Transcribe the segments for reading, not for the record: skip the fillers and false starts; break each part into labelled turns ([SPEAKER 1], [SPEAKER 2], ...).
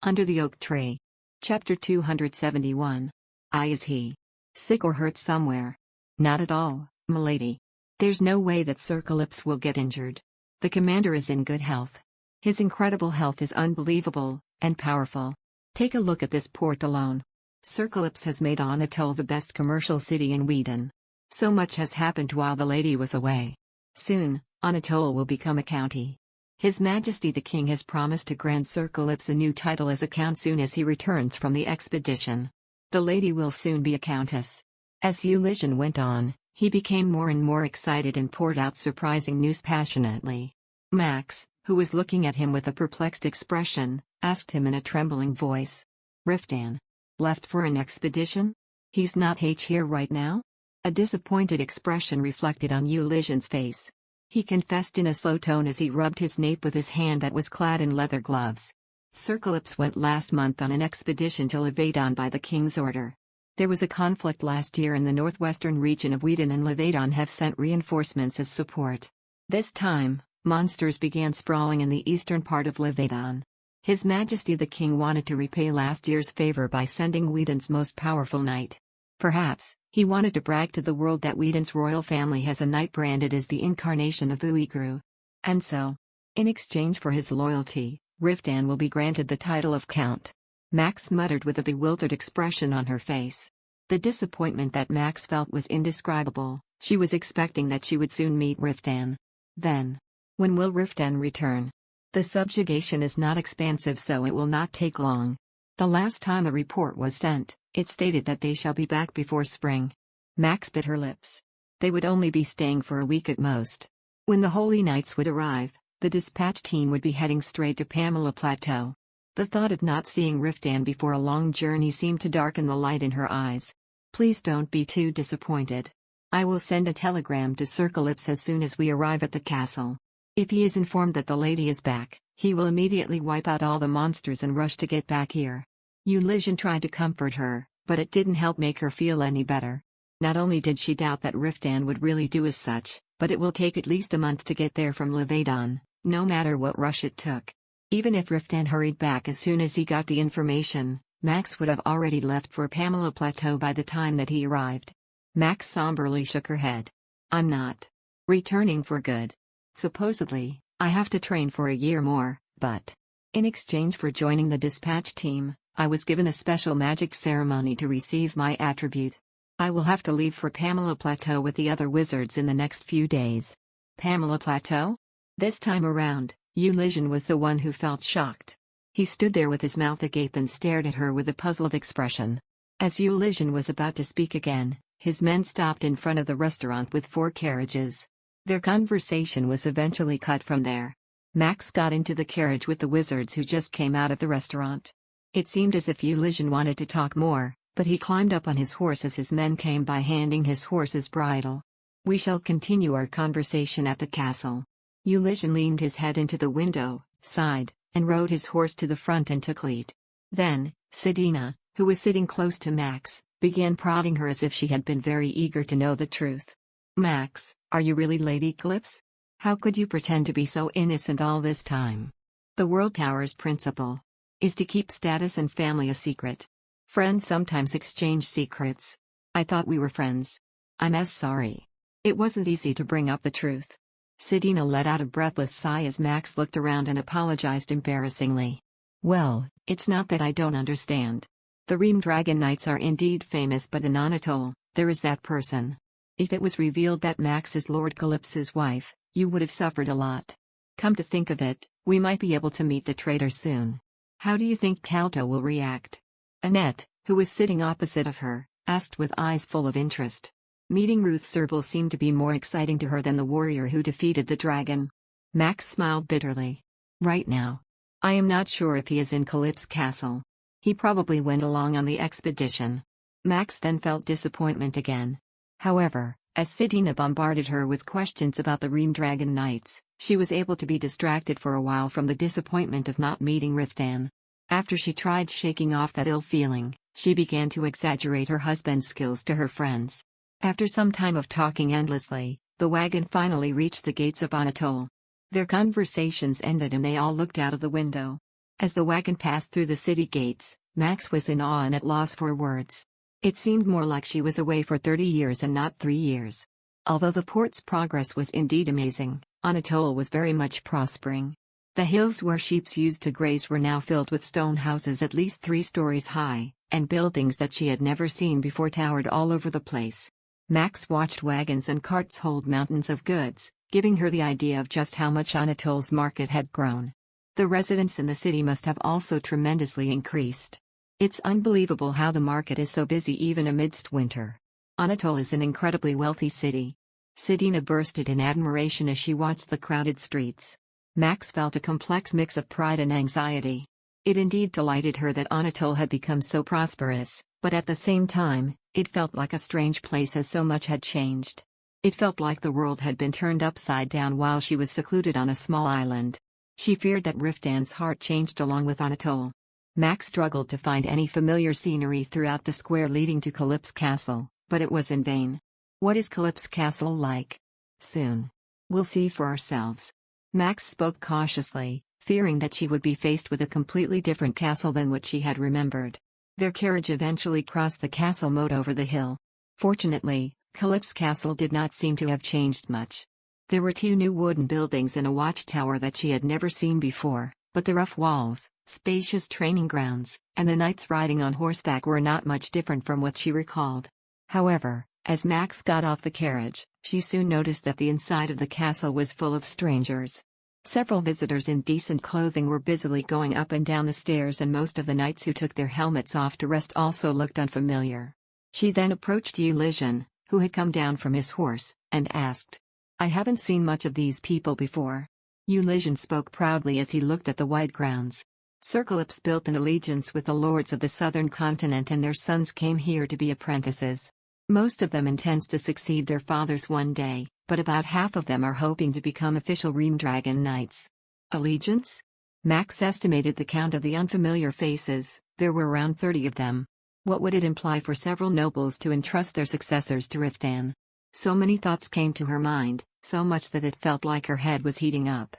[SPEAKER 1] Under the Oak Tree. Chapter 271. Is he sick or hurt somewhere? Not at all, milady. There's no way that Sir Calypso will get injured. The commander is in good health. His incredible health is unbelievable, and powerful. Take a look at this port alone. Sir Calypso has made Anatole the best commercial city in Whedon. So much has happened while the lady was away. Soon, Anatole will become a county. His Majesty the King has promised to grant Sir Calypso a new title as a count soon as he returns from the expedition. The lady will soon be a countess. As Ulysses went on, he became more and more excited and poured out surprising news passionately. Max, who was looking at him with a perplexed expression, asked him in a trembling voice. Riftan. Left for an expedition? He's not here right now? A disappointed expression reflected on Ulysses' face. He confessed in a slow tone as he rubbed his nape with his hand that was clad in leather gloves. Sir Calypso went last month on an expedition to Levadon by the king's order. There was a conflict last year in the northwestern region of Whedon, and Levadon have sent reinforcements as support. This time, monsters began sprawling in the eastern part of Levadon. His Majesty the King wanted to repay last year's favor by sending Whedon's most powerful knight. Perhaps, he wanted to brag to the world that Whedon's royal family has a knight branded as the incarnation of Uigru. And so, in exchange for his loyalty, Riftan will be granted the title of Count. Max muttered with a bewildered expression on her face. The disappointment that Max felt was indescribable. She was expecting that she would soon meet Riftan. Then, when will Riftan return? The subjugation is not expansive, so it will not take long. The last time a report was sent, it stated that they shall be back before spring. Max bit her lips. They would only be staying for a week at most. When the Holy Knights would arrive, the dispatch team would be heading straight to Pamela Plateau. The thought of not seeing Riftan before a long journey seemed to darken the light in her eyes. Please don't be too disappointed. I will send a telegram to Sir Calypso as soon as we arrive at the castle. If he is informed that the lady is back, he will immediately wipe out all the monsters and rush to get back here. Ulysses tried to comfort her, but it didn't help make her feel any better. Not only did she doubt that Riftan would really do as such, but it will take at least a month to get there from Levadon, no matter what rush it took. Even if Riftan hurried back as soon as he got the information, Max would have already left for Pamela Plateau by the time that he arrived. Max somberly shook her head. I'm not returning for good. Supposedly, I have to train for a year more, but in exchange for joining the dispatch team, I was given a special magic ceremony to receive my attribute. I will have to leave for Pamela Plateau with the other wizards in the next few days. Pamela Plateau? This time around, Ulysses was the one who felt shocked. He stood there with his mouth agape and stared at her with a puzzled expression. As Ulysses was about to speak again, his men stopped in front of the restaurant with 4 carriages. Their conversation was eventually cut from there. Max got into the carriage with the wizards who just came out of the restaurant. It seemed as if Ulysses wanted to talk more, but he climbed up on his horse as his men came by, handing his horse's bridle. We shall continue our conversation at the castle. Ulysses leaned his head into the window, sighed, and rode his horse to the front and took lead. Then, Sedina, who was sitting close to Max, began prodding her as if she had been very eager to know the truth. Max, are you really Lady Calypso? How could you pretend to be so innocent all this time? The World Tower's principle is to keep status and family a secret. Friends sometimes exchange secrets. I thought we were friends. I'm as sorry. It wasn't easy to bring up the truth. Sedina let out a breathless sigh as Max looked around and apologized embarrassingly. Well, it's not that I don't understand. The Ream Dragon Knights are indeed famous, but in Anatole, there is that person. If it was revealed that Max is Lord Calypso's wife, you would have suffered a lot. Come to think of it, we might be able to meet the traitor soon. How do you think Calto will react? Annette, who was sitting opposite of her, asked with eyes full of interest. Meeting Ruth Serble seemed to be more exciting to her than the warrior who defeated the dragon. Max smiled bitterly. Right now, I am not sure if he is in Calypso Castle. He probably went along on the expedition. Max then felt disappointment again. However, as Sedina bombarded her with questions about the Ream Dragon Knights, she was able to be distracted for a while from the disappointment of not meeting Riftan. After she tried shaking off that ill feeling, she began to exaggerate her husband's skills to her friends. After some time of talking endlessly, the wagon finally reached the gates of Anatole. Their conversations ended and they all looked out of the window. As the wagon passed through the city gates, Max was in awe and at loss for words. It seemed more like she was away for 30 years and not 3 years. Although the port's progress was indeed amazing, Anatole was very much prospering. The hills where sheep used to graze were now filled with stone houses at least 3 stories high, and buildings that she had never seen before towered all over the place. Max watched wagons and carts hold mountains of goods, giving her the idea of just how much Anatole's market had grown. The residents in the city must have also tremendously increased. It's unbelievable how the market is so busy even amidst winter. Anatole is an incredibly wealthy city. Sidina bursted in admiration as she watched the crowded streets. Max felt a complex mix of pride and anxiety. It indeed delighted her that Anatole had become so prosperous, but at the same time, it felt like a strange place as so much had changed. It felt like the world had been turned upside down while she was secluded on a small island. She feared that Riftan's heart changed along with Anatole. Max struggled to find any familiar scenery throughout the square leading to Calypse Castle, but it was in vain. What is Calypse Castle like? Soon. We'll see for ourselves. Max spoke cautiously, fearing that she would be faced with a completely different castle than what she had remembered. Their carriage eventually crossed the castle moat over the hill. Fortunately, Calypse Castle did not seem to have changed much. There were 2 new wooden buildings and a watchtower that she had never seen before, but the rough walls, spacious training grounds, and the knights riding on horseback were not much different from what she recalled. However, as Max got off the carriage, she soon noticed that the inside of the castle was full of strangers. Several visitors in decent clothing were busily going up and down the stairs, and most of the knights who took their helmets off to rest also looked unfamiliar. She then approached Ulysses, who had come down from his horse, and asked, "I haven't seen much of these people before." Ulysses spoke proudly as he looked at the wide grounds. Sir Calypse built an allegiance with the lords of the southern continent, and their sons came here to be apprentices. Most of them intends to succeed their fathers one day, but about half of them are hoping to become official Reamdragon Knights. Allegiance? Max estimated the count of the unfamiliar faces. There were around 30 of them. What would it imply for several nobles to entrust their successors to Riftan? So many thoughts came to her mind, so much that it felt like her head was heating up.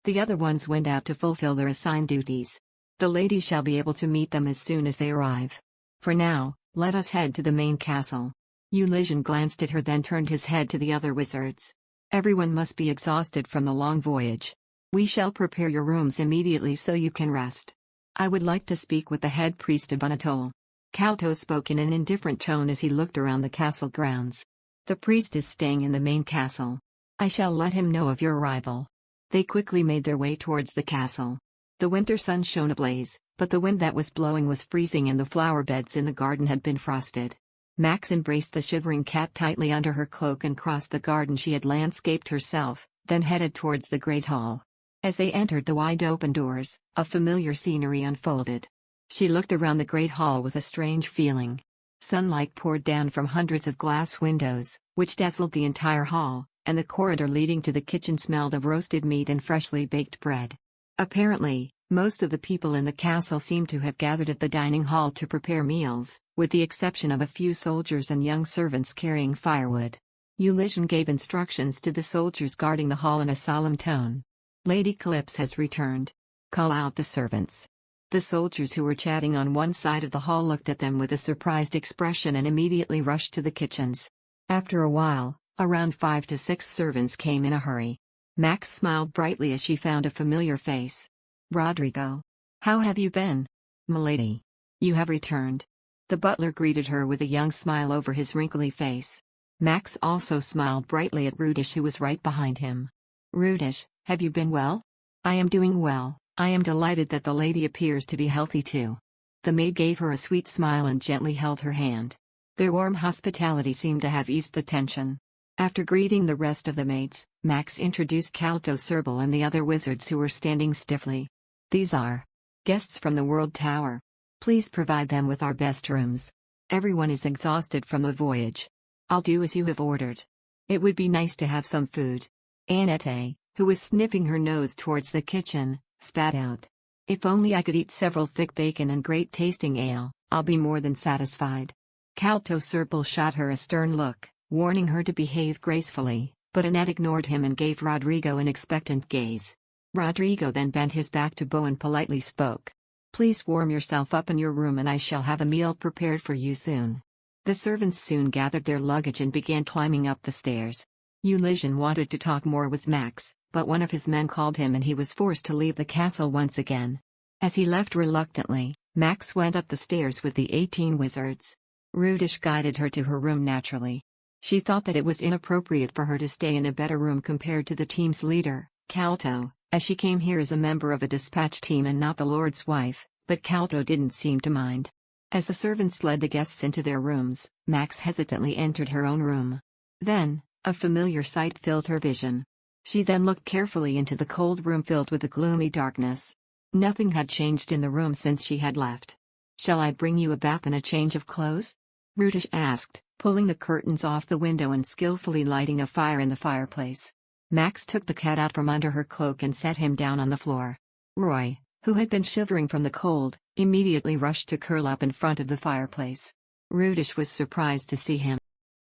[SPEAKER 1] The other ones went out to fulfill their assigned duties. The lady shall be able to meet them as soon as they arrive. For now, let us head to the main castle. Ulysses glanced at her, then turned his head to the other wizards. Everyone must be exhausted from the long voyage. We shall prepare your rooms immediately so you can rest. I would like to speak with the head priest of Anatole. Calto spoke in an indifferent tone as he looked around the castle grounds. The priest is staying in the main castle. I shall let him know of your arrival. They quickly made their way towards the castle. The winter sun shone ablaze, but the wind that was blowing was freezing and the flower beds in the garden had been frosted. Max embraced the shivering cat tightly under her cloak and crossed the garden she had landscaped herself, then headed towards the great hall. As they entered the wide-open doors, a familiar scenery unfolded. She looked around the great hall with a strange feeling. Sunlight poured down from hundreds of glass windows, which dazzled the entire hall, and the corridor leading to the kitchen smelled of roasted meat and freshly baked bread. Apparently, most of the people in the castle seemed to have gathered at the dining hall to prepare meals, with the exception of a few soldiers and young servants carrying firewood. Ulysses gave instructions to the soldiers guarding the hall in a solemn tone. Lady Calypse has returned. Call out the servants. The soldiers who were chatting on one side of the hall looked at them with a surprised expression and immediately rushed to the kitchens. After a while, around 5 to 6 servants came in a hurry. Max smiled brightly as she found a familiar face. Rodrigo. How have you been? Milady. You have returned. The butler greeted her with a young smile over his wrinkly face. Max also smiled brightly at Rudish, who was right behind him. Rudish, have you been well? I am doing well. I am delighted that the lady appears to be healthy too. The maid gave her a sweet smile and gently held her hand. Their warm hospitality seemed to have eased the tension. After greeting the rest of the maids, Max introduced Calto Serbil and the other wizards who were standing stiffly. These are guests from the World Tower. Please provide them with our best rooms. Everyone is exhausted from the voyage. I'll do as you have ordered. It would be nice to have some food. Annette, who was sniffing her nose towards the kitchen, spat out. If only I could eat several thick bacon and great tasting ale, I'll be more than satisfied. Calto Serbil shot her a stern look, warning her to behave gracefully, but Annette ignored him and gave Rodrigo an expectant gaze. Rodrigo then bent his back to Bo and politely spoke. "Please warm yourself up in your room and I shall have a meal prepared for you soon." The servants soon gathered their luggage and began climbing up the stairs. Ulyshen wanted to talk more with Max, but one of his men called him and he was forced to leave the castle once again. As he left reluctantly, Max went up the stairs with the 18 wizards. Rudish guided her to her room naturally. She thought that it was inappropriate for her to stay in a better room compared to the team's leader, Kalto, as she came here as a member of a dispatch team and not the Lord's wife, but Kalto didn't seem to mind. As the servants led the guests into their rooms, Max hesitantly entered her own room. Then, a familiar sight filled her vision. She then looked carefully into the cold room filled with a gloomy darkness. Nothing had changed in the room since she had left. "Shall I bring you a bath and a change of clothes?" Rudish asked, pulling the curtains off the window and skillfully lighting a fire in the fireplace. Max took the cat out from under her cloak and set him down on the floor. Roy, who had been shivering from the cold, immediately rushed to curl up in front of the fireplace. Rudish was surprised to see him.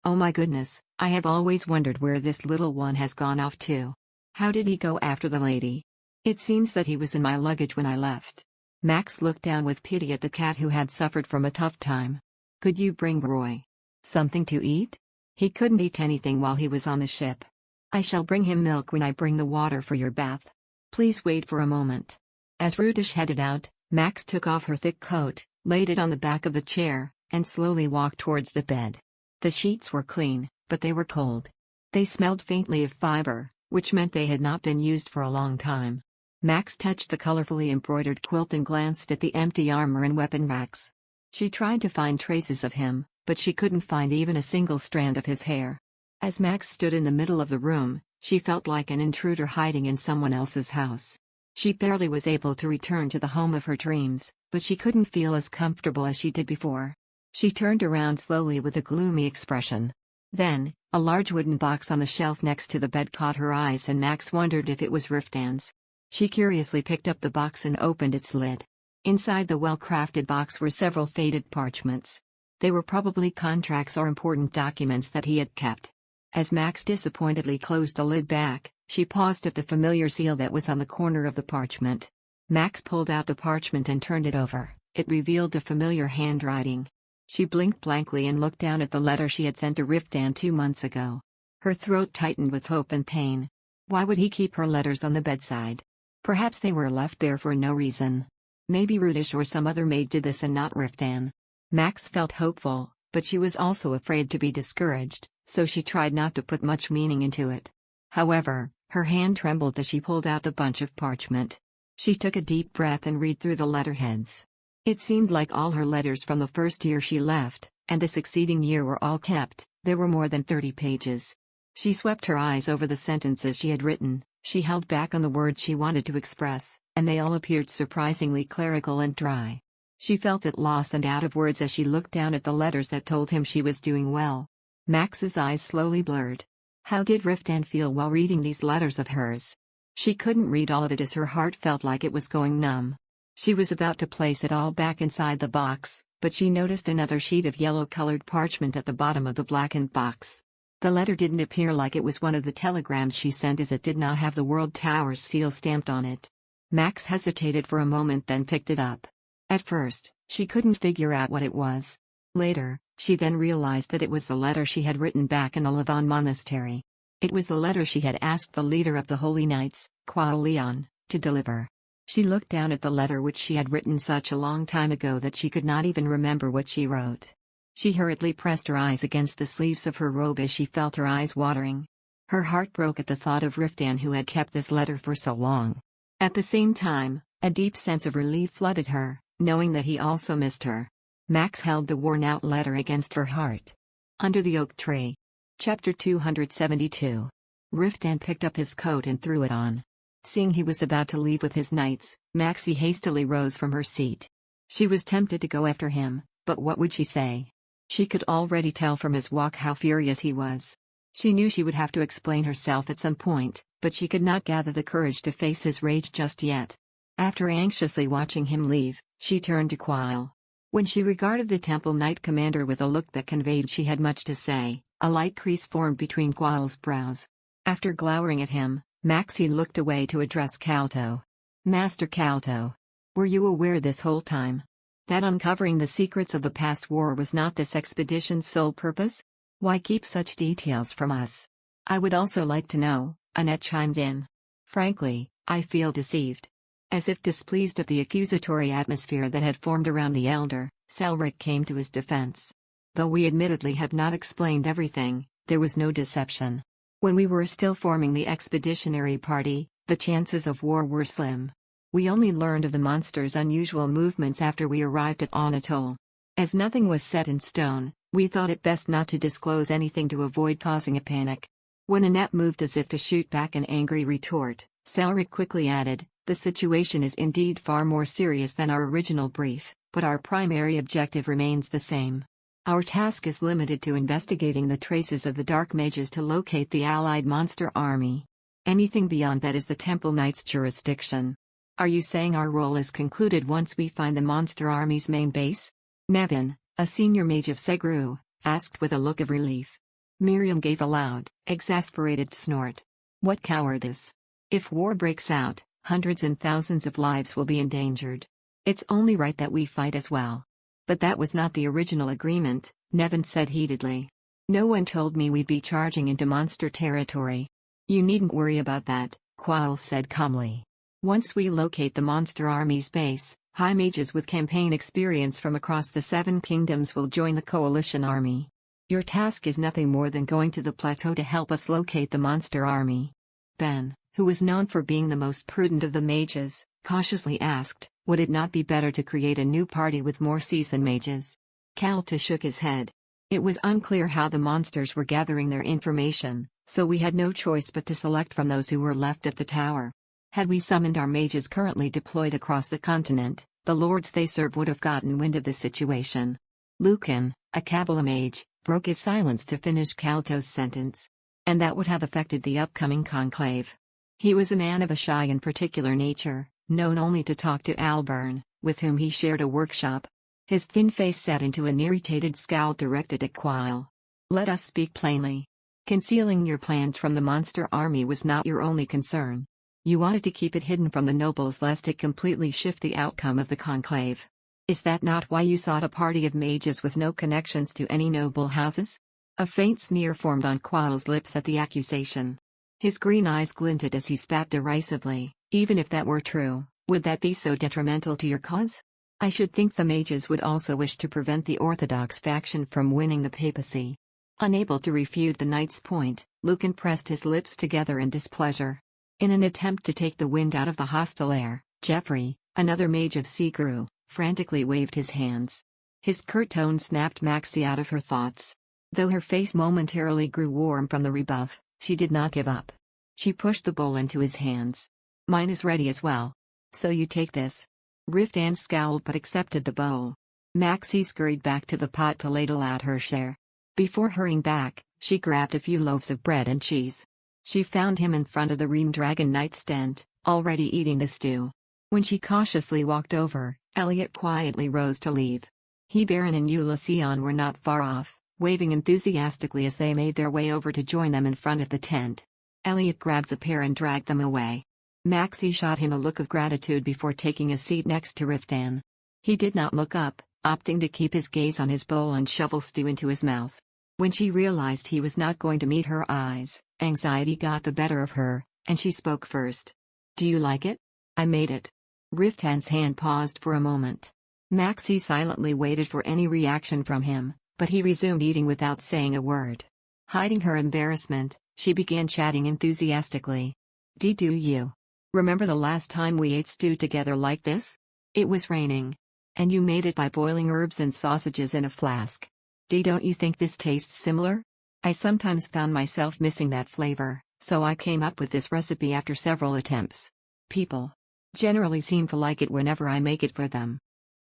[SPEAKER 1] "Oh my goodness, I have always wondered where this little one has gone off to. How did he go after the lady? It seems that he was in my luggage when I left." Max looked down with pity at the cat who had suffered from a tough time. "Could you bring Roy something to eat? He couldn't eat anything while he was on the ship." "I shall bring him milk when I bring the water for your bath. Please wait for a moment." As Rudish headed out, Max took off her thick coat, laid it on the back of the chair, and slowly walked towards the bed. The sheets were clean, but they were cold. They smelled faintly of fiber, which meant they had not been used for a long time. Max touched the colorfully embroidered quilt and glanced at the empty armor and weapon racks. She tried to find traces of him, but she couldn't find even a single strand of his hair. As Max stood in the middle of the room, she felt like an intruder hiding in someone else's house. She barely was able to return to the home of her dreams, but she couldn't feel as comfortable as she did before. She turned around slowly with a gloomy expression. Then, a large wooden box on the shelf next to the bed caught her eyes and Max wondered if it was Riftan's. She curiously picked up the box and opened its lid. Inside the well-crafted box were several faded parchments. They were probably contracts or important documents that he had kept. As Max disappointedly closed the lid back, she paused at the familiar seal that was on the corner of the parchment. Max pulled out the parchment and turned it over. It revealed the familiar handwriting. She blinked blankly and looked down at the letter she had sent to Riftan 2 months ago. Her throat tightened with hope and pain. Why would he keep her letters on the bedside? Perhaps they were left there for no reason. Maybe Rudish or some other maid did this and not Riftan. Max felt hopeful, but she was also afraid to be discouraged, so she tried not to put much meaning into it. However, her hand trembled as she pulled out the bunch of parchment. She took a deep breath and read through the letterheads. It seemed like all her letters from the first year she left, and the succeeding year were all kept. There were more than 30 pages. She swept her eyes over the sentences she had written. She held back on the words she wanted to express, and they all appeared surprisingly clerical and dry. She felt at loss and out of words as she looked down at the letters that told him she was doing well. Max's eyes slowly blurred. How did Riftan feel while reading these letters of hers? She couldn't read all of it as her heart felt like it was going numb. She was about to place it all back inside the box, but she noticed another sheet of yellow-colored parchment at the bottom of the blackened box. The letter didn't appear like it was one of the telegrams she sent as it did not have the World Tower's seal stamped on it. Max hesitated for a moment then picked it up. At first, she couldn't figure out what it was. Later, she then realized that it was the letter she had written back in the Levan monastery. It was the letter she had asked the leader of the Holy Knights, Kual Leon, to deliver. She looked down at the letter which she had written such a long time ago that she could not even remember what she wrote. She hurriedly pressed her eyes against the sleeves of her robe as she felt her eyes watering. Her heart broke at the thought of Riftan who had kept this letter for so long. At the same time, a deep sense of relief flooded her, knowing that he also missed her. Max held the worn-out letter against her heart. Under the oak tree. Chapter 272. Riftan picked up his coat and threw it on. Seeing he was about to leave with his knights, Maxie hastily rose from her seat. She was tempted to go after him, but what would she say? She could already tell from his walk how furious he was. She knew she would have to explain herself at some point, but she could not gather the courage to face his rage just yet. After anxiously watching him leave, she turned to Kual. When she regarded the Temple Knight commander with a look that conveyed she had much to say, a light crease formed between Kual's brows. After glowering at him, Maxie looked away to address Calto. Master Calto. Were you aware this whole time that uncovering the secrets of the past war was not this expedition's sole purpose? Why keep such details from us? I would also like to know, Annette chimed in. Frankly, I feel deceived. As if displeased at the accusatory atmosphere that had formed around the elder, Selric came to his defense. Though we admittedly have not explained everything, there was no deception. When we were still forming the expeditionary party, the chances of war were slim. We only learned of the monster's unusual movements after we arrived at Anatole. As nothing was set in stone, we thought it best not to disclose anything to avoid causing a panic. When Annette moved as if to shoot back an angry retort, Selric quickly added, the situation is indeed far more serious than our original brief, but our primary objective remains the same. Our task is limited to investigating the traces of the Dark Mages to locate the Allied monster army. Anything beyond that is the Temple Knight's jurisdiction. Are you saying our role is concluded once we find the monster army's main base? Nevin, a senior mage of Segru, asked with a look of relief. Miriam gave a loud, exasperated snort. What cowardice! If war breaks out, hundreds and thousands of lives will be endangered. It's only right that we fight as well. But that was not the original agreement, Nevin said heatedly. No one told me we'd be charging into monster territory. You needn't worry about that, Quail said calmly. Once we locate the monster army's base, high mages with campaign experience from across the Seven Kingdoms will join the coalition army. Your task is nothing more than going to the plateau to help us locate the monster army. Ben, who was known for being the most prudent of the mages, cautiously asked, would it not be better to create a new party with more seasoned mages? Calta shook his head. It was unclear how the monsters were gathering their information, so we had no choice but to select from those who were left at the tower. Had we summoned our mages currently deployed across the continent, the lords they serve would have gotten wind of the situation. Lucan, a Kabbalah mage, broke his silence to finish Calto's sentence. And that would have affected the upcoming conclave. He was a man of a shy and particular nature, known only to talk to Alburn, with whom he shared a workshop. His thin face set into an irritated scowl directed at Quail. Let us speak plainly. Concealing your plans from the monster army was not your only concern. You wanted to keep it hidden from the nobles lest it completely shift the outcome of the conclave. Is that not why you sought a party of mages with no connections to any noble houses? A faint sneer formed on Quail's lips at the accusation. His green eyes glinted as he spat derisively. Even if that were true, would that be so detrimental to your cause? I should think the mages would also wish to prevent the Orthodox faction from winning the papacy. Unable to refute the knight's point, Lucan pressed his lips together in displeasure. In an attempt to take the wind out of the hostile air, Geoffrey, another mage of Segru, frantically waved his hands. His curt tone snapped Maxie out of her thoughts. Though her face momentarily grew warm from the rebuff, she did not give up. She pushed the bowl into his hands. Mine is ready as well. So you take this. Riftan scowled but accepted the bowl. Maxie scurried back to the pot to ladle out her share. Before hurrying back, she grabbed a few loaves of bread and cheese. She found him in front of the Ream Dragon nightstand, already eating the stew. When she cautiously walked over, Elliot quietly rose to leave. He, Baron and Ulysseon were not far off, waving enthusiastically as they made their way over to join them in front of the tent. Elliot grabbed the pair and dragged them away. Maxie shot him a look of gratitude before taking a seat next to Riftan. He did not look up, opting to keep his gaze on his bowl and shovel stew into his mouth. When she realized he was not going to meet her eyes, anxiety got the better of her, and she spoke first. Do you like it? I made it. Riftan's hand paused for a moment. Maxie silently waited for any reaction from him, but he resumed eating without saying a word. Hiding her embarrassment, she began chatting enthusiastically. Do you remember the last time we ate stew together like this? It was raining. And you made it by boiling herbs and sausages in a flask. Don't you think this tastes similar? I sometimes found myself missing that flavor, so I came up with this recipe after several attempts. People generally seem to like it whenever I make it for them.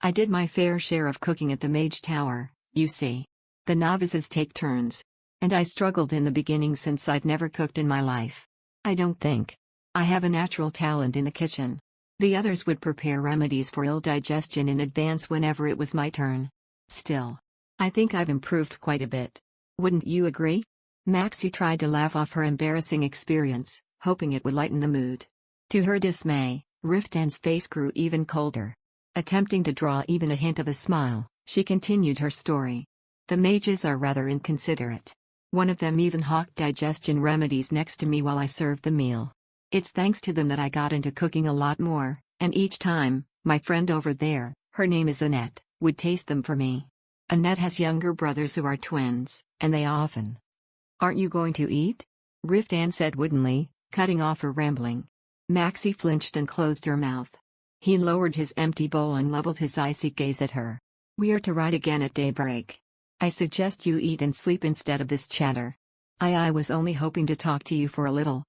[SPEAKER 1] I did my fair share of cooking at the Mage Tower, you see. The novices take turns. And I struggled in the beginning since I'd never cooked in my life. I don't think I have a natural talent in the kitchen. The others would prepare remedies for ill digestion in advance whenever it was my turn. Still, I think I've improved quite a bit. Wouldn't you agree? Maxie tried to laugh off her embarrassing experience, hoping it would lighten the mood. To her dismay, Riftan's face grew even colder. Attempting to draw even a hint of a smile, she continued her story. The mages are rather inconsiderate. One of them even hawked digestion remedies next to me while I served the meal. It's thanks to them that I got into cooking a lot more, and each time, my friend over there, her name is Annette, would taste them for me. Annette has younger brothers who are twins, and they often. Aren't you going to eat? Riftan said woodenly, cutting off her rambling. Maxie flinched and closed her mouth. He lowered his empty bowl and leveled his icy gaze at her. We are to ride again at daybreak. I suggest you eat and sleep instead of this chatter. I was only hoping to talk to you for a little.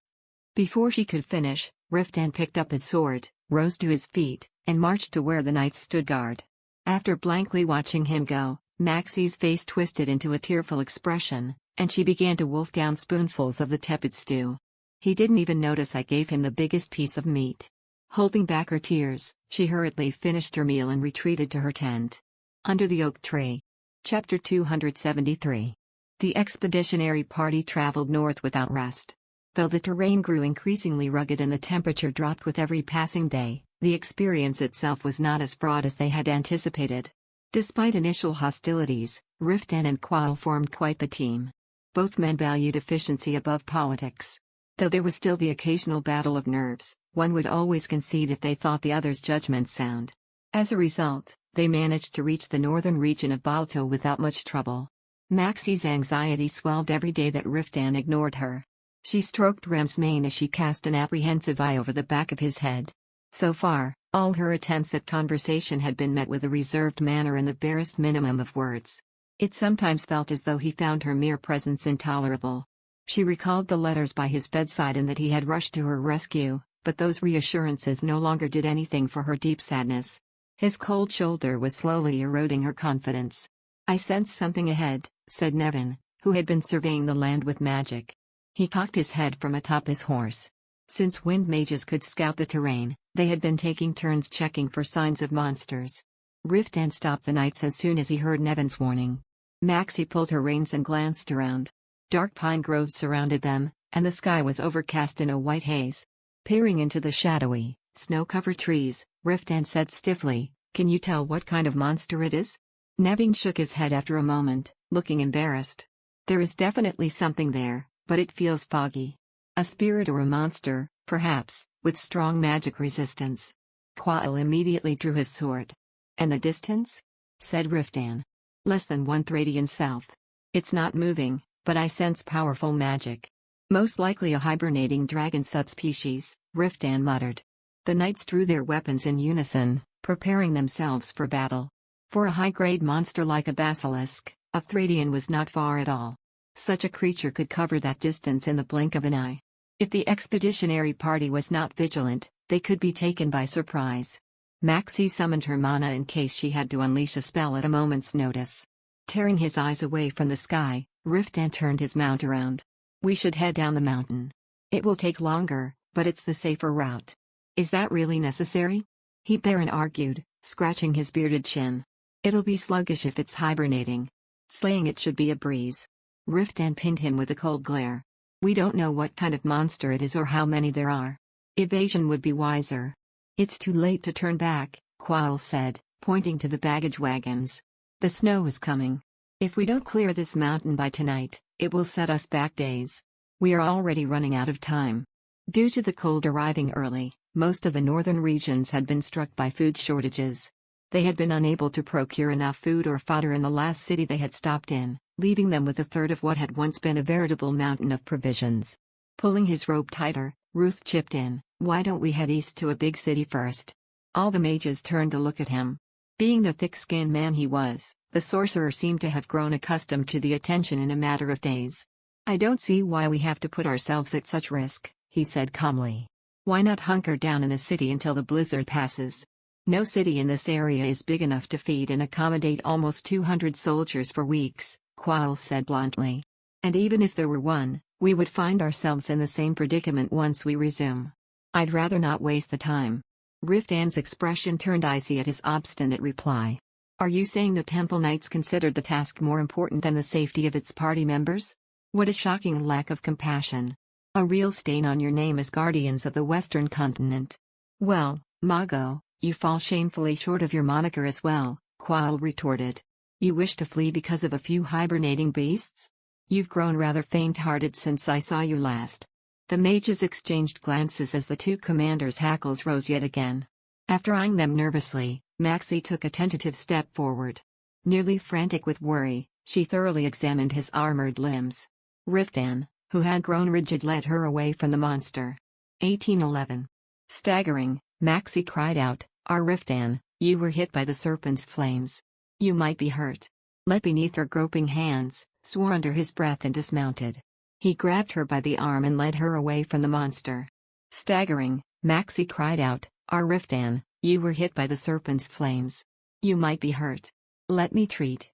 [SPEAKER 1] Before she could finish, Riftan picked up his sword, rose to his feet, and marched to where the knights stood guard. After blankly watching him go, Maxie's face twisted into a tearful expression, and she began to wolf down spoonfuls of the tepid stew. He didn't even notice I gave him the biggest piece of meat. Holding back her tears, she hurriedly finished her meal and retreated to her tent. Under the oak tree. Chapter 273. The expeditionary party traveled north without rest. Though the terrain grew increasingly rugged and the temperature dropped with every passing day, the experience itself was not as fraught as they had anticipated. Despite initial hostilities, Riftan and Qual formed quite the team. Both men valued efficiency above politics. Though there was still the occasional battle of nerves, one would always concede if they thought the other's judgment sound. As a result, they managed to reach the northern region of Balto without much trouble. Maxie's anxiety swelled every day that Riftan ignored her. She stroked Rem's mane as she cast an apprehensive eye over the back of his head. So far, all her attempts at conversation had been met with a reserved manner and the barest minimum of words. It sometimes felt as though he found her mere presence intolerable. She recalled the letters by his bedside and that he had rushed to her rescue, but those reassurances no longer did anything for her deep sadness. His cold shoulder was slowly eroding her confidence. I sense something ahead, said Nevin, who had been surveying the land with magic. He cocked his head from atop his horse. Since wind mages could scout the terrain, they had been taking turns checking for signs of monsters. Riftan stopped the knights as soon as he heard Nevin's warning. Maxie pulled her reins and glanced around. Dark pine groves surrounded them, and the sky was overcast in a white haze. Peering into the shadowy, snow-covered trees, Riftan said stiffly, "Can you tell what kind of monster it is?" Nevin shook his head after a moment, looking embarrassed. "There is definitely something there, but it feels foggy. A spirit or a monster, perhaps, with strong magic resistance." Quail immediately drew his sword. "And the distance?" said Riftan. "Less than 1 radian south. It's not moving, but I sense powerful magic. Most likely a hibernating dragon subspecies," Riftan muttered. The knights drew their weapons in unison, preparing themselves for battle. For a high-grade monster like a basilisk, a Thradian was not far at all. Such a creature could cover that distance in the blink of an eye. If the expeditionary party was not vigilant, they could be taken by surprise. Maxie summoned her mana in case she had to unleash a spell at a moment's notice. Tearing his eyes away from the sky, Riftan turned his mount around. "We should head down the mountain. It will take longer, but it's the safer route." "Is that really necessary?" He Baron argued, scratching his bearded chin. "It'll be sluggish if it's hibernating. Slaying it should be a breeze." Riftan pinned him with a cold glare. "We don't know what kind of monster it is or how many there are. Evasion would be wiser." "It's too late to turn back," Qual said, pointing to the baggage wagons. "The snow is coming. If we don't clear this mountain by tonight, it will set us back days. We are already running out of time." Due to the cold arriving early, most of the northern regions had been struck by food shortages. They had been unable to procure enough food or fodder in the last city they had stopped in, leaving them with a third of what had once been a veritable mountain of provisions. Pulling his robe tighter, Ruth chipped in, "Why don't we head east to a big city first?" All the mages turned to look at him. Being the thick-skinned man he was, the sorcerer seemed to have grown accustomed to the attention in a matter of days. "I don't see why we have to put ourselves at such risk," he said calmly. "Why not hunker down in a city until the blizzard passes? No city in this area is big enough to feed and accommodate almost 200 soldiers for weeks," Qual said bluntly. "And even if there were one, we would find ourselves in the same predicament once we resume. I'd rather not waste the time." Riftan's expression turned icy at his obstinate reply. "Are you saying the Temple Knights considered the task more important than the safety of its party members? What a shocking lack of compassion." A real stain on your name as guardians of the Western continent. Well, Mago, you fall shamefully short of your moniker as well, Qual retorted. You wish to flee because of a few hibernating beasts? You've grown rather faint-hearted since I saw you last. The mages exchanged glances as the two commanders' hackles rose yet again. After eyeing them nervously, Maxie took a tentative step forward. Nearly frantic with worry, she thoroughly examined his armored limbs. Riftan, who had grown rigid, led her away from the monster. 1811. Staggering, Maxie cried out, Riftan, you were hit by the serpent's flames. You might be hurt. Let beneath her groping hands, swore under his breath and dismounted. He grabbed her by the arm and led her away from the monster. Staggering, Maxie cried out, Riftan, you were hit by the serpent's flames. You might be hurt. Let me treat.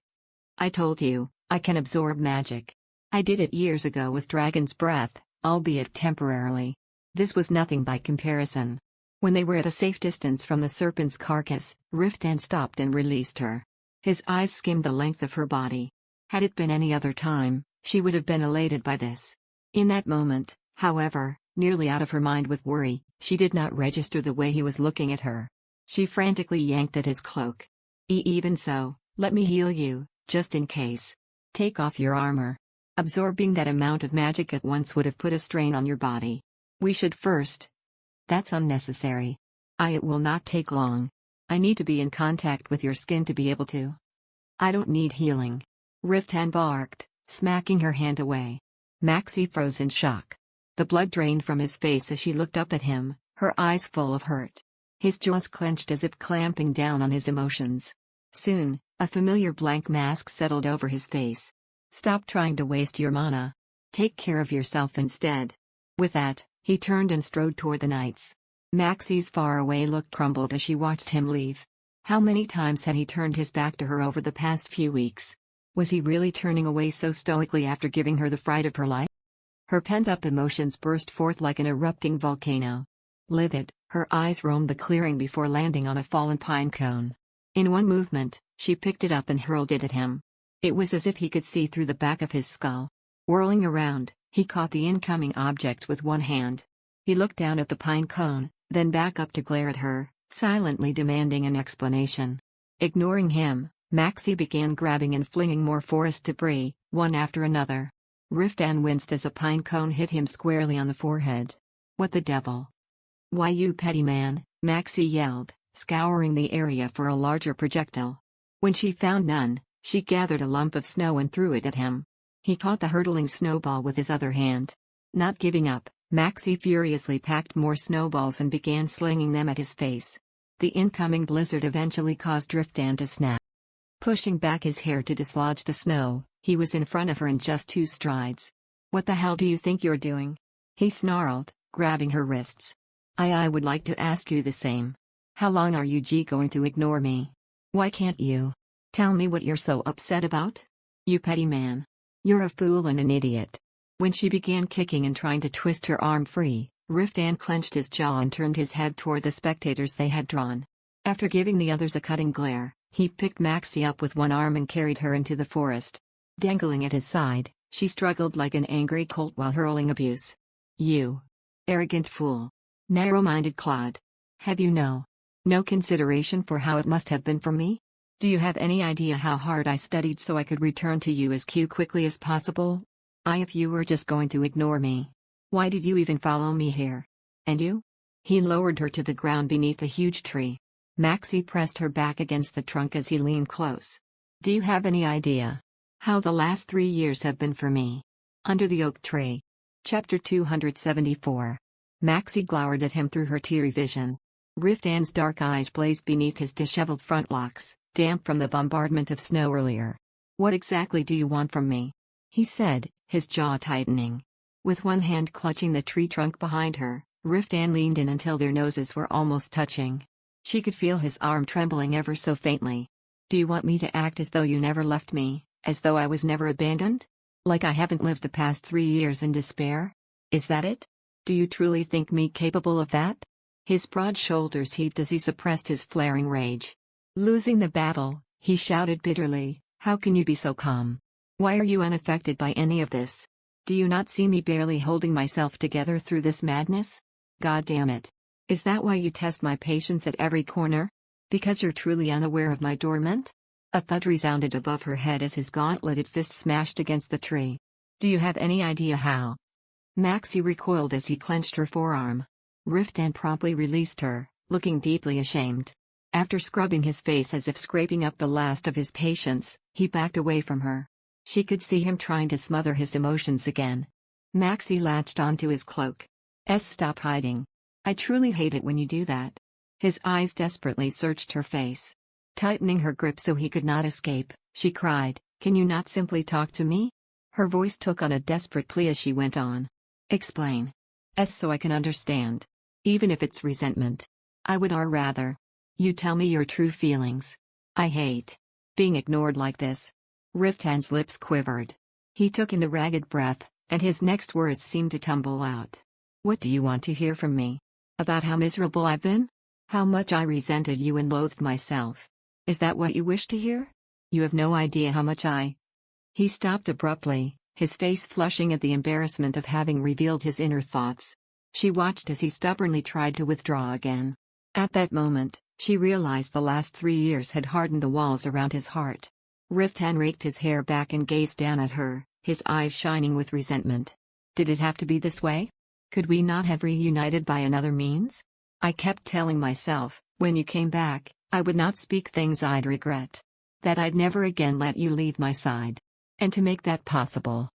[SPEAKER 1] I told you, I can absorb magic. I did it years ago with Dragon's Breath, albeit temporarily. This was nothing by comparison. When they were at a safe distance from the serpent's carcass, Riftan stopped and released her. His eyes skimmed the length of her body. Had it been any other time, she would have been elated by this. In that moment, however, nearly out of her mind with worry, she did not register the way he was looking at her. She frantically yanked at his cloak. Even so, let me heal you, just in case. Take off your armor. Absorbing that amount of magic at once would have put a strain on your body. We should first. That's unnecessary. It will not take long. I need to be in contact with your skin to be able to. I don't need healing. Riftan barked, smacking her hand away. Maxie froze in shock. The blood drained from his face as she looked up at him, her eyes full of hurt. His jaws clenched as if clamping down on his emotions. Soon, a familiar blank mask settled over his face. Stop trying to waste your mana. Take care of yourself instead. With that, he turned and strode toward the knights. Maxie's faraway look crumbled as she watched him leave. How many times had he turned his back to her over the past few weeks? Was he really turning away so stoically after giving her the fright of her life? Her pent-up emotions burst forth like an erupting volcano. Livid, her eyes roamed the clearing before landing on a fallen pine cone. In one movement, she picked it up and hurled it at him. It was as if he could see through the back of his skull. Whirling around, he caught the incoming object with one hand. He looked down at the pine cone, then back up to glare at her, silently demanding an explanation. Ignoring him, Maxie began grabbing and flinging more forest debris, one after another. Riftan winced as a pine cone hit him squarely on the forehead. What the devil? Why, you petty man, Maxie yelled, scouring the area for a larger projectile. When she found none, she gathered a lump of snow and threw it at him. He caught the hurtling snowball with his other hand. Not giving up, Maxie furiously packed more snowballs and began slinging them at his face. The incoming blizzard eventually caused Riftan to snap. Pushing back his hair to dislodge the snow, he was in front of her in just 2 strides. What the hell do you think you're doing? He snarled, grabbing her wrists. I would like to ask you the same. How long are you going to ignore me? Why can't you? Tell me what you're so upset about? You petty man. You're a fool and an idiot. When she began kicking and trying to twist her arm free, Riftan clenched his jaw and turned his head toward the spectators they had drawn. After giving the others a cutting glare, he picked Maxie up with one arm and carried her into the forest. Dangling at his side, she struggled like an angry colt while hurling abuse. You arrogant fool. Narrow-minded clod. Have you no consideration for how it must have been for me? Do you have any idea how hard I studied so I could return to you as quickly as possible? If you were just going to ignore me, why did you even follow me here? And you? He lowered her to the ground beneath a huge tree. Maxie pressed her back against the trunk as he leaned close. Do you have any idea how the last 3 years have been for me? Under the oak tree. Chapter 274. Maxie glowered at him through her teary vision. Riftan's dark eyes blazed beneath his disheveled front locks, damp from the bombardment of snow earlier. What exactly do you want from me? He said, his jaw tightening. With one hand clutching the tree trunk behind her, Riftan leaned in until their noses were almost touching. She could feel his arm trembling ever so faintly. Do you want me to act as though you never left me, as though I was never abandoned? Like I haven't lived the past 3 years in despair? Is that it? Do you truly think me capable of that? His broad shoulders heaved as he suppressed his flaring rage. Losing the battle, he shouted bitterly, how can you be so calm? Why are you unaffected by any of this? Do you not see me barely holding myself together through this madness? God damn it. Is that why you test my patience at every corner? Because you're truly unaware of my torment? A thud resounded above her head as his gauntleted fist smashed against the tree. Do you have any idea how? Maxie recoiled as he clenched her forearm. Riftan promptly released her, looking deeply ashamed. After scrubbing his face as if scraping up the last of his patience, he backed away from her. She could see him trying to smother his emotions again. Maxie latched onto his cloak. Stop hiding. I truly hate it when you do that. His eyes desperately searched her face. Tightening her grip so he could not escape, she cried, "Can you not simply talk to me?" Her voice took on a desperate plea as she went on. Explain. So I can understand. Even if it's resentment. I would rather. You tell me your true feelings. I hate being ignored like this. Riftan's lips quivered. He took in a ragged breath, and his next words seemed to tumble out. What do you want to hear from me? About how miserable I've been? How much I resented you and loathed myself? Is that what you wish to hear? You have no idea how much I... He stopped abruptly, his face flushing at the embarrassment of having revealed his inner thoughts. She watched as he stubbornly tried to withdraw again. At that moment, she realized the last 3 years had hardened the walls around his heart. Riftan raked his hair back and gazed down at her, his eyes shining with resentment. Did it have to be this way? Could we not have reunited by another means? I kept telling myself, when you came back, I would not speak things I'd regret. That I'd never again let you leave my side. And to make that possible,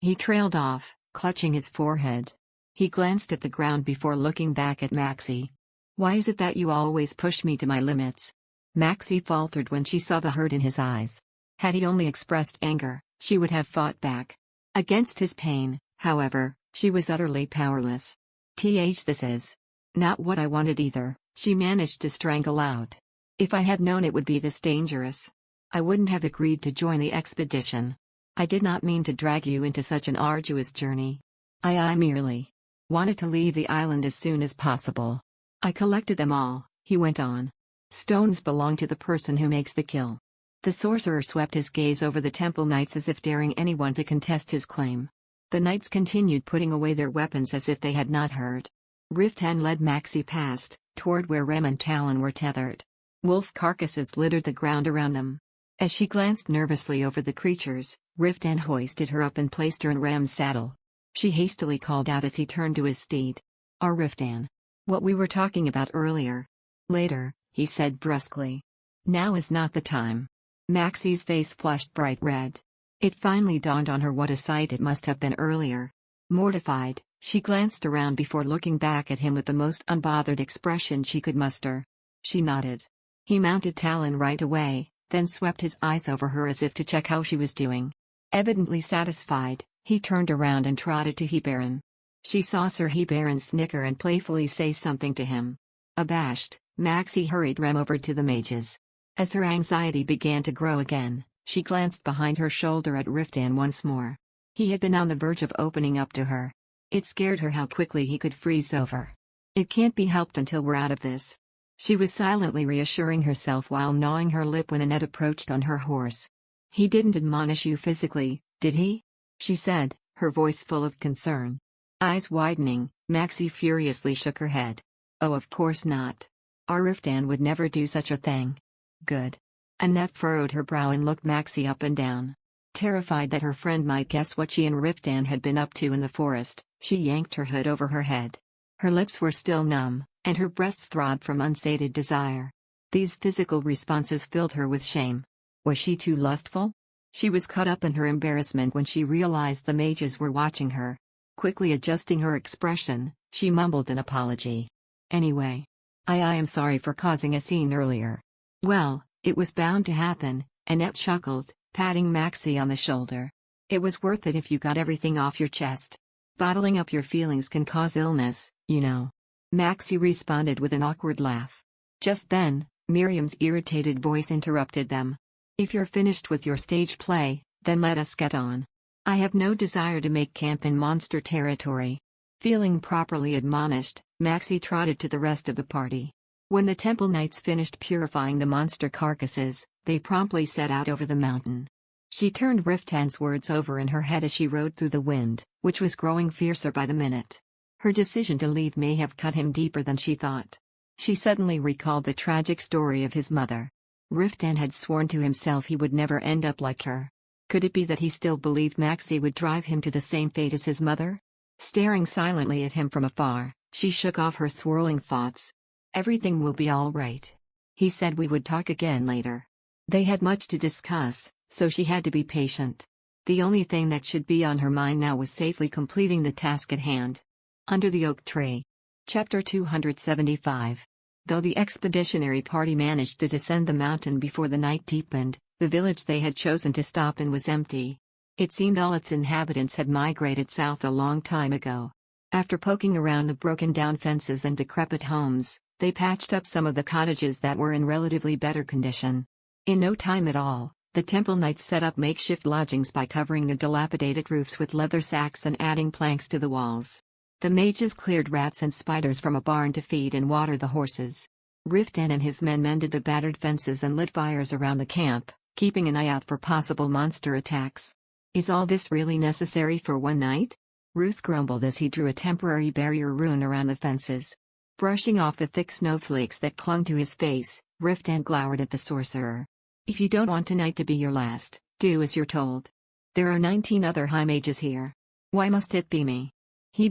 [SPEAKER 1] He trailed off, clutching his forehead. He glanced at the ground before looking back at Maxie. Why is it that you always push me to my limits? Maxie faltered when she saw the hurt in his eyes. Had he only expressed anger, she would have fought back. Against his pain, however, she was utterly powerless. This is not what I wanted either, she managed to strangle out. If I had known it would be this dangerous, I wouldn't have agreed to join the expedition. I did not mean to drag you into such an arduous journey. I merely wanted to leave the island as soon as possible. I collected them all, he went on. Stones belong to the person who makes the kill. The sorcerer swept his gaze over the temple knights as if daring anyone to contest his claim. The knights continued putting away their weapons as if they had not heard. Riftan led Maxie past, toward where Rem and Talon were tethered. Wolf carcasses littered the ground around them. As she glanced nervously over the creatures, Riftan hoisted her up and placed her in Rem's saddle. She hastily called out as he turned to his steed. Riftan. What we were talking about earlier. Later, he said brusquely. Now is not the time. Maxie's face flushed bright red. It finally dawned on her what a sight it must have been earlier. Mortified, she glanced around before looking back at him with the most unbothered expression she could muster. She nodded. He mounted Talon right away, then swept his eyes over her as if to check how she was doing. Evidently satisfied, he turned around and trotted to Hebaron. She saw Sir Hebaron snicker and playfully say something to him. Abashed, Maxie hurried Rem over to the mages. As her anxiety began to grow again, she glanced behind her shoulder at Riftan once more. He had been on the verge of opening up to her. It scared her how quickly he could freeze over. It can't be helped until we're out of this. She was silently reassuring herself while gnawing her lip when Annette approached on her horse. He didn't admonish you physically, did he? She said, her voice full of concern. Eyes widening, Maxie furiously shook her head. Oh, of course not. Riftan would never do such a thing. Good. Annette furrowed her brow and looked Maxie up and down. Terrified that her friend might guess what she and Riftan had been up to in the forest, she yanked her hood over her head. Her lips were still numb, and her breasts throbbed from unsated desire. These physical responses filled her with shame. Was she too lustful? She was caught up in her embarrassment when she realized the mages were watching her. Quickly adjusting her expression, she mumbled an apology. Anyway, I am sorry for causing a scene earlier. Well, it was bound to happen, Annette chuckled, patting Maxie on the shoulder. It was worth it if you got everything off your chest. Bottling up your feelings can cause illness, you know. Maxie responded with an awkward laugh. Just then, Miriam's irritated voice interrupted them. If you're finished with your stage play, then let us get on. I have no desire to make camp in monster territory. Feeling properly admonished, Maxie trotted to the rest of the party. When the temple knights finished purifying the monster carcasses, they promptly set out over the mountain. She turned Riftan's words over in her head as she rode through the wind, which was growing fiercer by the minute. Her decision to leave may have cut him deeper than she thought. She suddenly recalled the tragic story of his mother. Riftan had sworn to himself he would never end up like her. Could it be that he still believed Maxie would drive him to the same fate as his mother? Staring silently at him from afar, she shook off her swirling thoughts. "Everything will be all right." He said we would talk again later. They had much to discuss, so she had to be patient. The only thing that should be on her mind now was safely completing the task at hand. Under the oak tree. Chapter 275. Though the expeditionary party managed to descend the mountain before the night deepened, the village they had chosen to stop in was empty. It seemed all its inhabitants had migrated south a long time ago. After poking around the broken-down fences and decrepit homes, they patched up some of the cottages that were in relatively better condition. In no time at all, the temple knights set up makeshift lodgings by covering the dilapidated roofs with leather sacks and adding planks to the walls. The mages cleared rats and spiders from a barn to feed and water the horses. Riftan and his men mended the battered fences and lit fires around the camp, keeping an eye out for possible monster attacks. "Is all this really necessary for one night?" Ruth grumbled as he drew a temporary barrier rune around the fences. Brushing off the thick snowflakes that clung to his face, Riftan glowered at the sorcerer. "If you don't want tonight to be your last, do as you're told. There are 19 other high mages here. Why must it be me?"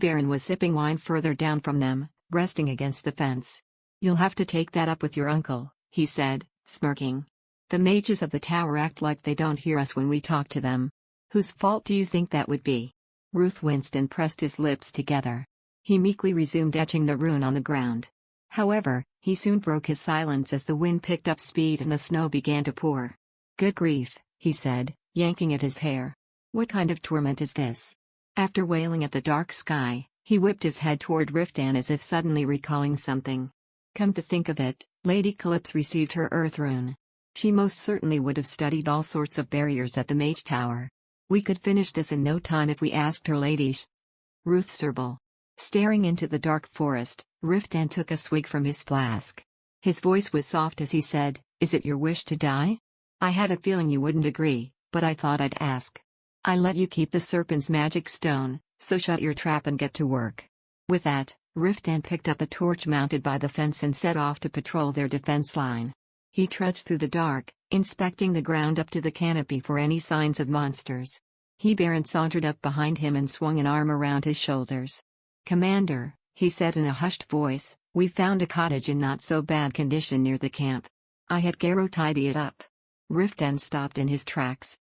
[SPEAKER 1] Baron was sipping wine further down from them, resting against the fence. "You'll have to take that up with your uncle," he said, smirking. "The mages of the tower act like they don't hear us when we talk to them. Whose fault do you think that would be?" Ruth winced and pressed his lips together. He meekly resumed etching the rune on the ground. However, he soon broke his silence as the wind picked up speed and the snow began to pour. "Good grief," he said, yanking at his hair. "What kind of torment is this?" After wailing at the dark sky, he whipped his head toward Riftan as if suddenly recalling something. "Come to think of it, Lady Calypso received her earth rune. She most certainly would have studied all sorts of barriers at the Mage Tower. We could finish this in no time if we asked her ladysh." Ruth Serble. Staring into the dark forest, Riftan took a swig from his flask. His voice was soft as he said, "Is it your wish to die? I had a feeling you wouldn't agree, but I thought I'd ask. I let you keep the serpent's magic stone, so shut your trap and get to work." With that, Riftan picked up a torch mounted by the fence and set off to patrol their defense line. He trudged through the dark, inspecting the ground up to the canopy for any signs of monsters. Baron sauntered up behind him and swung an arm around his shoulders. "Commander," he said in a hushed voice, "we found a cottage in not so bad condition near the camp. I had Garrow tidy it up." Riftan stopped in his tracks.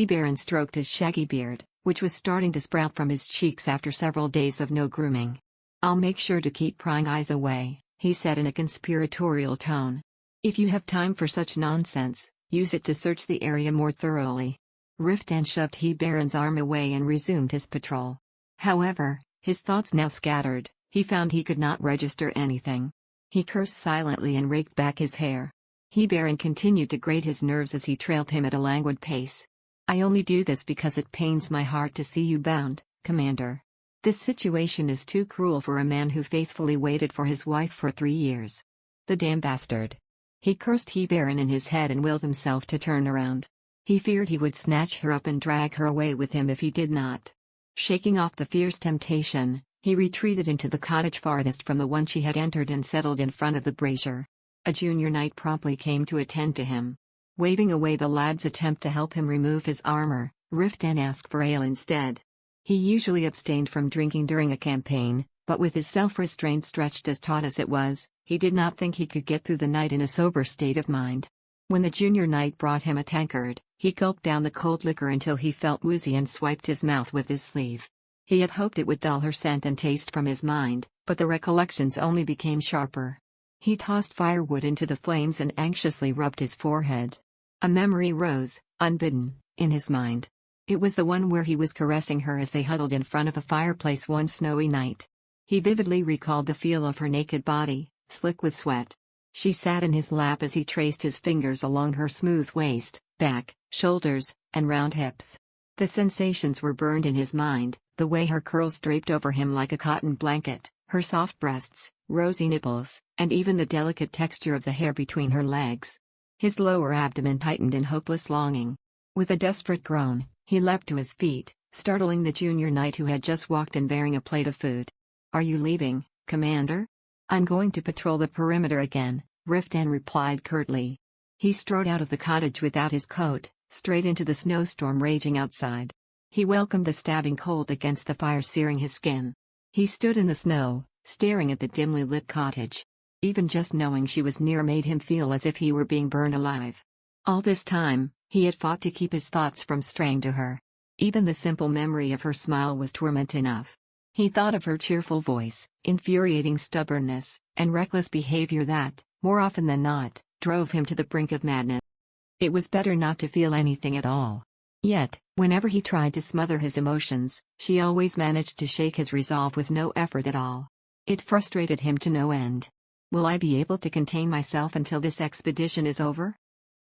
[SPEAKER 1] Baron stroked his shaggy beard, which was starting to sprout from his cheeks after several days of no grooming. "I'll make sure to keep prying eyes away," he said in a conspiratorial tone. "If you have time for such nonsense, use it to search the area more thoroughly." Riftan shoved Baron's arm away and resumed his patrol. However, his thoughts now scattered, he found he could not register anything. He cursed silently and raked back his hair. Baron continued to grate his nerves as he trailed him at a languid pace. "I only do this because it pains my heart to see you bound, Commander. This situation is too cruel for a man who faithfully waited for his wife for 3 years. The damn bastard." He cursed Baron in his head and willed himself to turn around. He feared he would snatch her up and drag her away with him if he did not. Shaking off the fierce temptation, he retreated into the cottage farthest from the one she had entered and settled in front of the brazier. A junior knight promptly came to attend to him. Waving away the lad's attempt to help him remove his armor, Riftan asked for ale instead. He usually abstained from drinking during a campaign, but with his self-restraint stretched as taut as it was, he did not think he could get through the night in a sober state of mind. When the junior knight brought him a tankard, he gulped down the cold liquor until he felt woozy and swiped his mouth with his sleeve. He had hoped it would dull her scent and taste from his mind, but the recollections only became sharper. He tossed firewood into the flames and anxiously rubbed his forehead. A memory rose, unbidden, in his mind. It was the one where he was caressing her as they huddled in front of a fireplace one snowy night. He vividly recalled the feel of her naked body, slick with sweat. She sat in his lap as he traced his fingers along her smooth waist, back, shoulders, and round hips. The sensations were burned in his mind, the way her curls draped over him like a cotton blanket, her soft breasts, rosy nipples, and even the delicate texture of the hair between her legs. His lower abdomen tightened in hopeless longing. With a desperate groan, he leapt to his feet, startling the junior knight who had just walked in bearing a plate of food. "Are you leaving, Commander?" "I'm going to patrol the perimeter again," Riftan replied curtly. He strode out of the cottage without his coat, straight into the snowstorm raging outside. He welcomed the stabbing cold against the fire searing his skin. He stood in the snow, staring at the dimly lit cottage. Even just knowing she was near made him feel as if he were being burned alive. All this time, he had fought to keep his thoughts from straying to her. Even the simple memory of her smile was torment enough. He thought of her cheerful voice, infuriating stubbornness, and reckless behavior that, more often than not, drove him to the brink of madness. It was better not to feel anything at all. Yet, whenever he tried to smother his emotions, she always managed to shake his resolve with no effort at all. It frustrated him to no end. Will I be able to contain myself until this expedition is over?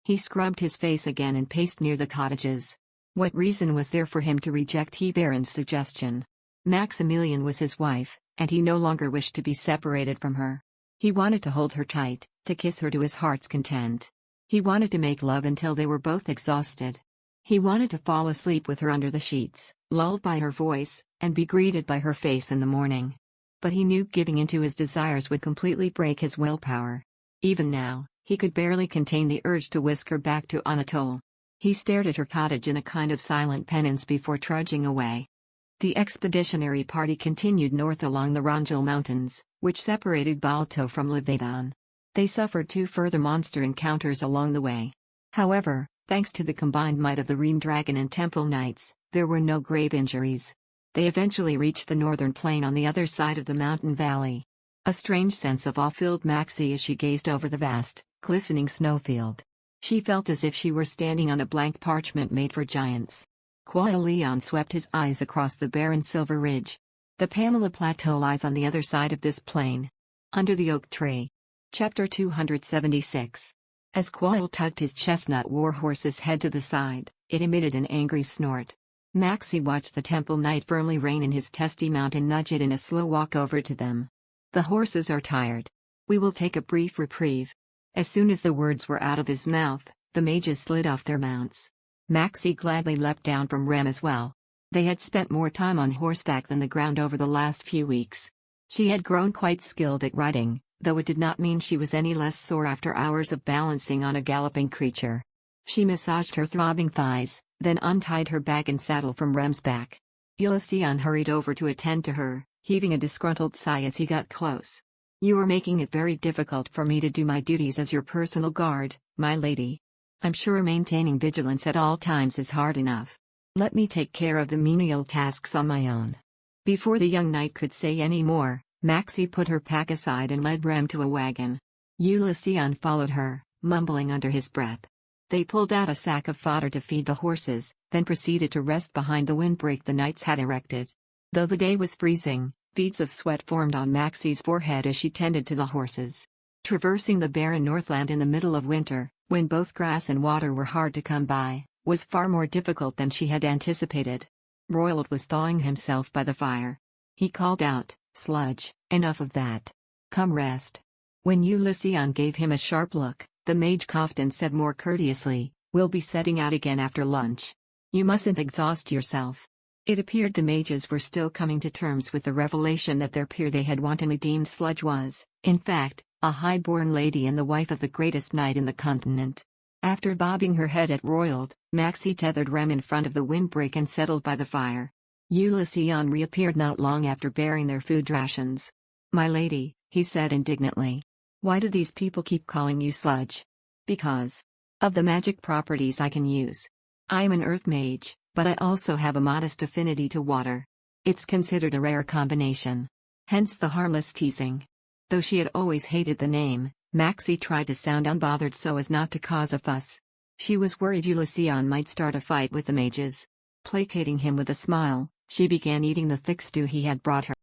[SPEAKER 1] He scrubbed his face again and paced near the cottages. What reason was there for him to reject Baron's suggestion? Maximilian was his wife, and he no longer wished to be separated from her. He wanted to hold her tight, to kiss her to his heart's content. He wanted to make love until they were both exhausted. He wanted to fall asleep with her under the sheets, lulled by her voice, and be greeted by her face in the morning. But he knew giving in to his desires would completely break his willpower. Even now, he could barely contain the urge to whisk her back to Anatole. He stared at her cottage in a kind of silent penance before trudging away. The expeditionary party continued north along the Rangel Mountains, which separated Balto from Levedon. They suffered 2 further monster encounters along the way. However, thanks to the combined might of the Ream Dragon and Temple Knights, there were no grave injuries. They eventually reached the northern plain on the other side of the mountain valley. A strange sense of awe filled Maxie as she gazed over the vast, glistening snowfield. She felt as if she were standing on a blank parchment made for giants. Leon swept his eyes across the barren silver ridge. The Pamela Plateau lies on the other side of this plain. Under the oak tree. Chapter 276. As Quail tugged his chestnut warhorse's head to the side, it emitted an angry snort. Maxie watched the Temple Knight firmly rein in his testy mount and nudge it in a slow walk over to them. "The horses are tired. We will take a brief reprieve." As soon as the words were out of his mouth, the mages slid off their mounts. Maxie gladly leapt down from Rem as well. They had spent more time on horseback than the ground over the last few weeks. She had grown quite skilled at riding, though it did not mean she was any less sore after hours of balancing on a galloping creature. She massaged her throbbing thighs, then untied her bag and saddle from Rem's back. Ulysses hurried over to attend to her, heaving a disgruntled sigh as he got close. "You are making it very difficult for me to do my duties as your personal guard, my lady. I'm sure maintaining vigilance at all times is hard enough. Let me take care of the menial tasks on my own." Before the young knight could say any more, Maxie put her pack aside and led Rem to a wagon. Ulysses followed her, mumbling under his breath. They pulled out a sack of fodder to feed the horses, then proceeded to rest behind the windbreak the knights had erected. Though the day was freezing, beads of sweat formed on Maxie's forehead as she tended to the horses. Traversing the barren Northland in the middle of winter, when both grass and water were hard to come by, was far more difficult than she had anticipated. Royald was thawing himself by the fire. He called out, "Sludge, enough of that. Come rest." When Ulysses gave him a sharp look, the mage coughed and said more courteously, "We'll be setting out again after lunch. You mustn't exhaust yourself." It appeared the mages were still coming to terms with the revelation that their peer they had wantonly deemed Sludge was, in fact, a high-born lady and the wife of the greatest knight in the continent. After bobbing her head at Royald, Maxie tethered Rem in front of the windbreak and settled by the fire. Ulysses reappeared not long after bearing their food rations. "My lady," he said indignantly. "Why do these people keep calling you Sludge?" "Because of the magic properties I can use. I am an earth mage, but I also have a modest affinity to water. It's considered a rare combination. Hence the harmless teasing." Though she had always hated the name, Maxie tried to sound unbothered so as not to cause a fuss. She was worried Ulysses might start a fight with the mages. Placating him with a smile, she began eating the thick stew he had brought her.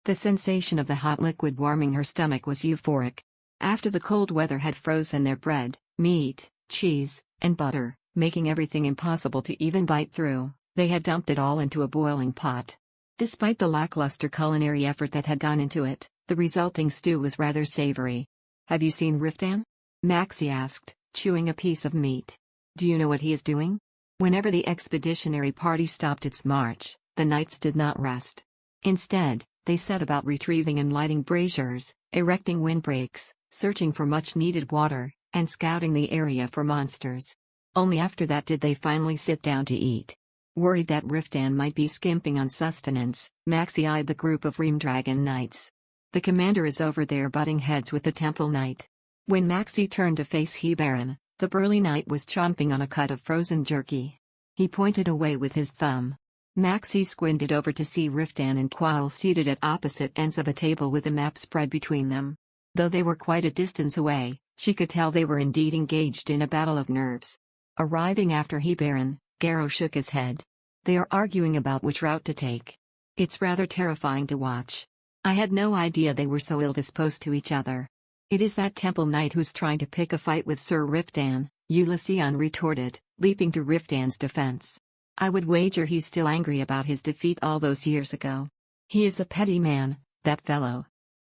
[SPEAKER 1] The sensation of the hot liquid warming her stomach was euphoric. After the cold weather had frozen their bread, meat, cheese, and butter, making everything impossible to even bite through, they had dumped it all into a boiling pot. Despite the lackluster culinary effort that had gone into it, the resulting stew was rather savory. "Have you seen Riftan?" Maxie asked, chewing a piece of meat. "Do you know what he is doing?" Whenever the expeditionary party stopped its march, the knights did not rest. Instead, they set about retrieving and lighting braziers, erecting windbreaks, searching for much-needed water, and scouting the area for monsters. Only after that did they finally sit down to eat. Worried that Riftan might be skimping on sustenance, Maxi eyed the group of Reamdragon knights. The commander is over there butting heads with the temple knight. When Maxi turned to face Hebarin, the burly knight was chomping on a cut of frozen jerky. He pointed away with his thumb. Maxi squinted over to see Riftan and Quail seated at opposite ends of a table with a map spread between them. Though they were quite a distance away, she could tell they were indeed engaged in a battle of nerves. Arriving after Hebarin, Garrow shook his head. They are arguing about which route to take. It's rather terrifying to watch. I had no idea they were so ill-disposed to each other. It is that temple knight who's trying to pick a fight with Sir Riftan, Ulysseon retorted, leaping to Riftan's defense. I would wager he's still angry about his defeat all those years ago. He is a petty man, that fellow.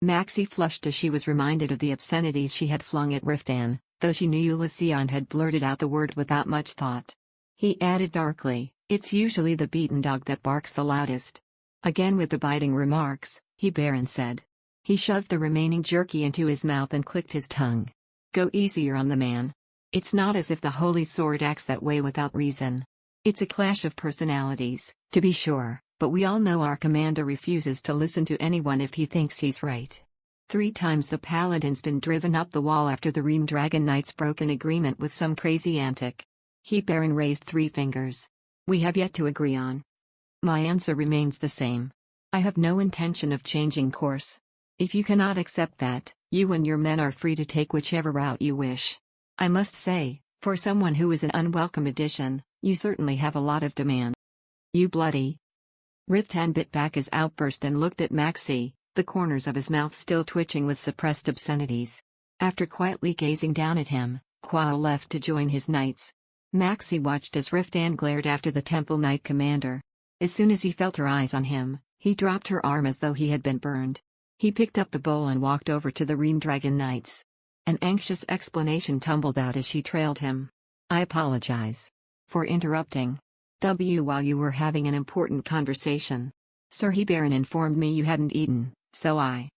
[SPEAKER 1] Maxi flushed as she was reminded of the obscenities she had flung at Riftan, though she knew Ulysseon had blurted out the word without much thought. He added darkly, it's usually the beaten dog that barks the loudest. Again with the biting remarks, Hebarin said. He shoved the remaining jerky into his mouth and clicked his tongue. Go easier on the man. It's not as if the Holy Sword acts that way without reason. It's a clash of personalities, to be sure, but we all know our commander refuses to listen to anyone if he thinks he's right. 3 times the paladin's been driven up the wall after the Reamdragon knights broke an agreement with some crazy antic. Hebarin raised 3 fingers. We have yet to agree on. My answer remains the same. I have no intention of changing course. If you cannot accept that, you and your men are free to take whichever route you wish. I must say, for someone who is an unwelcome addition, you certainly have a lot of demand. You bloody. Riftan bit back his outburst and looked at Maxi, the corners of his mouth still twitching with suppressed obscenities. After quietly gazing down at him, Quail left to join his knights. Maxi watched as Riftan glared after the temple knight commander. As soon as he felt her eyes on him, he dropped her arm as though he had been burned. He picked up the bowl and walked over to the Reamdragon knights. An anxious explanation tumbled out as she trailed him. I apologize for interrupting. While you were having an important conversation. Sir Hebarin informed me you hadn't eaten, so I.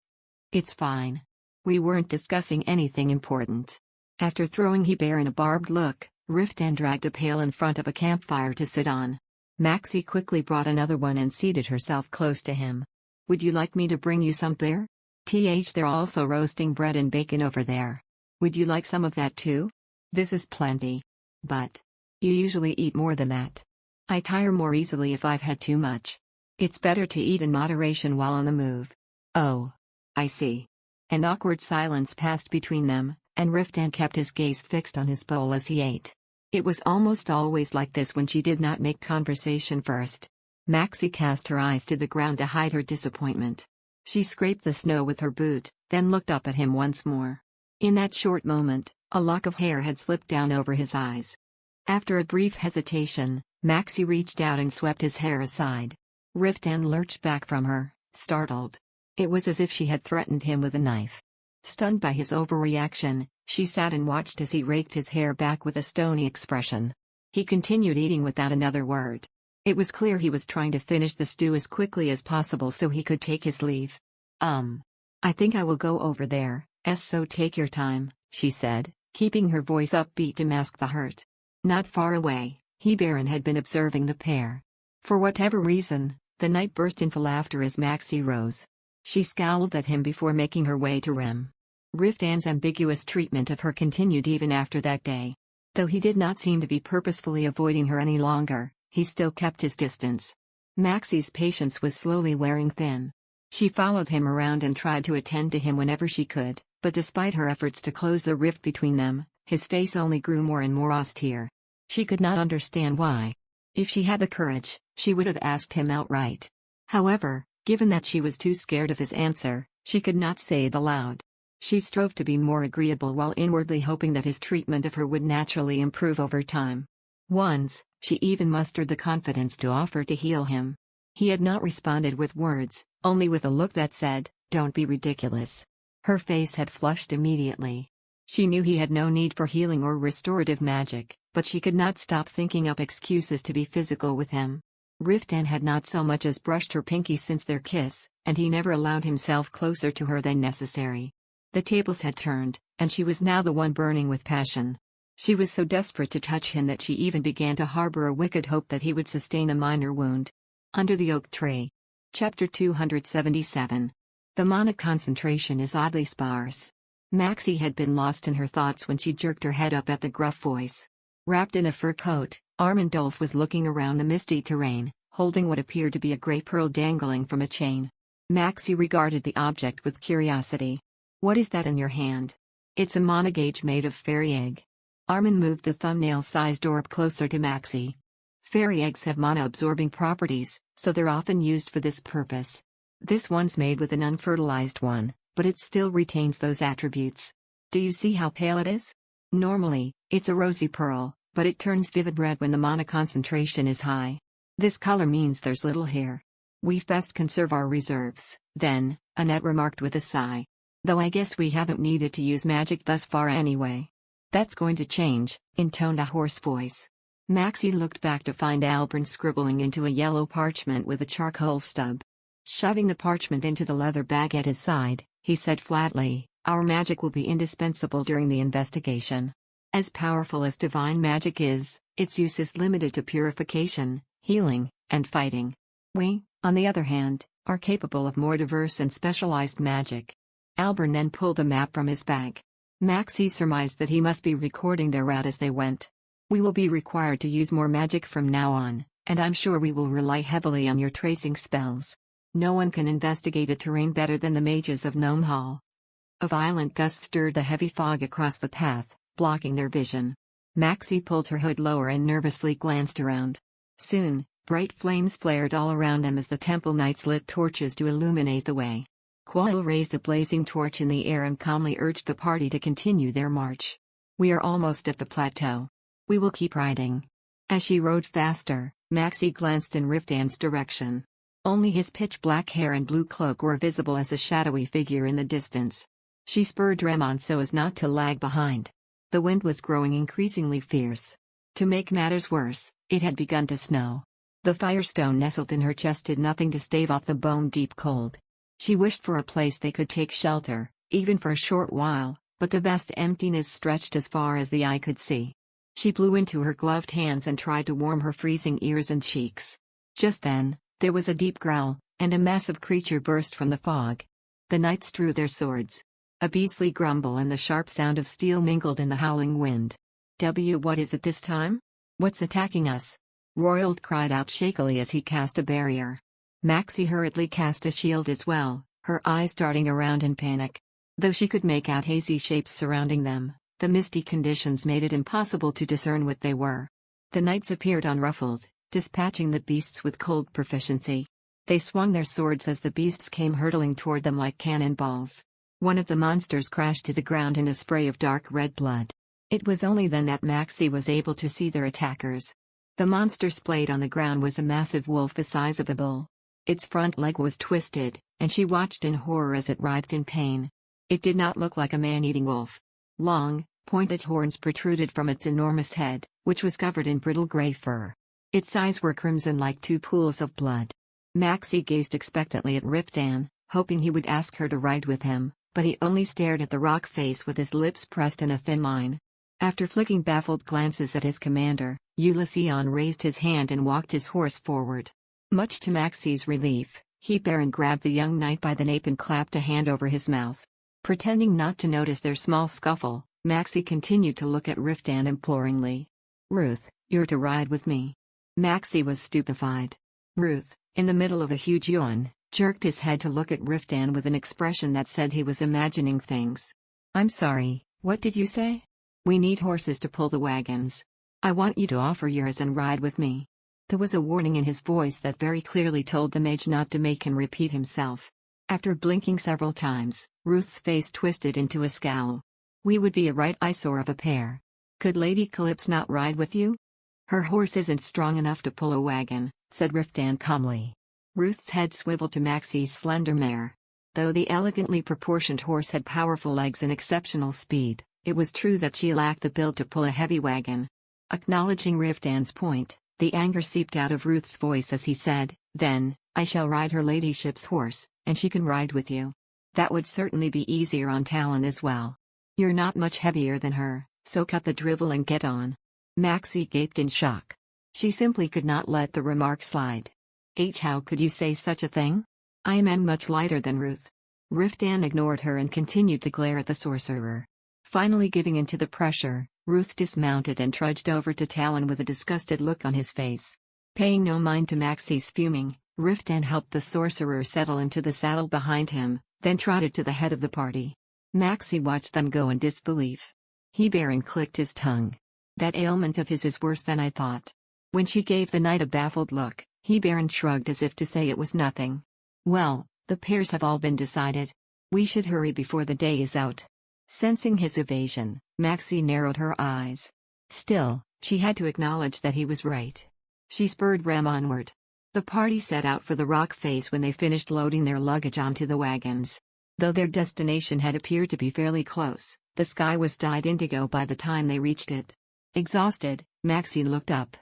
[SPEAKER 1] It's fine. We weren't discussing anything important. After throwing Hebarin a barbed look, Riftan dragged a pail in front of a campfire to sit on. Maxi quickly brought another one and seated herself close to him. Would you like me to bring you some beer? They're also roasting bread and bacon over there. Would you like some of that too? This is plenty. But you usually eat more than that. I tire more easily if I've had too much. It's better to eat in moderation while on the move. Oh. I see. An awkward silence passed between them, and Riftan kept his gaze fixed on his bowl as he ate. It was almost always like this when she did not make conversation first. Maxi cast her eyes to the ground to hide her disappointment. She scraped the snow with her boot, then looked up at him once more. In that short moment, a lock of hair had slipped down over his eyes. After a brief hesitation, Maxi reached out and swept his hair aside. Riftan lurched back from her, startled. It was as if she had threatened him with a knife. Stunned by his overreaction, she sat and watched as he raked his hair back with a stony expression. He continued eating without another word. It was clear he was trying to finish the stew as quickly as possible so he could take his leave. I think I will go over there, so take your time, she said, keeping her voice upbeat to mask the hurt. Not far away, Hebarin had been observing the pair. For whatever reason, the knight burst into laughter as Maxi rose. She scowled at him before making her way to Rem. Riftan's ambiguous treatment of her continued even after that day. Though he did not seem to be purposefully avoiding her any longer, he still kept his distance. Maxi's patience was slowly wearing thin. She followed him around and tried to attend to him whenever she could, but despite her efforts to close the rift between them, his face only grew more and more austere. She could not understand why. If she had the courage, she would have asked him outright. However, given that she was too scared of his answer, she could not say it aloud. She strove to be more agreeable while inwardly hoping that his treatment of her would naturally improve over time. Once, she even mustered the confidence to offer to heal him. He had not responded with words, only with a look that said, "Don't be ridiculous." Her face had flushed immediately. She knew he had no need for healing or restorative magic, but she could not stop thinking up excuses to be physical with him. Riftan had not so much as brushed her pinky since their kiss, and he never allowed himself closer to her than necessary. The tables had turned, and she was now the one burning with passion. She was so desperate to touch him that she even began to harbor a wicked hope that he would sustain a minor wound. Under the Oak Tree. Chapter 277. The mana concentration is oddly sparse. Maxie had been lost in her thoughts when she jerked her head up at the gruff voice. Wrapped in a fur coat, Armandolf was looking around the misty terrain, holding what appeared to be a grey pearl dangling from a chain. Maxie regarded the object with curiosity. "What is that in your hand?" "It's a mana gauge made of fairy egg." Armand moved the thumbnail-sized orb closer to Maxie. Fairy eggs have mana-absorbing properties, so they're often used for this purpose. This one's made with an unfertilized one, but it still retains those attributes. Do you see how pale it is? Normally, it's a rosy pearl, but it turns vivid red when the mana concentration is high. This color means there's little here. We've best conserve our reserves, then, Annette remarked with a sigh. Though I guess we haven't needed to use magic thus far anyway. That's going to change, intoned a hoarse voice. Maxie looked back to find Albert scribbling into a yellow parchment with a charcoal stub. Shoving the parchment into the leather bag at his side, he said flatly, "Our magic will be indispensable during the investigation. As powerful as divine magic is, its use is limited to purification, healing, and fighting. We, on the other hand, are capable of more diverse and specialized magic." Albert then pulled a map from his bag. Maxie surmised that he must be recording their route as they went. "We will be required to use more magic from now on, and I'm sure we will rely heavily on your tracing spells. No one can investigate a terrain better than the mages of Gnome Hall." A violent gust stirred the heavy fog across the path, blocking their vision. Maxie pulled her hood lower and nervously glanced around. Soon, bright flames flared all around them as the temple knights lit torches to illuminate the way. Quoll raised a blazing torch in the air and calmly urged the party to continue their march. "We are almost at the plateau. We will keep riding." As she rode faster, Maxie glanced in Riftan's direction. Only his pitch-black hair and blue cloak were visible as a shadowy figure in the distance. She spurred Rem on so as not to lag behind. The wind was growing increasingly fierce. To make matters worse, it had begun to snow. The firestone nestled in her chest did nothing to stave off the bone-deep cold. She wished for a place they could take shelter, even for a short while, but the vast emptiness stretched as far as the eye could see. She blew into her gloved hands and tried to warm her freezing ears and cheeks. Just then, there was a deep growl, and a massive creature burst from the fog. The knights drew their swords. A beastly grumble and the sharp sound of steel mingled in the howling wind. What is it this time? What's attacking us?" Royald cried out shakily as he cast a barrier. Maxie hurriedly cast a shield as well, her eyes darting around in panic. Though she could make out hazy shapes surrounding them, the misty conditions made it impossible to discern what they were. The knights appeared unruffled, dispatching the beasts with cold proficiency. They swung their swords as the beasts came hurtling toward them like cannonballs. One of the monsters crashed to the ground in a spray of dark red blood. It was only then that Maxie was able to see their attackers. The monster splayed on the ground was a massive wolf the size of a bull. Its front leg was twisted, and she watched in horror as it writhed in pain. It did not look like a man-eating wolf. Long, pointed horns protruded from its enormous head, which was covered in brittle gray fur. Its eyes were crimson like two pools of blood. Maxie gazed expectantly at Riftan, hoping he would ask her to ride with him, but he only stared at the rock face with his lips pressed in a thin line. After flicking baffled glances at his commander, Ulysses raised his hand and walked his horse forward. Much to Maxie's relief, Baron grabbed the young knight by the nape and clapped a hand over his mouth. Pretending not to notice their small scuffle, Maxie continued to look at Riftan imploringly. "Ruth, you're to ride with me." Maxie was stupefied. Ruth, in the middle of a huge yawn, jerked his head to look at Riftan with an expression that said he was imagining things. "I'm sorry, what did you say?" "We need horses to pull the wagons. I want you to offer yours and ride with me." There was a warning in his voice that very clearly told the mage not to make him repeat himself. After blinking several times, Ruth's face twisted into a scowl. "We would be a right eyesore of a pair. Could Lady Calypso not ride with you?" "Her horse isn't strong enough to pull a wagon," said Riftan calmly. Ruth's head swiveled to Maxie's slender mare. Though the elegantly proportioned horse had powerful legs and exceptional speed, it was true that she lacked the build to pull a heavy wagon. Acknowledging Riftan's point, the anger seeped out of Ruth's voice as he said, "Then, I shall ride her ladyship's horse, and she can ride with you. That would certainly be easier on Talon as well. You're not much heavier than her, so cut the drivel and get on." Maxie gaped in shock. She simply could not let the remark slide. How could you say such a thing? I am much lighter than Ruth." Riftan ignored her and continued to glare at the sorcerer. Finally giving in to the pressure, Ruth dismounted and trudged over to Talon with a disgusted look on his face. Paying no mind to Maxie's fuming, Riftan helped the sorcerer settle into the saddle behind him, then trotted to the head of the party. Maxie watched them go in disbelief. Hebarin clicked his tongue. "That ailment of his is worse than I thought." When she gave the knight a baffled look, Hebarin shrugged as if to say it was nothing. "Well, the pairs have all been decided. We should hurry before the day is out." Sensing his evasion, Maxie narrowed her eyes. Still, she had to acknowledge that he was right. She spurred Rem onward. The party set out for the rock face when they finished loading their luggage onto the wagons. Though their destination had appeared to be fairly close, the sky was dyed indigo by the time they reached it. Exhausted, Maxie looked up.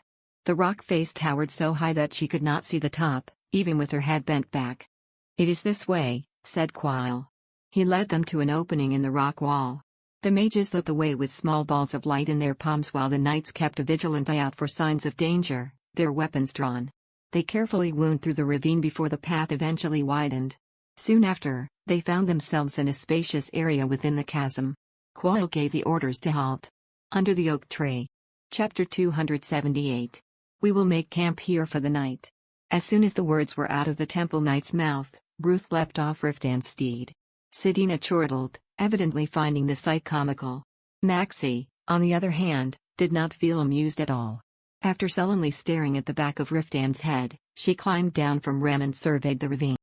[SPEAKER 1] The rock face towered so high that she could not see the top, even with her head bent back. "It is this way," said Quile. He led them to an opening in the rock wall. The mages lit the way with small balls of light in their palms while the knights kept a vigilant eye out for signs of danger, their weapons drawn. They carefully wound through the ravine before the path eventually widened. Soon after, they found themselves in a spacious area within the chasm. Quile gave the orders to halt. Under the oak tree. Chapter 278. We will make camp here for the night. As soon as the words were out of the temple knight's mouth, Ruth leapt off Riftan's steed. Sidina chortled, evidently finding the sight comical. Maxie, on the other hand, did not feel amused at all. After sullenly staring at the back of Riftan's head, she climbed down from Rem and surveyed the ravine.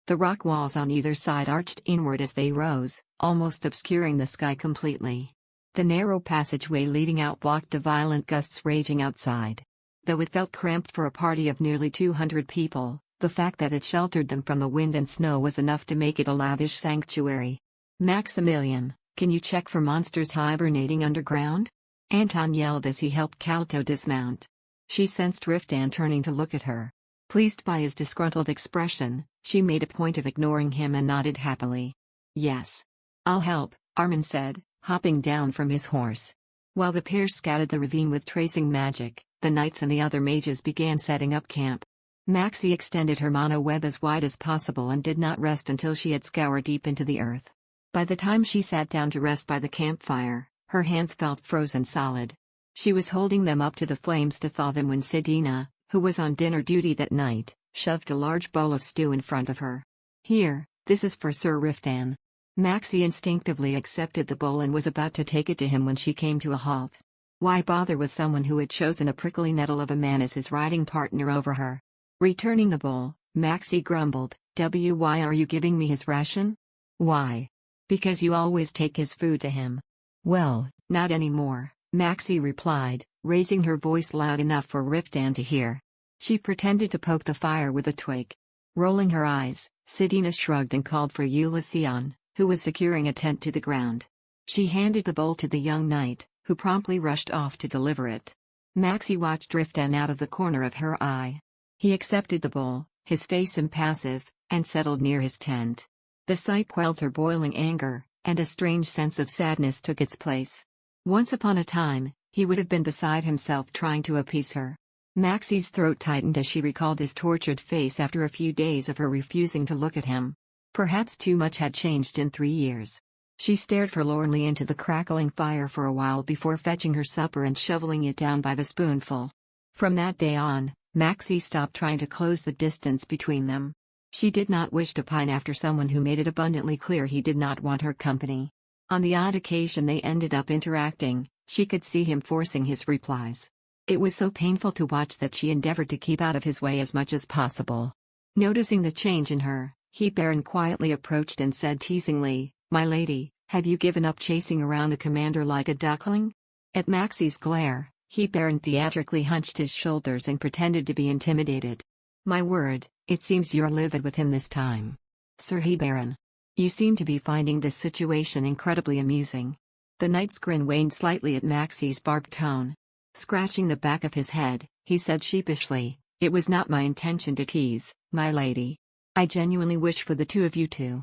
[SPEAKER 1] The rock walls on either side arched inward as they rose, almost obscuring the sky completely. The narrow passageway leading out blocked the violent gusts raging outside. Though it felt cramped for a party of nearly 200 people, the fact that it sheltered them from the wind and snow was enough to make it a lavish sanctuary. "Maximilian, can you check for monsters hibernating underground?" Anton yelled as he helped Calto dismount. She sensed Riftan turning to look at her. Pleased by his disgruntled expression, she made a point of ignoring him and nodded happily. "Yes. I'll help," Armin said, hopping down from his horse. While the pair scouted the ravine with tracing magic, the knights and the other mages began setting up camp. Maxie extended her mana web as wide as possible and did not rest until she had scoured deep into the earth. By the time she sat down to rest by the campfire, her hands felt frozen solid. She was holding them up to the flames to thaw them when Sidina, who was on dinner duty that night, shoved a large bowl of stew in front of her. "Here, this is for Sir Riftan." Maxie instinctively accepted the bowl and was about to take it to him when she came to a halt. Why bother with someone who had chosen a prickly nettle of a man as his riding partner over her? Returning the bowl, Maxie grumbled, "Why are you giving me his ration?" "Why? Because you always take his food to him." "Well, not anymore," Maxie replied, raising her voice loud enough for Riftan to hear. She pretended to poke the fire with a twig. Rolling her eyes, Sidina shrugged and called for Ulysseon, who was securing a tent to the ground. She handed the bowl to the young knight, who promptly rushed off to deliver it. Maxie watched Riftan out of the corner of her eye. He accepted the bowl, his face impassive, and settled near his tent. The sight quelled her boiling anger, and a strange sense of sadness took its place. Once upon a time, he would have been beside himself trying to appease her. Maxie's throat tightened as she recalled his tortured face after a few days of her refusing to look at him. Perhaps too much had changed in 3 years. She stared forlornly into the crackling fire for a while before fetching her supper and shoveling it down by the spoonful. From that day on, Maxie stopped trying to close the distance between them. She did not wish to pine after someone who made it abundantly clear he did not want her company. On the odd occasion they ended up interacting, she could see him forcing his replies. It was so painful to watch that she endeavored to keep out of his way as much as possible. Noticing the change in her, Hebarin quietly approached and said teasingly, "My lady, have you given up chasing around the commander like a duckling?" At Maxie's glare, Hebarin theatrically hunched his shoulders and pretended to be intimidated. "My word, it seems you're livid with him this time. Sir Hebarin. You seem to be finding this situation incredibly amusing." The knight's grin waned slightly at Maxie's barbed tone. Scratching the back of his head, he said sheepishly, "It was not my intention to tease, my lady. I genuinely wish for the two of you to.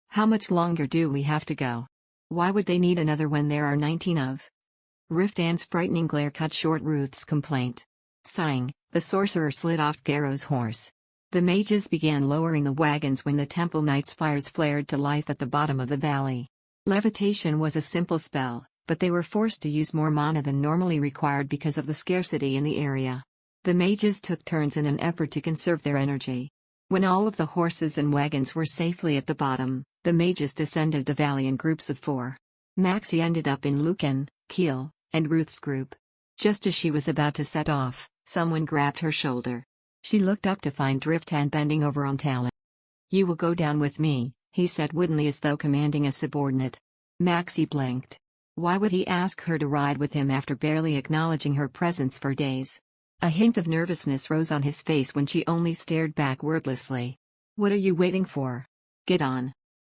[SPEAKER 1] How much longer do we have to go? Why would they need another when there are 19 of?" Riftan's frightening glare cut short Ruth's complaint. Sighing, the sorcerer slid off Garrow's horse. The mages began lowering the wagons when the Temple Knight's fires flared to life at the bottom of the valley. Levitation was a simple spell, but they were forced to use more mana than normally required because of the scarcity in the area. The mages took turns in an effort to conserve their energy. When all of the horses and wagons were safely at the bottom, the mages descended the valley in groups of 4. Maxie ended up in Lucan, Keel, and Ruth's group. Just as she was about to set off, someone grabbed her shoulder. She looked up to find Riftan bending over on Talon. "You will go down with me," he said woodenly as though commanding a subordinate. Maxie blinked. Why would he ask her to ride with him after barely acknowledging her presence for days? A hint of nervousness rose on his face when she only stared back wordlessly. "What are you waiting for? Get on."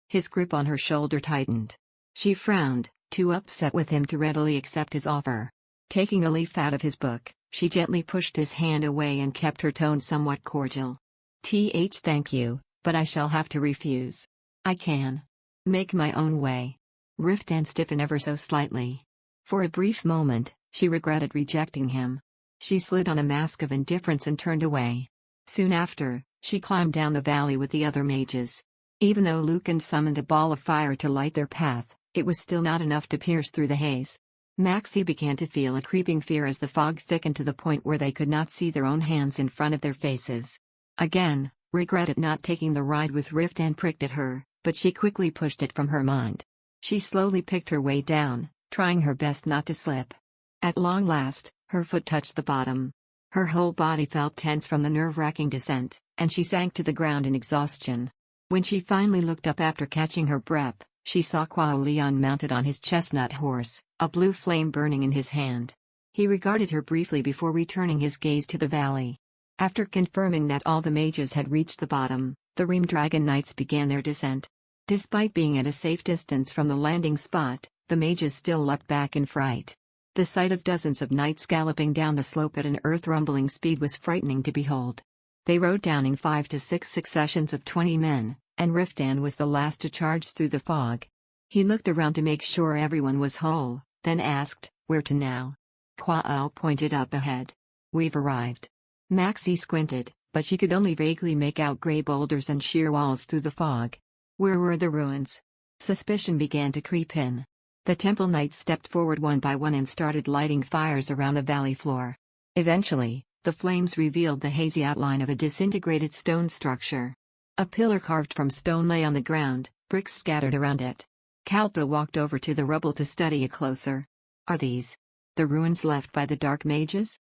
[SPEAKER 1] His grip on her shoulder tightened. She frowned, too upset with him to readily accept his offer. Taking a leaf out of his book, she gently pushed his hand away and kept her tone somewhat cordial. Thank you, but I shall have to refuse. I can make my own way." Riftan stiffened ever so slightly. For a brief moment, she regretted rejecting him. She slid on a mask of indifference and turned away. Soon after, she climbed down the valley with the other mages. Even though Lucan summoned a ball of fire to light their path, it was still not enough to pierce through the haze. Maxie began to feel a creeping fear as the fog thickened to the point where they could not see their own hands in front of their faces. Again, regret at not taking the ride with Riftan pricked at her, but she quickly pushed it from her mind. She slowly picked her way down, trying her best not to slip. At long last, her foot touched the bottom. Her whole body felt tense from the nerve-wracking descent, and she sank to the ground in exhaustion. When she finally looked up after catching her breath, she saw Kuao Lian mounted on his chestnut horse, a blue flame burning in his hand. He regarded her briefly before returning his gaze to the valley. After confirming that all the mages had reached the bottom, the Ream Dragon Knights began their descent. Despite being at a safe distance from the landing spot, the mages still leapt back in fright. The sight of dozens of knights galloping down the slope at an earth-rumbling speed was frightening to behold. They rode down in 5 to 6 successions of 20 men, and Riftan was the last to charge through the fog. He looked around to make sure everyone was whole, then asked, "Where to now?" Kuao pointed up ahead. "We've arrived." Maxie squinted, but she could only vaguely make out gray boulders and sheer walls through the fog. Where were the ruins? Suspicion began to creep in. The Temple Knights stepped forward one by one and started lighting fires around the valley floor. Eventually, the flames revealed the hazy outline of a disintegrated stone structure. A pillar carved from stone lay on the ground, bricks scattered around it. Kalpa walked over to the rubble to study it closer. "Are these the ruins left by the Dark Mages?"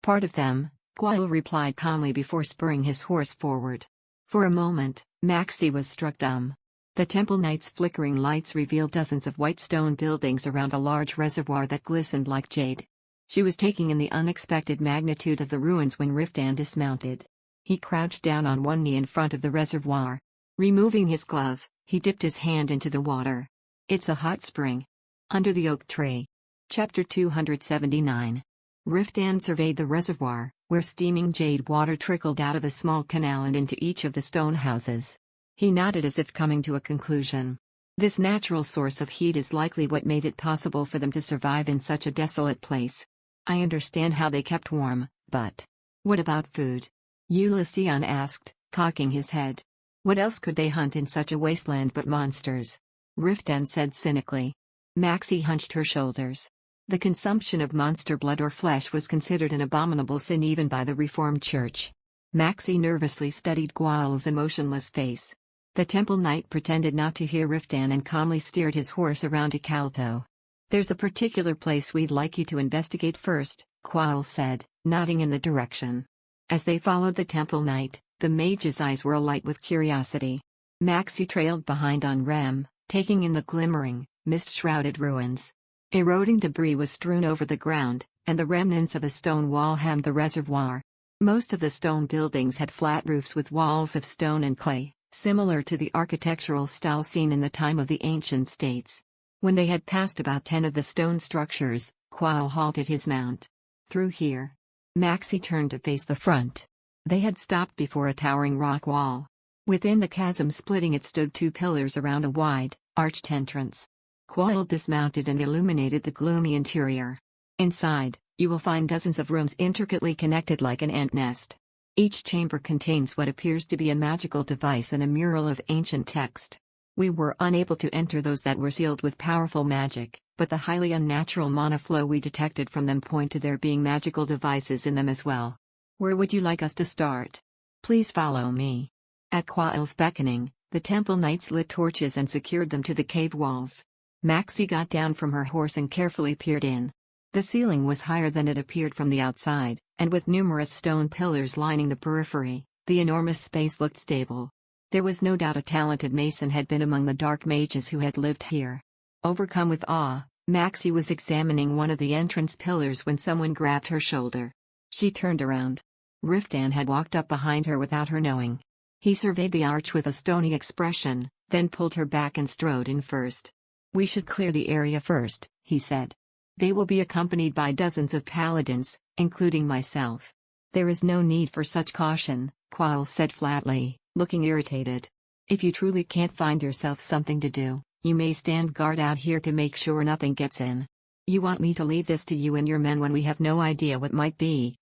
[SPEAKER 1] "Part of them," Kuao replied calmly before spurring his horse forward. For a moment, Maxie was struck dumb. The Temple Knight's flickering lights revealed dozens of white stone buildings around a large reservoir that glistened like jade. She was taking in the unexpected magnitude of the ruins when Riftan dismounted. He crouched down on one knee in front of the reservoir. Removing his glove, he dipped his hand into the water. "It's a hot spring." Under the oak tree. Chapter 279. Riftan surveyed the reservoir, where steaming jade water trickled out of a small canal and into each of the stone houses. He nodded as if coming to a conclusion. This natural source of heat is likely what made it possible for them to survive in such a desolate place. "I understand how they kept warm, but what about food?" Ulyssean asked, cocking his head. "What else could they hunt in such a wasteland but monsters?" Riftan said cynically. Maxie hunched her shoulders. The consumption of monster blood or flesh was considered an abominable sin even by the Reformed Church. Maxie nervously studied Kuao's emotionless face. The Temple Knight pretended not to hear Riftan and calmly steered his horse around to Kalto. "There's a particular place we'd like you to investigate first," Kuao said, nodding in the direction. As they followed the Temple Knight, the mage's eyes were alight with curiosity. Maxie trailed behind on Rem, taking in the glimmering, mist-shrouded ruins. Eroding debris was strewn over the ground, and the remnants of a stone wall hemmed the reservoir. Most of the stone buildings had flat roofs with walls of stone and clay, similar to the architectural style seen in the time of the ancient states. When they had passed about 10 of the stone structures, Kuao halted his mount. Through here. Maxie turned to face the front. They had stopped before a towering rock wall. Within the chasm splitting it stood two pillars around a wide, arched entrance. Quail dismounted and illuminated the gloomy interior. Inside, you will find dozens of rooms intricately connected like an ant nest. Each chamber contains what appears to be a magical device and a mural of ancient text. We were unable to enter those that were sealed with powerful magic, but the highly unnatural mana flow we detected from them point to there being magical devices in them as well. Where would you like us to start? Please follow me. At Quail's beckoning, the temple knights lit torches and secured them to the cave walls. Maxie got down from her horse and carefully peered in. The ceiling was higher than it appeared from the outside, and with numerous stone pillars lining the periphery, the enormous space looked stable. There was no doubt a talented mason had been among the dark mages who had lived here. Overcome with awe, Maxie was examining one of the entrance pillars when someone grabbed her shoulder. She turned around. Riftan had walked up behind her without her knowing. He surveyed the arch with a stony expression, then pulled her back and strode in first. "We should clear the area first," he said. "They will be accompanied by dozens of paladins, including myself." "There is no need for such caution," Quail said flatly, looking irritated. "If you truly can't find yourself something to do, you may stand guard out here to make sure nothing gets in. You want me to leave this to you and your men when we have no idea what might be?"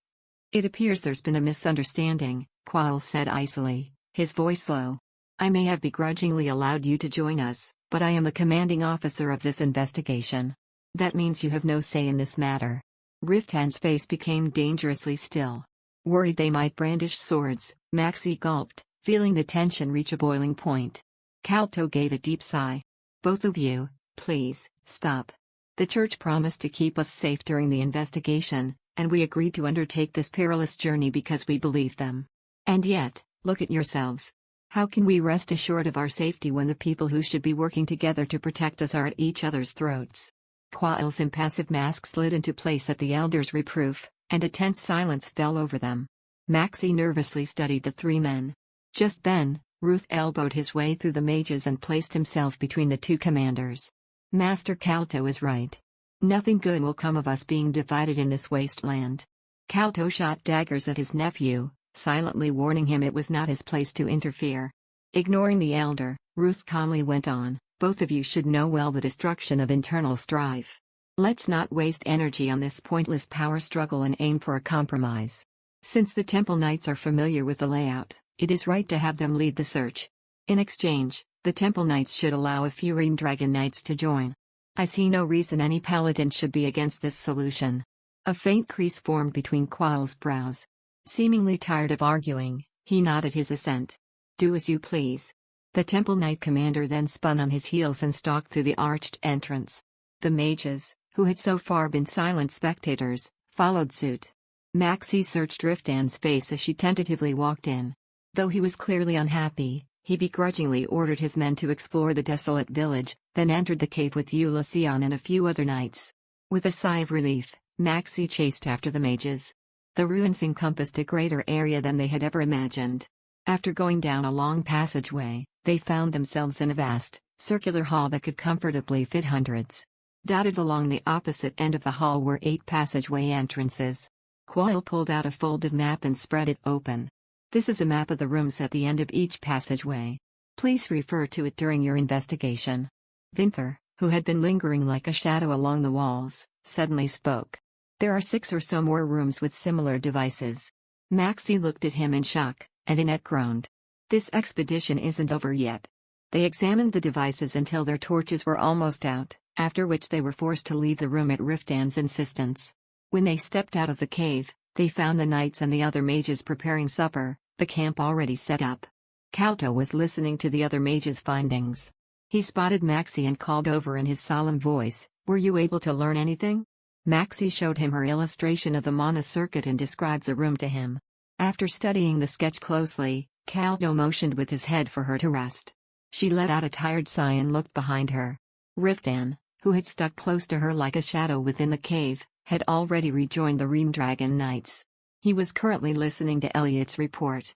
[SPEAKER 1] "It appears there's been a misunderstanding," Quail said icily, his voice low. "I may have begrudgingly allowed you to join us, but I am the commanding officer of this investigation. That means you have no say in this matter." Riftan's face became dangerously still. Worried they might brandish swords, Maxie gulped, feeling the tension reach a boiling point. Calto gave a deep sigh. "Both of you, please, stop. The church promised to keep us safe during the investigation, and we agreed to undertake this perilous journey because we believed them. And yet, look at yourselves. How can we rest assured of our safety when the people who should be working together to protect us are at each other's throats?" Quail's impassive mask slid into place at the elder's reproof, and a tense silence fell over them. Maxie nervously studied the three men. Just then, Ruth elbowed his way through the mages and placed himself between the two commanders. "Master Calto is right. Nothing good will come of us being divided in this wasteland." Calto shot daggers at his nephew, silently warning him it was not his place to interfere. Ignoring the elder, Ruth calmly went on, "Both of you should know well the destruction of internal strife. Let's not waste energy on this pointless power struggle and aim for a compromise. Since the Temple Knights are familiar with the layout, it is right to have them lead the search. In exchange, the Temple Knights should allow a few Ream Dragon Knights to join. I see no reason any paladin should be against this solution." A faint crease formed between Quail's brows. Seemingly tired of arguing, he nodded his assent. "Do as you please." The Temple Knight commander then spun on his heels and stalked through the arched entrance. The mages, who had so far been silent spectators, followed suit. Maxie searched Riftan's face as she tentatively walked in. Though he was clearly unhappy, he begrudgingly ordered his men to explore the desolate village, then entered the cave with Ulysseon and a few other knights. With a sigh of relief, Maxie chased after the mages. The ruins encompassed a greater area than they had ever imagined. After going down a long passageway, they found themselves in a vast, circular hall that could comfortably fit hundreds. Dotted along the opposite end of the hall were 8 passageway entrances. Quail pulled out a folded map and spread it open. "This is a map of the rooms at the end of each passageway. Please refer to it during your investigation." Vinther, who had been lingering like a shadow along the walls, suddenly spoke. "There are 6 or so more rooms with similar devices." Maxie looked at him in shock, and Annette groaned. "This expedition isn't over yet." They examined the devices until their torches were almost out, after which they were forced to leave the room at Riftan's insistence. When they stepped out of the cave, they found the knights and the other mages preparing supper, the camp already set up. Calto was listening to the other mages' findings. He spotted Maxie and called over in his solemn voice, "Were you able to learn anything?" Maxie showed him her illustration of the mana circuit and described the room to him. After studying the sketch closely, Calto motioned with his head for her to rest. She let out a tired sigh and looked behind her. Riftan, who had stuck close to her like a shadow within the cave, had already rejoined the Ream Dragon Knights. He was currently listening to Elliot's report.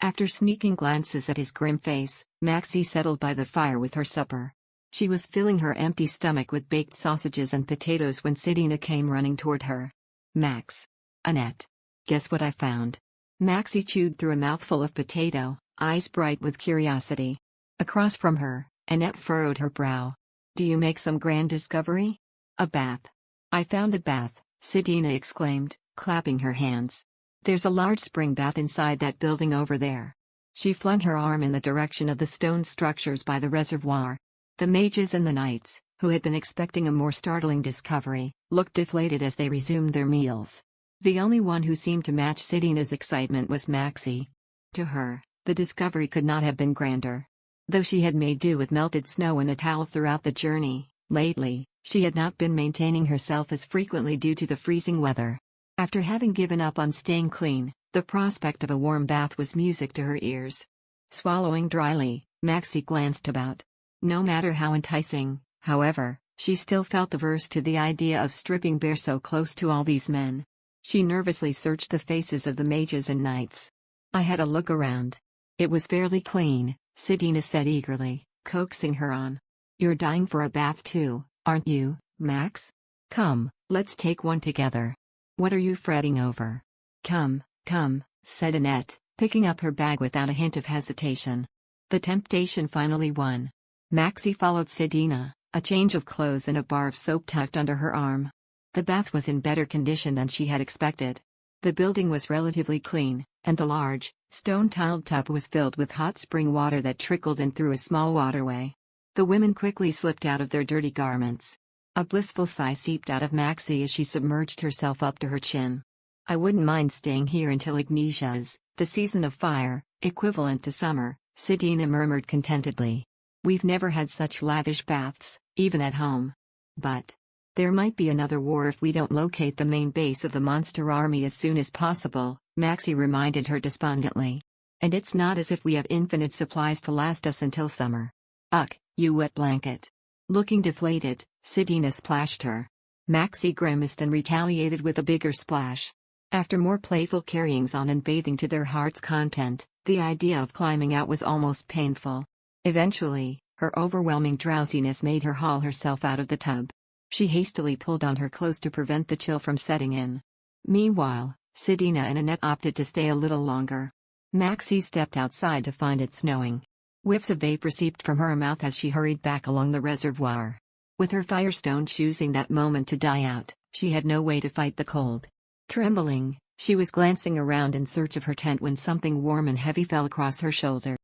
[SPEAKER 1] After sneaking glances at his grim face, Maxie settled by the fire with her supper. She was filling her empty stomach with baked sausages and potatoes when Sidina came running toward her. "Max, Annette. Guess what I found? Maxie chewed through a mouthful of potato, eyes bright with curiosity. Across from her, Annette furrowed her brow. Do you make some grand discovery? A bath. I found a bath, Sidina exclaimed, clapping her hands. There's a large spring bath inside that building over there. She flung her arm in the direction of the stone structures by the reservoir. The mages and the knights, who had been expecting a more startling discovery, looked deflated as they resumed their meals. The only one who seemed to match Sidina's excitement was Maxie. To her, the discovery could not have been grander. Though she had made do with melted snow and a towel throughout the journey, lately, she had not been maintaining herself as frequently due to the freezing weather. After having given up on staying clean, the prospect of a warm bath was music to her ears. Swallowing dryly, Maxie glanced about. No matter how enticing, however, she still felt averse to the idea of stripping bare so close to all these men. She nervously searched the faces of the mages and knights. I had a look around. It was fairly clean, Sidina said eagerly, coaxing her on. You're dying for a bath too, aren't you, Max? Come, let's take one together. What are you fretting over? Come, said Annette, picking up her bag without a hint of hesitation. The temptation finally won. Maxie followed Sidina, a change of clothes and a bar of soap tucked under her arm. The bath was in better condition than she had expected. The building was relatively clean, and the large, stone-tiled tub was filled with hot spring water that trickled in through a small waterway. The women quickly slipped out of their dirty garments. A blissful sigh seeped out of Maxie as she submerged herself up to her chin. I wouldn't mind staying here until Ignatius, the season of fire, equivalent to summer, Sidina murmured contentedly. We've never had such lavish baths, even at home. But there might be another war if we don't locate the main base of the monster army as soon as possible, Maxie reminded her despondently. And it's not as if we have infinite supplies to last us until summer. Ugh, you wet blanket. Looking deflated, Sidina splashed her. Maxie grimaced and retaliated with a bigger splash. After more playful carryings on and bathing to their heart's content, the idea of climbing out was almost painful. Eventually, her overwhelming drowsiness made her haul herself out of the tub. She hastily pulled on her clothes to prevent the chill from setting in. Meanwhile, Sidina and Annette opted to stay a little longer. Maxie stepped outside to find it snowing. Whiffs of vapor seeped from her mouth as she hurried back along the reservoir. With her firestone choosing that moment to die out, she had no way to fight the cold. Trembling, she was glancing around in search of her tent when something warm and heavy fell across her shoulder.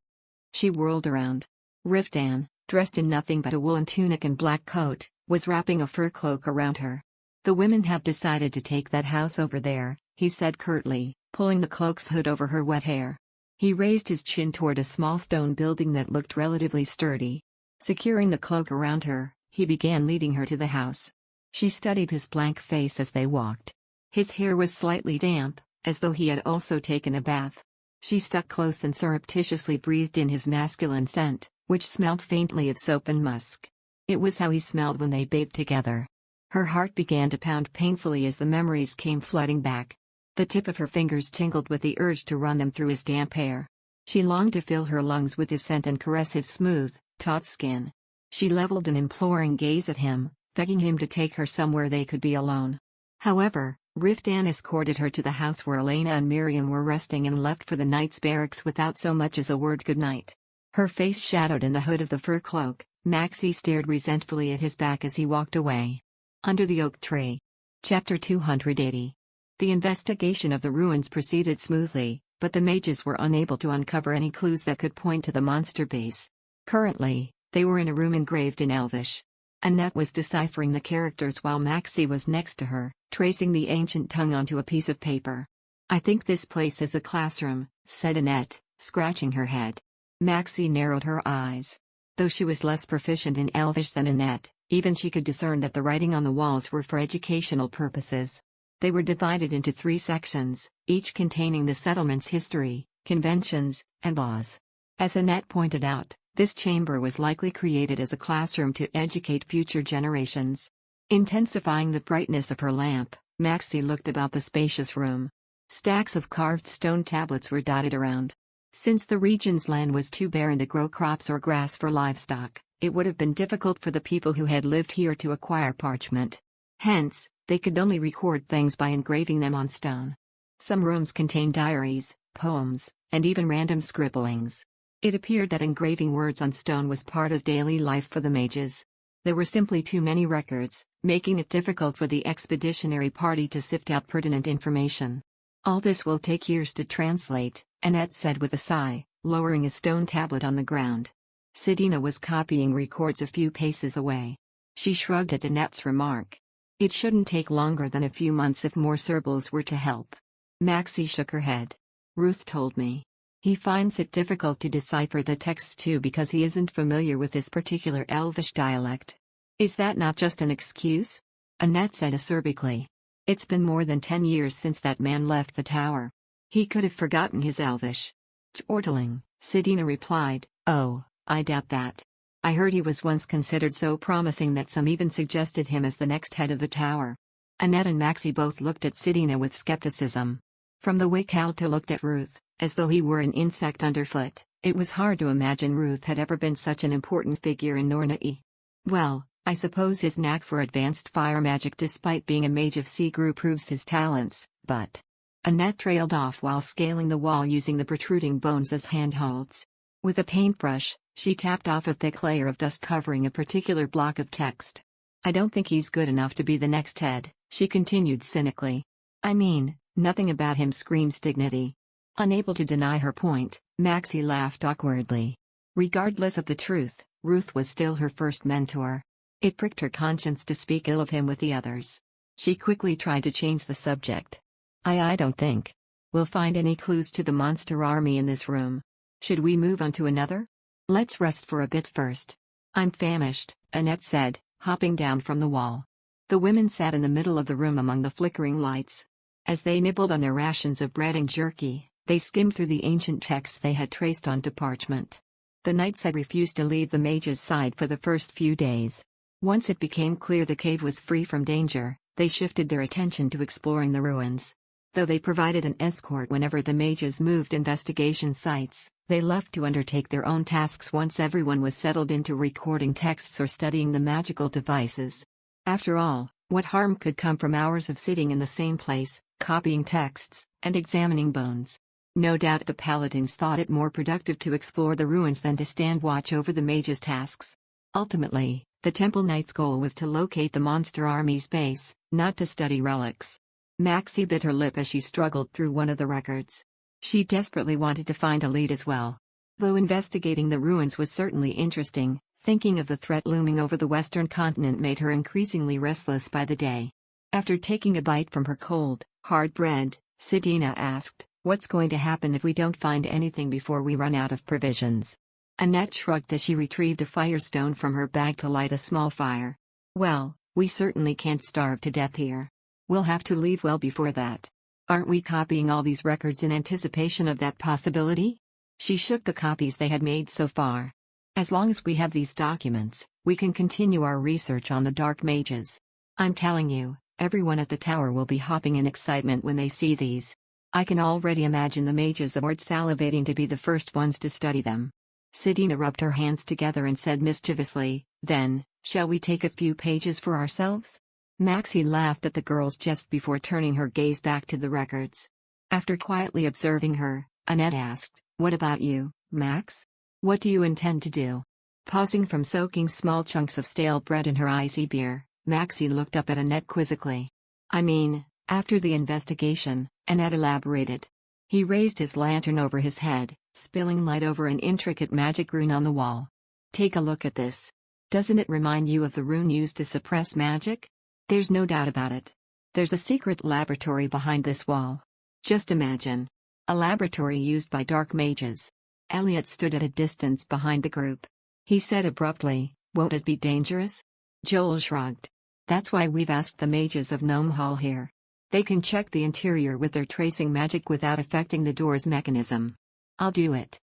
[SPEAKER 1] She whirled around. Riftan, dressed in nothing but a woolen tunic and black coat, was wrapping a fur cloak around her. The women have decided to take that house over there, he said curtly, pulling the cloak's hood over her wet hair. He raised his chin toward a small stone building that looked relatively sturdy. Securing the cloak around her, he began leading her to the house. She studied his blank face as they walked. His hair was slightly damp, as though he had also taken a bath. She stuck close and surreptitiously breathed in his masculine scent, which smelled faintly of soap and musk. It was how he smelled when they bathed together. Her heart began to pound painfully as the memories came flooding back. The tip of her fingers tingled with the urge to run them through his damp hair. She longed to fill her lungs with his scent and caress his smooth, taut skin. She leveled an imploring gaze at him, begging him to take her somewhere they could be alone. However, Riftan escorted her to the house where Elena and Miriam were resting and left for the night's barracks without so much as a word goodnight. Her face shadowed in the hood of the fur cloak, Maxie stared resentfully at his back as he walked away. Under the oak tree. Chapter 280. The investigation of the ruins proceeded smoothly, but the mages were unable to uncover any clues that could point to the monster base. Currently, they were in a room engraved in Elvish. Annette was deciphering the characters while Maxie was next to her, tracing the ancient tongue onto a piece of paper. I think this place is a classroom, said Annette, scratching her head. Maxie narrowed her eyes. Though she was less proficient in Elvish than Annette, even she could discern that the writing on the walls were for educational purposes. They were divided into 3 sections, each containing the settlement's history, conventions, and laws. As Annette pointed out, this chamber was likely created as a classroom to educate future generations. Intensifying the brightness of her lamp, Maxie looked about the spacious room. Stacks of carved stone tablets were dotted around. Since the region's land was too barren to grow crops or grass for livestock, it would have been difficult for the people who had lived here to acquire parchment. Hence, They could only record things by engraving them on stone. Some rooms contained diaries, poems, and even random scribblings. It appeared that engraving words on stone was part of daily life for the mages. There were simply too many records, making it difficult for the expeditionary party to sift out pertinent information. "All this will take years to translate," Annette said with a sigh, lowering a stone tablet on the ground. Sidina was copying records a few paces away. She shrugged at Annette's remark. "It shouldn't take longer than a few months if more Serbles were to help." Maxie shook her head. "Ruth told me. He finds it difficult to decipher the texts too because he isn't familiar with this particular Elvish dialect." "Is that not just an excuse?" Annette said acerbically. "It's been more than 10 years since that man left the tower. He could have forgotten his Elvish." "Chortling," Sidina replied. "Oh, I doubt that. I heard he was once considered so promising that some even suggested him as the next head of the tower." Annette and Maxie both looked at Sidina with skepticism. From the way Calta looked at Ruth, as though he were an insect underfoot, it was hard to imagine Ruth had ever been such an important figure in Nornae. "Well, I suppose his knack for advanced fire magic despite being a mage of Sigru proves his talents, but..." Annette trailed off while scaling the wall using the protruding bones as handholds. With a paintbrush, she tapped off a thick layer of dust covering a particular block of text. "I don't think he's good enough to be the next head," she continued cynically. "I mean, nothing about him screams dignity." Unable to deny her point, Maxie laughed awkwardly. Regardless of the truth, Ruth was still her first mentor. It pricked her conscience to speak ill of him with the others. She quickly tried to change the subject. I don't think we'll find any clues to the monster army in this room. Should we move on to another? Let's rest for a bit first." "I'm famished," Annette said, hopping down from the wall. The women sat in the middle of the room among the flickering lights. As they nibbled on their rations of bread and jerky, they skimmed through the ancient texts they had traced onto parchment. The knights had refused to leave the mage's side for the first few days. Once it became clear the cave was free from danger, they shifted their attention to exploring the ruins. Though they provided an escort whenever the mages moved investigation sites, they left to undertake their own tasks once everyone was settled into recording texts or studying the magical devices. After all, what harm could come from hours of sitting in the same place, copying texts, and examining bones? No doubt the paladins thought it more productive to explore the ruins than to stand watch over the mages' tasks. Ultimately, the Temple Knight's goal was to locate the monster army's base, not to study relics. Maxie bit her lip as she struggled through one of the records. She desperately wanted to find a lead as well. Though investigating the ruins was certainly interesting, thinking of the threat looming over the western continent made her increasingly restless by the day. After taking a bite from her cold, hard bread, Sidina asked, "What's going to happen if we don't find anything before we run out of provisions?" Annette shrugged as she retrieved a firestone from her bag to light a small fire. "Well, we certainly can't starve to death here. We'll have to leave well before that. Aren't we copying all these records in anticipation of that possibility?" She shook the copies they had made so far. "As long as we have these documents, we can continue our research on the dark mages. I'm telling you, everyone at the tower will be hopping in excitement when they see these. I can already imagine the mages aboard salivating to be the first ones to study them." Sidina rubbed her hands together and said mischievously, "Then, shall we take a few pages for ourselves?" Maxie laughed at the girls just before turning her gaze back to the records. After quietly observing her, Annette asked, "What about you, Max? What do you intend to do?" Pausing from soaking small chunks of stale bread in her icy beer, Maxie looked up at Annette quizzically. "I mean, after the investigation," Annette elaborated. He raised his lantern over his head, spilling light over an intricate magic rune on the wall. "Take a look at this. Doesn't it remind you of the rune used to suppress magic? There's no doubt about it. There's a secret laboratory behind this wall. Just imagine. A laboratory used by dark mages." Elliot stood at a distance behind the group. He said abruptly, "Won't it be dangerous?" Joel shrugged. "That's why we've asked the mages of Gnome Hall here. They can check the interior with their tracing magic without affecting the door's mechanism." "I'll do it."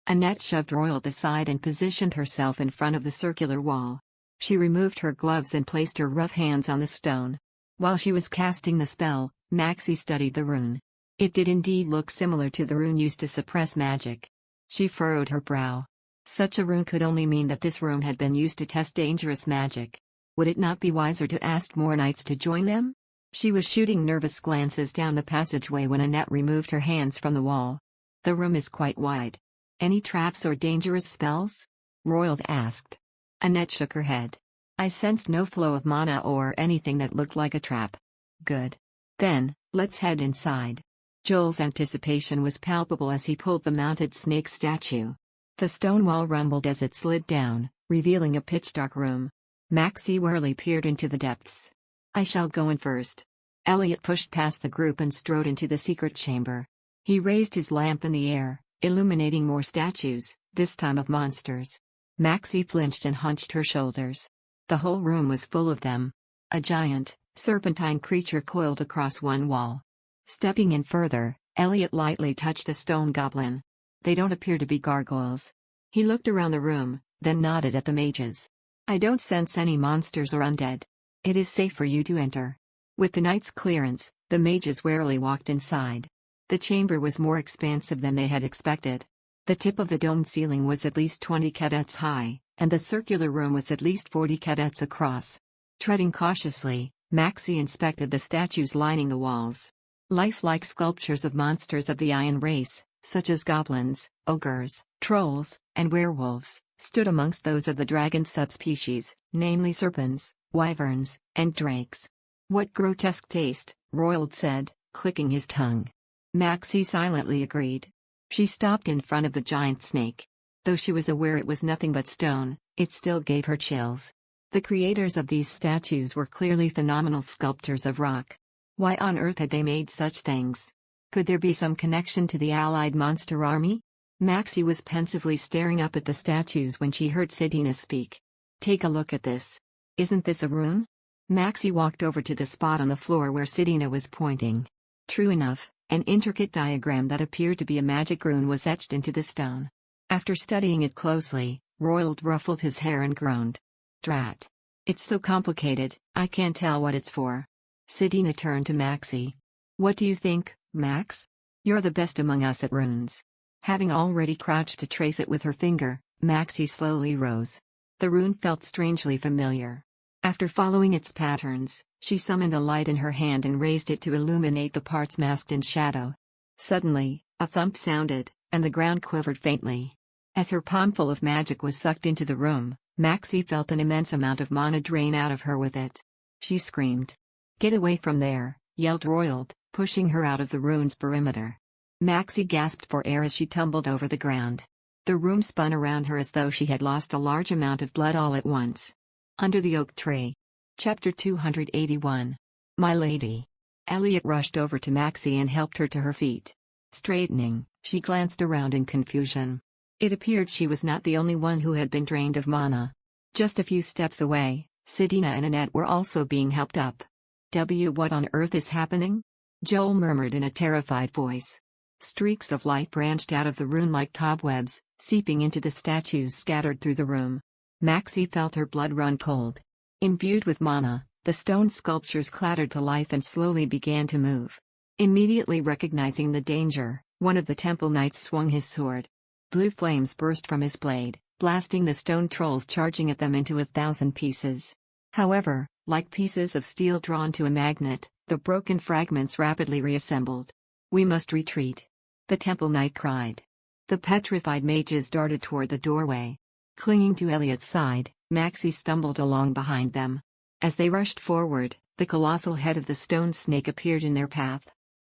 [SPEAKER 1] Annette shoved Royal aside and positioned herself in front of the circular wall. She removed her gloves and placed her rough hands on the stone. While she was casting the spell, Maxie studied the rune. It did indeed look similar to the rune used to suppress magic. She furrowed her brow. Such a rune could only mean that this room had been used to test dangerous magic. Would it not be wiser to ask more knights to join them? She was shooting nervous glances down the passageway when Annette removed her hands from the wall. The room is quite wide. Any traps or dangerous spells? Royald asked. Annette shook her head. I sensed no flow of mana or anything that looked like a trap. Good. Then, let's head inside. Joel's anticipation was palpable as he pulled the mounted snake statue. The stone wall rumbled as it slid down, revealing a pitch-dark room. Maxie warily peered into the depths. I shall go in first. Elliot pushed past the group and strode into the secret chamber. He raised his lamp in the air, illuminating more statues, this time of monsters. Maxie flinched and hunched her shoulders. The whole room was full of them. A giant, serpentine creature coiled across one wall. Stepping in further, Elliot lightly touched a stone goblin. They don't appear to be gargoyles. He looked around the room, then nodded at the mages. I don't sense any monsters or undead. It is safe for you to enter. With the knight's clearance, the mages warily walked inside. The chamber was more expansive than they had expected. The tip of the domed ceiling was at least 20 cubits high, and the circular room was at least 40 cubits across. Treading cautiously, Maxie inspected the statues lining the walls. Lifelike sculptures of monsters of the Iron race, such as goblins, ogres, trolls, and werewolves, stood amongst those of the dragon subspecies, namely serpents, wyverns, and drakes. What grotesque taste, Royald said, clicking his tongue. Maxie silently agreed. She stopped in front of the giant snake. Though she was aware it was nothing but stone, it still gave her chills. The creators of these statues were clearly phenomenal sculptors of rock. Why on earth had they made such things? Could there be some connection to the allied monster army? Maxie was pensively staring up at the statues when she heard Sidina speak. Take a look at this. Isn't this a rune? Maxie walked over to the spot on the floor where Sidina was pointing. True enough, an intricate diagram that appeared to be a magic rune was etched into the stone. After studying it closely, Royald ruffled his hair and groaned. Drat. It's so complicated, I can't tell what it's for. Sidina turned to Maxie. What do you think, Max? You're the best among us at runes. Having already crouched to trace it with her finger, Maxie slowly rose. The rune felt strangely familiar. After following its patterns, she summoned a light in her hand and raised it to illuminate the parts masked in shadow. Suddenly, a thump sounded, and the ground quivered faintly. As her palmful of magic was sucked into the room, Maxie felt an immense amount of mana drain out of her with it. She screamed. Get away from there, yelled Royald, pushing her out of the rune's perimeter. Maxie gasped for air as she tumbled over the ground. The room spun around her as though she had lost a large amount of blood all at once. Under the oak tree. Chapter 281. My lady. Elliot rushed over to Maxie and helped her to her feet. Straightening, she glanced around in confusion. It appeared she was not the only one who had been drained of mana. Just a few steps away, Sidina and Annette were also being helped up. What on earth is happening? Joel murmured in a terrified voice. Streaks of light branched out of the rune like cobwebs, seeping into the statues scattered through the room. Maxie felt her blood run cold. Imbued with mana, the stone sculptures clattered to life and slowly began to move. Immediately recognizing the danger, one of the temple knights swung his sword. Blue flames burst from his blade, blasting the stone trolls charging at them into 1,000 pieces. However, like pieces of steel drawn to a magnet, the broken fragments rapidly reassembled. We must retreat. The temple knight cried. The petrified mages darted toward the doorway. Clinging to Elliot's side, Maxie stumbled along behind them. As they rushed forward, the colossal head of the stone snake appeared in their path.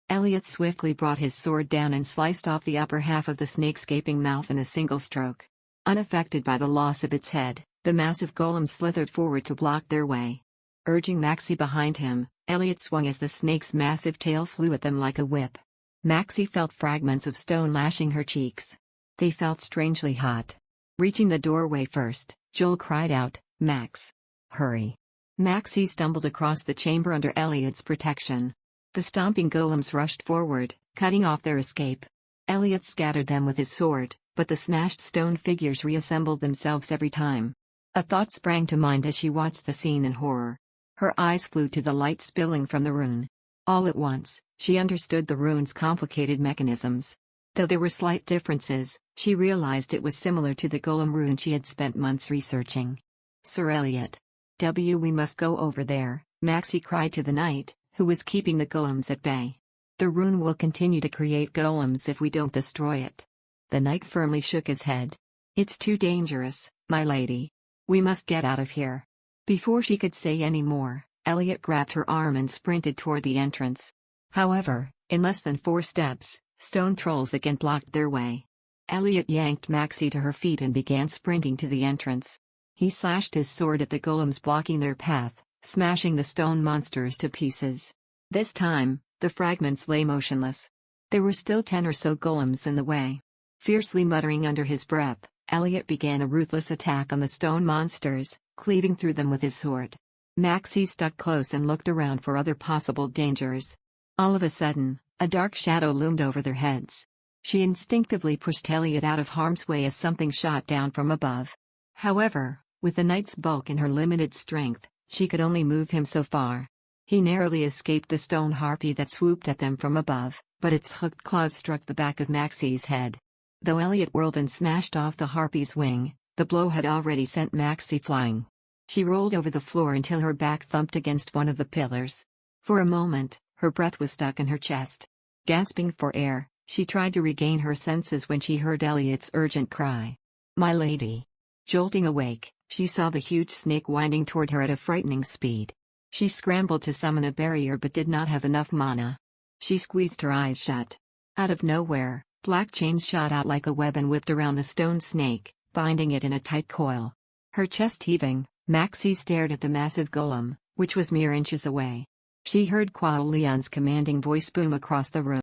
[SPEAKER 1] Elliot swiftly brought his sword down and sliced off the upper half of the snake's gaping mouth in a single stroke. Unaffected by the loss of its head, the massive golem slithered forward to block their way. Urging Maxie behind him, Elliot swung as the snake's massive tail flew at them like a whip. Maxie felt fragments of stone lashing her cheeks. They felt strangely hot. Reaching the doorway first, Joel cried out, Max. Hurry. Maxie stumbled across the chamber under Elliot's protection. The stomping golems rushed forward, cutting off their escape. Elliot scattered them with his sword, but the smashed stone figures reassembled themselves every time. A thought sprang to mind as she watched the scene in horror. Her eyes flew to the light spilling from the rune. All at once, she understood the rune's complicated mechanisms. Though there were slight differences, she realized it was similar to the golem rune she had spent months researching. Sir Elliot. We must go over there, Maxie cried to the knight, who was keeping the golems at bay. The rune will continue to create golems if we don't destroy it. The knight firmly shook his head. It's too dangerous, my lady. We must get out of here. Before she could say any more, Elliot grabbed her arm and sprinted toward the entrance. However, in less than 4 steps, stone trolls again blocked their way. Elliot yanked Maxie to her feet and began sprinting to the entrance. He slashed his sword at the golems blocking their path, smashing the stone monsters to pieces. This time, the fragments lay motionless. There were still 10 or so golems in the way. Fiercely muttering under his breath, Elliot began a ruthless attack on the stone monsters, cleaving through them with his sword. Maxie stuck close and looked around for other possible dangers. All of a sudden, a dark shadow loomed over their heads. She instinctively pushed Elliot out of harm's way as something shot down from above. However, with the knight's bulk and her limited strength, she could only move him so far. He narrowly escaped the stone harpy that swooped at them from above, but its hooked claws struck the back of Maxie's head. Though Elliot whirled and smashed off the harpy's wing, the blow had already sent Maxie flying. She rolled over the floor until her back thumped against one of the pillars. For a moment, her breath was stuck in her chest. Gasping for air, she tried to regain her senses when she heard Elliot's urgent cry. "My lady!" Jolting awake, she saw the huge snake winding toward her at a frightening speed. She scrambled to summon a barrier but did not have enough mana. She squeezed her eyes shut. Out of nowhere, black chains shot out like a web and whipped around the stone snake, binding it in a tight coil. Her chest heaving, Maxie stared at the massive golem, which was mere inches away. She heard Kuao Lian's commanding voice boom across the room.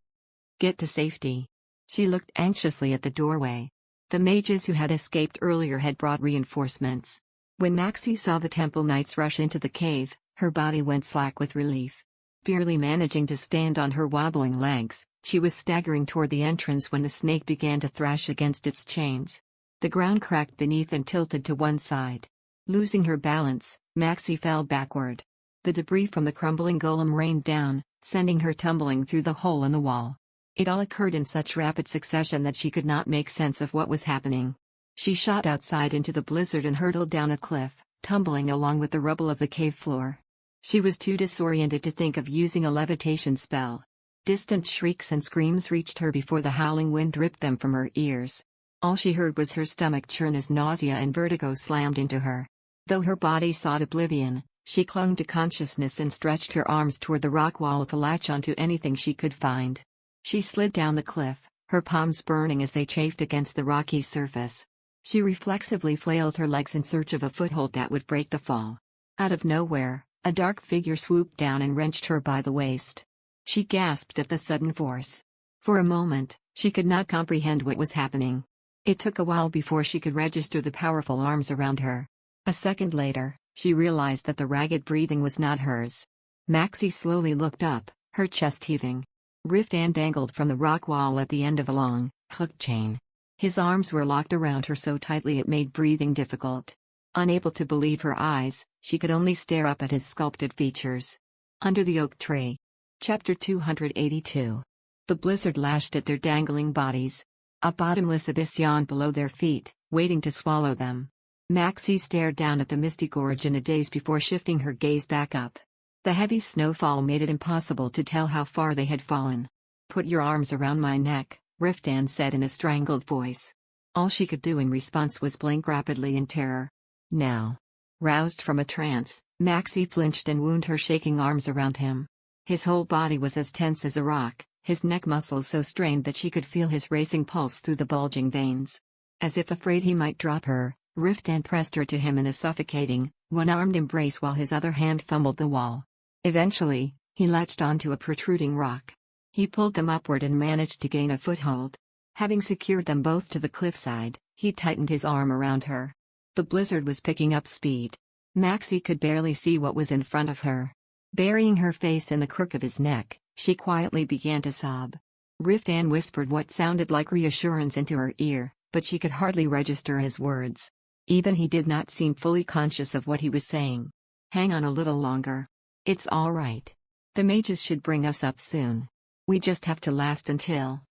[SPEAKER 1] "Get to safety." She looked anxiously at the doorway. The mages who had escaped earlier had brought reinforcements. When Maxie saw the temple knights rush into the cave, her body went slack with relief. Barely managing to stand on her wobbling legs, she was staggering toward the entrance when the snake began to thrash against its chains. The ground cracked beneath and tilted to one side. Losing her balance, Maxie fell backward. The debris from the crumbling golem rained down, sending her tumbling through the hole in the wall. It all occurred in such rapid succession that she could not make sense of what was happening. She shot outside into the blizzard and hurtled down a cliff, tumbling along with the rubble of the cave floor. She was too disoriented to think of using a levitation spell. Distant shrieks and screams reached her before the howling wind ripped them from her ears. All she heard was her stomach churn as nausea and vertigo slammed into her. Though her body sought oblivion, she clung to consciousness and stretched her arms toward the rock wall to latch onto anything she could find. She slid down the cliff, her palms burning as they chafed against the rocky surface. She reflexively flailed her legs in search of a foothold that would break the fall. Out of nowhere, a dark figure swooped down and wrenched her by the waist. She gasped at the sudden force. For a moment, she could not comprehend what was happening. It took a while before she could register the powerful arms around her. A second later, she realized that the ragged breathing was not hers. Maxie slowly looked up, her chest heaving. Riftan dangled from the rock wall at the end of a long, hooked chain. His arms were locked around her so tightly it made breathing difficult. Unable to believe her eyes, she could only stare up at his sculpted features. Under the oak tree. Chapter 282. The blizzard lashed at their dangling bodies. A bottomless abyss yawned below their feet, waiting to swallow them. Maxie stared down at the misty gorge in a daze before shifting her gaze back up. The heavy snowfall made it impossible to tell how far they had fallen. "Put your arms around my neck," Riftan said in a strangled voice. All she could do in response was blink rapidly in terror. Now. Roused from a trance, Maxie flinched and wound her shaking arms around him. His whole body was as tense as a rock, his neck muscles so strained that she could feel his racing pulse through the bulging veins. As if afraid he might drop her, Riftan pressed her to him in a suffocating, one-armed embrace while his other hand fumbled the wall. Eventually, he latched onto a protruding rock. He pulled them upward and managed to gain a foothold. Having secured them both to the cliffside, he tightened his arm around her. The blizzard was picking up speed. Maxie could barely see what was in front of her. Burying her face in the crook of his neck, she quietly began to sob. Riftan whispered what sounded like reassurance into her ear, but she could hardly register his words. Even he did not seem fully conscious of what he was saying. "Hang on a little longer. It's all right. The mages should bring us up soon. We just have to last until..."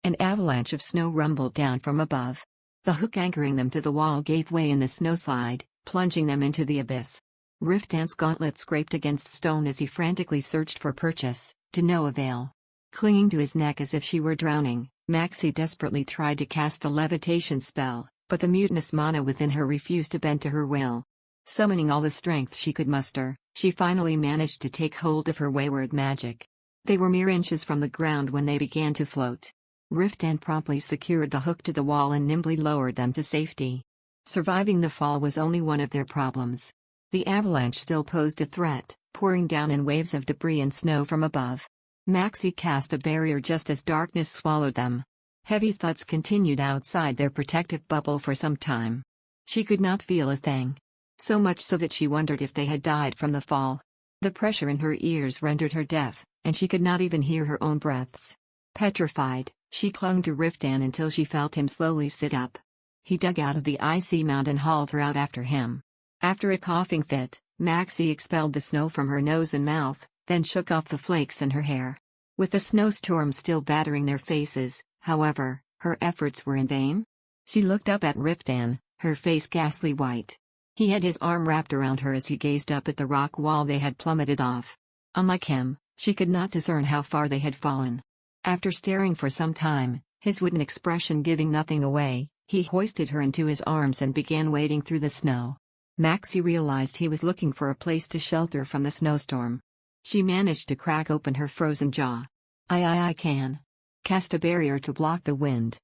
[SPEAKER 1] An avalanche of snow rumbled down from above. The hook anchoring them to the wall gave way in the snowslide, plunging them into the abyss. Riftan's gauntlet scraped against stone as he frantically searched for purchase, to no avail. Clinging to his neck as if she were drowning, Maxie desperately tried to cast a levitation spell, but the mutinous mana within her refused to bend to her will. Summoning all the strength she could muster, she finally managed to take hold of her wayward magic. They were mere inches from the ground when they began to float. Riftan promptly secured the hook to the wall and nimbly lowered them to safety. Surviving the fall was only one of their problems. The avalanche still posed a threat, pouring down in waves of debris and snow from above. Maxie cast a barrier just as darkness swallowed them. Heavy thuds continued outside their protective bubble for some time. She could not feel a thing. So much so that she wondered if they had died from the fall. The pressure in her ears rendered her deaf, and she could not even hear her own breaths. Petrified, she clung to Riftan until she felt him slowly sit up. He dug out of the icy mound and hauled her out after him. After a coughing fit, Maxie expelled the snow from her nose and mouth, then shook off the flakes in her hair. With the snowstorm still battering their faces, however, her efforts were in vain. She looked up at Riftan, her face ghastly white. He had his arm wrapped around her as he gazed up at the rock wall they had plummeted off. Unlike him, she could not discern how far they had fallen. After staring for some time, his wooden expression giving nothing away, he hoisted her into his arms and began wading through the snow. Maxie realized he was looking for a place to shelter from the snowstorm. She managed to crack open her frozen jaw. I can. Cast a barrier to block the wind.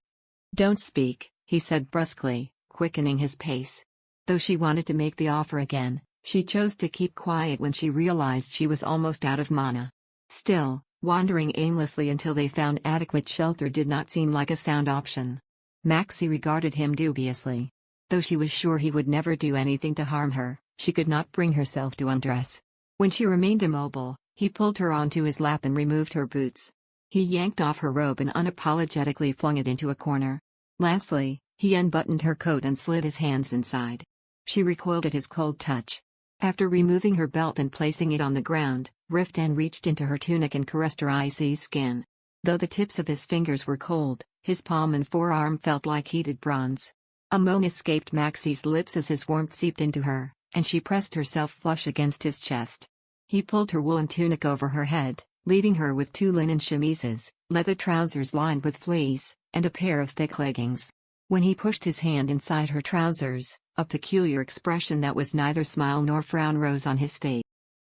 [SPEAKER 1] Don't speak, he said brusquely, quickening his pace. Though she wanted to make the offer again, she chose to keep quiet when she realized she was almost out of mana. Still, wandering aimlessly until they found adequate shelter did not seem like a sound option. Maxie regarded him dubiously. Though she was sure he would never do anything to harm her, she could not bring herself to undress. When she remained immobile, he pulled her onto his lap and removed her boots. He yanked off her robe and unapologetically flung it into a corner. Lastly, he unbuttoned her coat and slid his hands inside. She recoiled at his cold touch. After removing her belt and placing it on the ground, Riftan reached into her tunic and caressed her icy skin. Though the tips of his fingers were cold, his palm and forearm felt like heated bronze. A moan escaped Maxie's lips as his warmth seeped into her, and she pressed herself flush against his chest. He pulled her woolen tunic over her head, leaving her with 2 linen chemises, leather trousers lined with fleece, and a pair of thick leggings. When he pushed his hand inside her trousers, a peculiar expression that was neither smile nor frown rose on his face.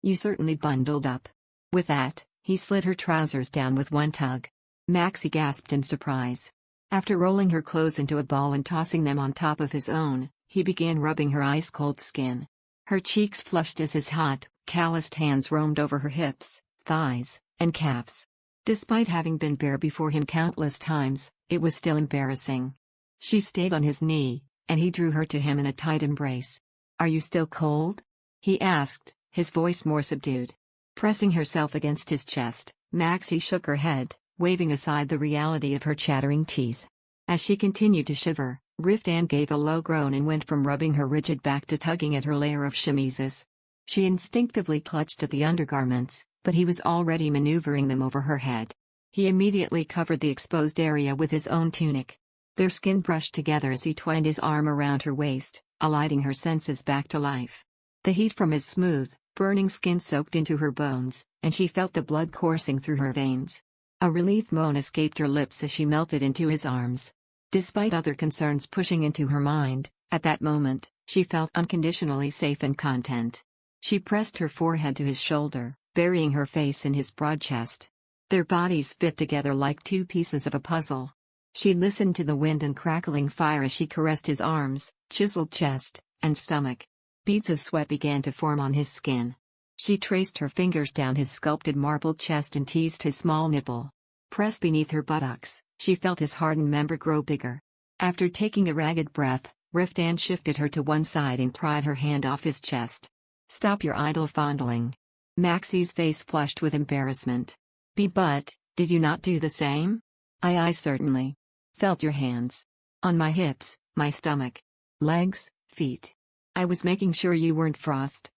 [SPEAKER 1] "You certainly bundled up." With that, he slid her trousers down with one tug. Maxie gasped in surprise. After rolling her clothes into a ball and tossing them on top of his own, he began rubbing her ice-cold skin. Her cheeks flushed as his hot, calloused hands roamed over her hips, thighs, and calves. Despite having been bare before him countless times, it was still embarrassing. She stayed on his knee, and he drew her to him in a tight embrace. "Are you still cold?" he asked, his voice more subdued. Pressing herself against his chest, Maxie shook her head, waving aside the reality of her chattering teeth. As she continued to shiver, Riftan gave a low groan and went from rubbing her rigid back to tugging at her layer of chemises. She instinctively clutched at the undergarments, but he was already maneuvering them over her head. He immediately covered the exposed area with his own tunic. Their skin brushed together as he twined his arm around her waist, alighting her senses back to life. The heat from his smooth, burning skin soaked into her bones, and she felt the blood coursing through her veins. A relief moan escaped her lips as she melted into his arms. Despite other concerns pushing into her mind, at that moment, she felt unconditionally safe and content. She pressed her forehead to his shoulder, burying her face in his broad chest. Their bodies fit together like 2 pieces of a puzzle. She listened to the wind and crackling fire as she caressed his arms, chiseled chest, and stomach. Beads of sweat began to form on his skin. She traced her fingers down his sculpted marble chest and teased his small nipple. Pressed beneath her buttocks, she felt his hardened member grow bigger. After taking a ragged breath, Riftan shifted her to one side and pried her hand off his chest. "Stop your idle fondling." Maxie's face flushed with embarrassment. But, did you not do the same?" I certainly. Felt your hands. On my hips, my stomach. Legs, feet. I was making sure you weren't frost."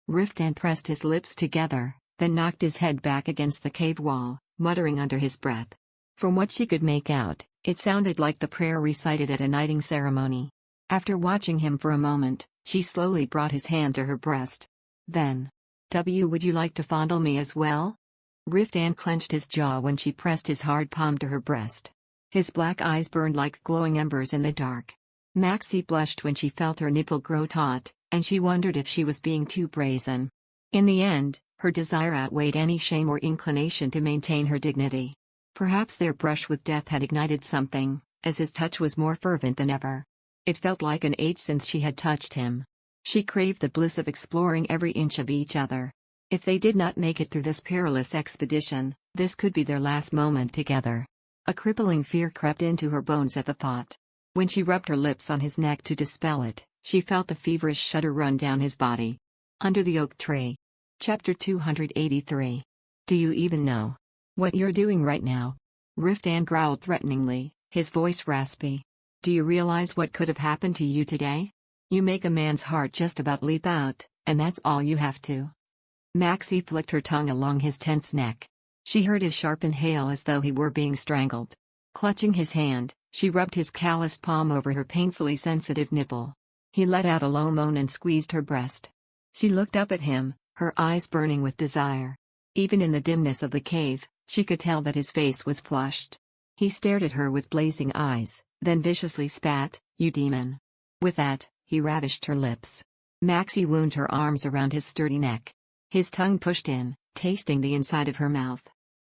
[SPEAKER 1] Riftan pressed his lips together, then knocked his head back against the cave wall, muttering under his breath. From what she could make out, it sounded like the prayer recited at a knighting ceremony. After watching him for a moment, she slowly brought his hand to her breast. Then, would you like to fondle me as well? Riftan clenched his jaw when she pressed his hard palm to her breast. His black eyes burned like glowing embers in the dark. Maxie blushed when she felt her nipple grow taut, and she wondered if she was being too brazen. In the end, her desire outweighed any shame or inclination to maintain her dignity. Perhaps their brush with death had ignited something, as his touch was more fervent than ever. It felt like an age since she had touched him. She craved the bliss of exploring every inch of each other. If they did not make it through this perilous expedition, this could be their last moment together. A crippling fear crept into her bones at the thought. When she rubbed her lips on his neck to dispel it, she felt the feverish shudder run down his body. Under the oak tree. Chapter 283. Do you even know what you're doing right now? Riftan growled threateningly, his voice raspy. Do you realize what could have happened to you today? You make a man's heart just about leap out, and that's all you have to. Maxie flicked her tongue along his tense neck. She heard his sharp inhale as though he were being strangled. Clutching his hand, she rubbed his calloused palm over her painfully sensitive nipple. He let out a low moan and squeezed her breast. She looked up at him, her eyes burning with desire. Even in the dimness of the cave, she could tell that his face was flushed. He stared at her with blazing eyes, then viciously spat, "You demon." With that, he ravished her lips. Maxie wound her arms around his sturdy neck. His tongue pushed in, tasting the inside of her mouth.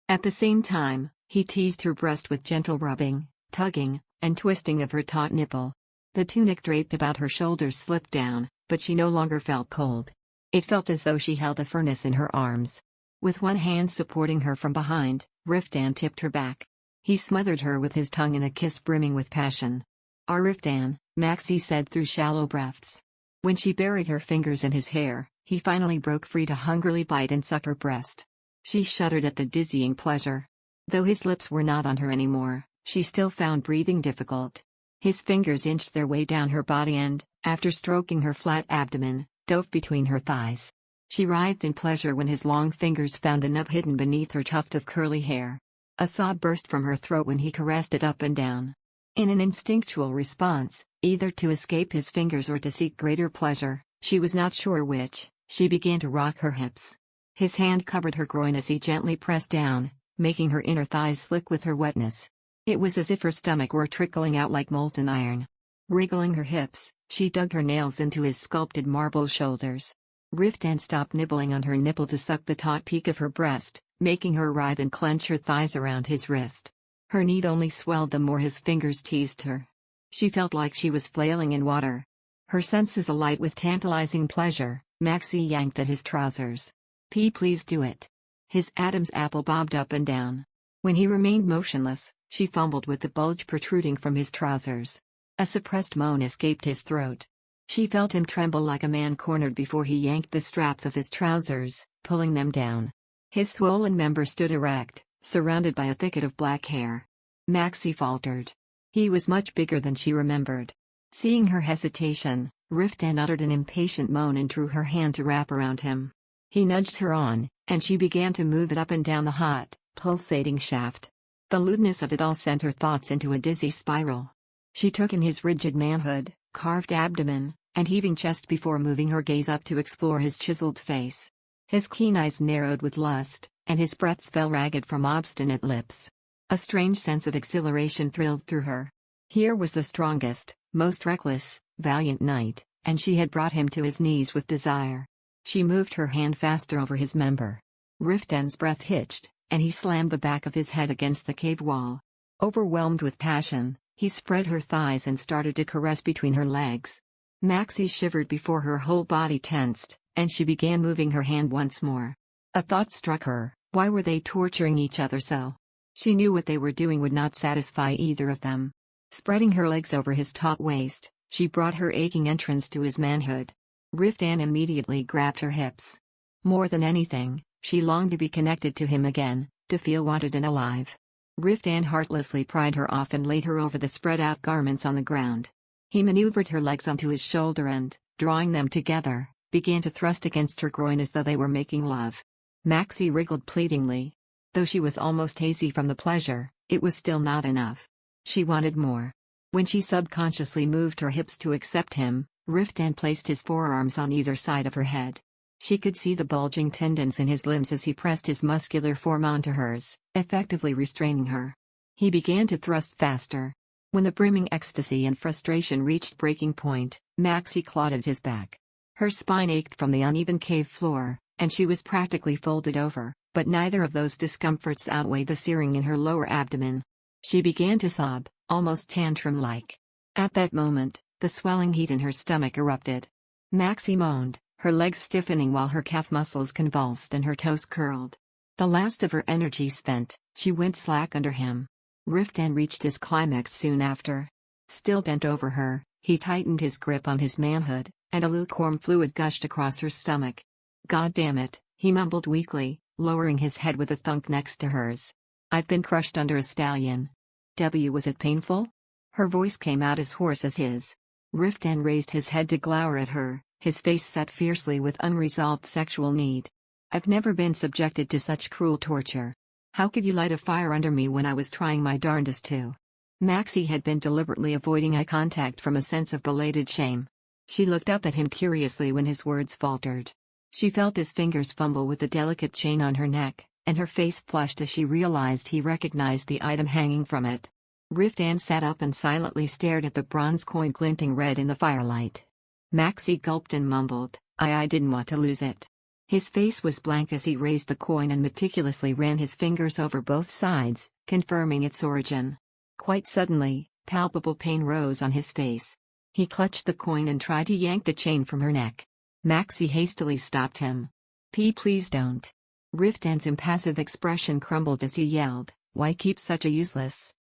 [SPEAKER 1] At the same time, he teased her breast with gentle rubbing, tugging, and twisting of her taut nipple. The tunic draped about her shoulders slipped down, but she no longer felt cold. It felt as though she held a furnace in her arms. With one hand supporting her from behind, Riftan tipped her back. He smothered her with his tongue in a kiss brimming with passion. Riftan, Maxie said through shallow breaths. When she buried her fingers in his hair, he finally broke free to hungrily bite and suck her breast. She shuddered at the dizzying pleasure. Though his lips were not on her anymore, she still found breathing difficult. His fingers inched their way down her body and, after stroking her flat abdomen, dove between her thighs. She writhed in pleasure when his long fingers found the nub hidden beneath her tuft of curly hair. A sob burst from her throat when he caressed it up and down. In an instinctual response, either to escape his fingers or to seek greater pleasure, she was not sure which, she began to rock her hips. His hand covered her groin as he gently pressed down, making her inner thighs slick with her wetness. It was as if her stomach were trickling out like molten iron. Wriggling her hips, she dug her nails into his sculpted marble shoulders. Riftan stopped nibbling on her nipple to suck the taut peak of her breast, making her writhe and clench her thighs around his wrist. Her need only swelled the more his fingers teased her. She felt like she was flailing in water. Her senses alight with tantalizing pleasure, Maxie yanked at his trousers. Please do it." His Adam's apple bobbed up and down. When he remained motionless, she fumbled with the bulge protruding from his trousers. A suppressed moan escaped his throat. She felt him tremble like a man cornered before he yanked the straps of his trousers, pulling them down. His swollen member stood erect, surrounded by a thicket of black hair. Maxie faltered. He was much bigger than she remembered. Seeing her hesitation, Riftan uttered an impatient moan and drew her hand to wrap around him. He nudged her on, and she began to move it up and down the hot, pulsating shaft. The lewdness of it all sent her thoughts into a dizzy spiral. She took in his rigid manhood, carved abdomen, and heaving chest before moving her gaze up to explore his chiseled face. His keen eyes narrowed with lust, and his breaths fell ragged from obstinate lips. A strange sense of exhilaration thrilled through her. Here was the strongest, most reckless, valiant knight, and she had brought him to his knees with desire. She moved her hand faster over his member. Riftan's breath hitched, and he slammed the back of his head against the cave wall. Overwhelmed with passion, he spread her thighs and started to caress between her legs. Maxie shivered before her whole body tensed, and she began moving her hand once more. A thought struck her: why were they torturing each other so? She knew what they were doing would not satisfy either of them. Spreading her legs over his taut waist, she brought her aching entrance to his manhood. Riftan immediately grabbed her hips. More than anything, she longed to be connected to him again, to feel wanted and alive. Riftan heartlessly pried her off and laid her over the spread-out garments on the ground. He maneuvered her legs onto his shoulder and, drawing them together, began to thrust against her groin as though they were making love. Maxie wriggled pleadingly. Though she was almost hazy from the pleasure, it was still not enough. She wanted more. When she subconsciously moved her hips to accept him, Riftan placed his forearms on either side of her head. She could see the bulging tendons in his limbs as he pressed his muscular form onto hers, effectively restraining her. He began to thrust faster. When the brimming ecstasy and frustration reached breaking point, Maxie clawed at his back. Her spine ached from the uneven cave floor, and she was practically folded over, but neither of those discomforts outweighed the searing in her lower abdomen. She began to sob, almost tantrum-like. At that moment, the swelling heat in her stomach erupted. Maxie moaned, her legs stiffening while her calf muscles convulsed and her toes curled. The last of her energy spent, she went slack under him. Riftan reached his climax soon after. Still bent over her, he tightened his grip on his manhood, and a lukewarm fluid gushed across her stomach. "God damn it," he mumbled weakly, lowering his head with a thunk next to hers. "I've been crushed under a stallion." Was it painful? Her voice came out as hoarse as his. Riftan raised his head to glower at her, his face set fiercely with unresolved sexual need. "I've never been subjected to such cruel torture. How could you light a fire under me when I was trying my darndest to?" Maxie had been deliberately avoiding eye contact from a sense of belated shame. She looked up at him curiously when his words faltered. She felt his fingers fumble with the delicate chain on her neck, and her face flushed as she realized he recognized the item hanging from it. Riftan sat up and silently stared at the bronze coin glinting red in the firelight. Maxie gulped and mumbled, I didn't want to lose it." His face was blank as he raised the coin and meticulously ran his fingers over both sides, confirming its origin. Quite suddenly, palpable pain rose on his face. He clutched the coin and tried to yank the chain from her neck. Maxie hastily stopped him. Please don't." Riftan's impassive expression crumbled as he yelled, "Why keep such a useless?"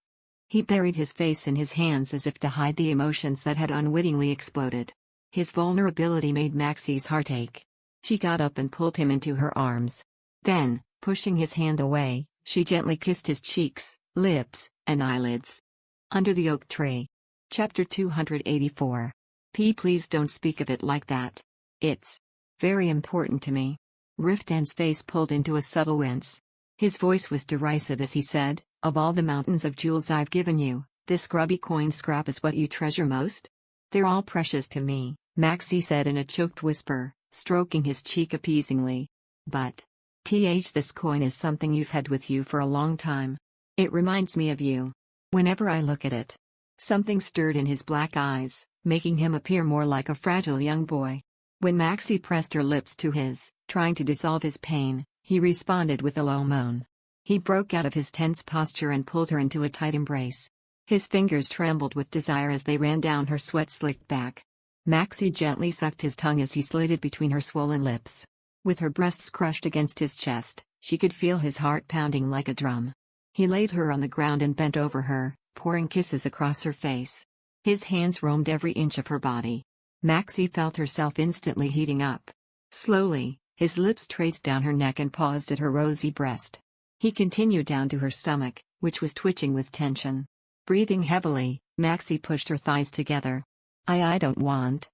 [SPEAKER 1] He buried his face in his hands as if to hide the emotions that had unwittingly exploded. His vulnerability made Maxie's heart ache. She got up and pulled him into her arms. Then, pushing his hand away, she gently kissed his cheeks, lips, and eyelids. Under the oak tree. Chapter 284. Please don't speak of it like that. It's very important to me." Riftan's face pulled into a subtle wince. His voice was derisive as he said, "Of all the mountains of jewels I've given you, this grubby coin scrap is what you treasure most?" "They're all precious to me," Maxie said in a choked whisper, stroking his cheek appeasingly. "But this coin is something you've had with you for a long time. It reminds me of you. Whenever I look at it." Something stirred in his black eyes, making him appear more like a fragile young boy. When Maxie pressed her lips to his, trying to dissolve his pain, he responded with a low moan. He broke out of his tense posture and pulled her into a tight embrace. His fingers trembled with desire as they ran down her sweat-slicked back. Maxie gently sucked his tongue as he slid it between her swollen lips. With her breasts crushed against his chest, she could feel his heart pounding like a drum. He laid her on the ground and bent over her, pouring kisses across her face. His hands roamed every inch of her body. Maxie felt herself instantly heating up. Slowly, his lips traced down her neck and paused at her rosy breast. He continued down to her stomach, which was twitching with tension. Breathing heavily, Maxie pushed her thighs together. I don't want."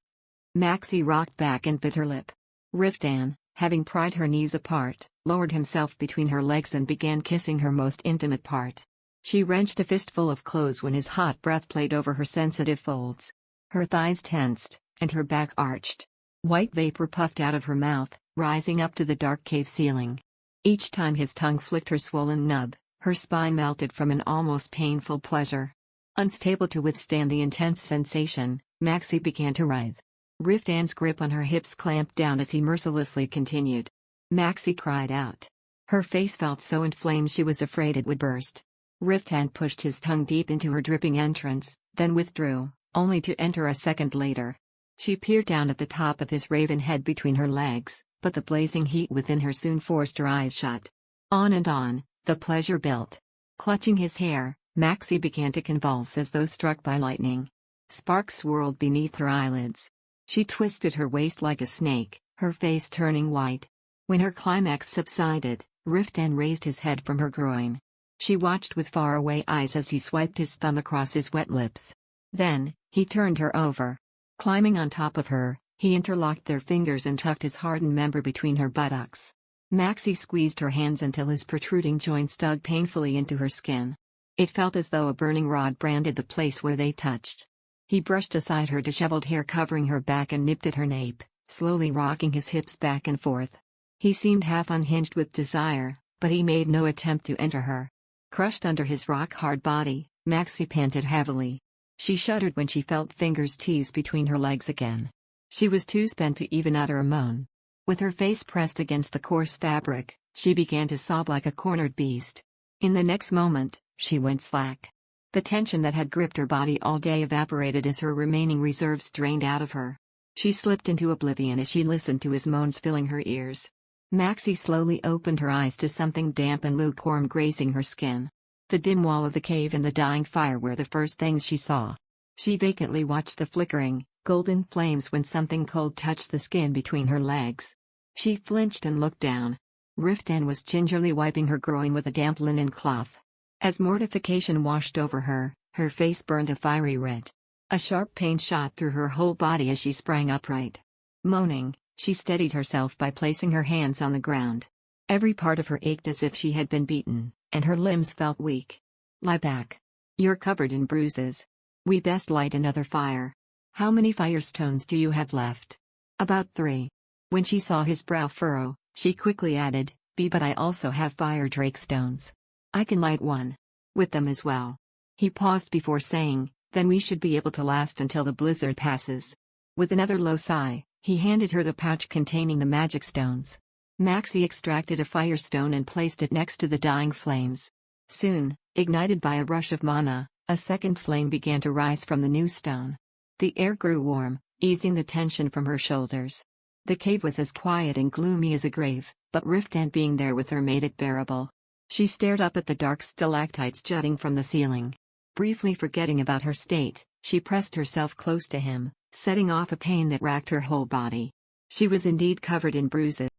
[SPEAKER 1] Maxie rocked back and bit her lip. Riftan, having pried her knees apart, lowered himself between her legs and began kissing her most intimate part. She wrenched a fistful of clothes when his hot breath played over her sensitive folds. Her thighs tensed, and her back arched. White vapor puffed out of her mouth, rising up to the dark cave ceiling. Each time his tongue flicked her swollen nub, her spine melted from an almost painful pleasure. Unstable to withstand the intense sensation, Maxie began to writhe. Riftan's grip on her hips clamped down as he mercilessly continued. Maxie cried out. Her face felt so inflamed she was afraid it would burst. Riftan pushed his tongue deep into her dripping entrance, then withdrew, only to enter a second later. She peered down at the top of his raven head between her legs, but the blazing heat within her soon forced her eyes shut. On and on, the pleasure built. Clutching his hair, Maxie began to convulse as though struck by lightning. Sparks swirled beneath her eyelids. She twisted her waist like a snake, her face turning white. When her climax subsided, Riftan raised his head from her groin. She watched with faraway eyes as he swiped his thumb across his wet lips. Then, he turned her over. Climbing on top of her, he interlocked their fingers and tucked his hardened member between her buttocks. Maxie squeezed her hands until his protruding joints dug painfully into her skin. It felt as though a burning rod branded the place where they touched. He brushed aside her disheveled hair covering her back and nipped at her nape, slowly rocking his hips back and forth. He seemed half unhinged with desire, but he made no attempt to enter her. Crushed under his rock-hard body, Maxie panted heavily. She shuddered when she felt fingers tease between her legs again. She was too spent to even utter a moan. With her face pressed against the coarse fabric, she began to sob like a cornered beast. In the next moment, she went slack. The tension that had gripped her body all day evaporated as her remaining reserves drained out of her. She slipped into oblivion as she listened to his moans filling her ears. Maxie slowly opened her eyes to something damp and lukewarm grazing her skin. The dim wall of the cave and the dying fire were the first things she saw. She vacantly watched the flickering, golden flames when something cold touched the skin between her legs. She flinched and looked down. Riftan was gingerly wiping her groin with a damp linen cloth. As mortification washed over her, her face burned a fiery red. A sharp pain shot through her whole body as she sprang upright. Moaning, she steadied herself by placing her hands on the ground. Every part of her ached as if she had been beaten, and her limbs felt weak. "Lie back. You're covered in bruises. We best light another fire. How many firestones do you have left?" "About 3. When she saw his brow furrow, she quickly added, But I also have fire drake stones. I can light one. With them as well." He paused before saying, "Then we should be able to last until the blizzard passes." With another low sigh, he handed her the pouch containing the magic stones. Maxie extracted a firestone and placed it next to the dying flames. Soon, ignited by a rush of mana, a second flame began to rise from the new stone. The air grew warm, easing the tension from her shoulders. The cave was as quiet and gloomy as a grave, but Riftan being there with her made it bearable. She stared up at the dark stalactites jutting from the ceiling. Briefly forgetting about her state, she pressed herself close to him, setting off a pain that racked her whole body. She was indeed covered in bruises.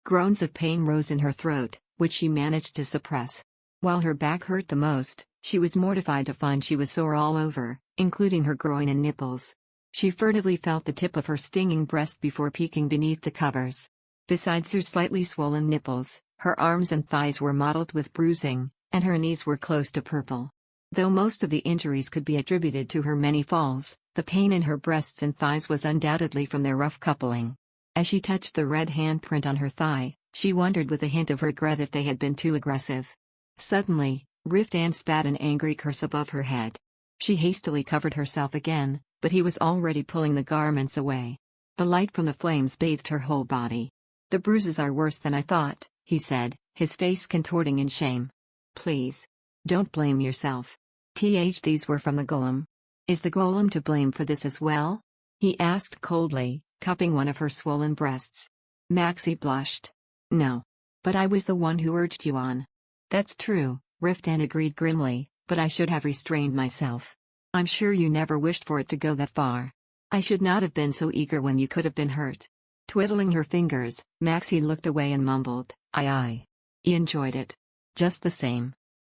[SPEAKER 1] Groans of pain rose in her throat, which she managed to suppress. While her back hurt the most, she was mortified to find she was sore all over, including her groin and nipples. She furtively felt the tip of her stinging breast before peeking beneath the covers. Besides her slightly swollen nipples, her arms and thighs were mottled with bruising, and her knees were close to purple. Though most of the injuries could be attributed to her many falls, the pain in her breasts and thighs was undoubtedly from their rough coupling. As she touched the red handprint on her thigh, she wondered with a hint of regret if they had been too aggressive. Suddenly, Riftan spat an angry curse above her head. She hastily covered herself again, but he was already pulling the garments away. The light from the flames bathed her whole body. "The bruises are worse than I thought," he said, his face contorting in shame. "Please. Don't blame yourself. These were from the golem. Is the golem to blame for this as well?" he asked coldly, cupping one of her swollen breasts. Maxie blushed. "No. But I was the one who urged you on." "That's true," Riftan agreed grimly, "but I should have restrained myself. I'm sure you never wished for it to go that far. I should not have been so eager when you could have been hurt." Twiddling her fingers, Maxie looked away and mumbled, I enjoyed it. Just the same."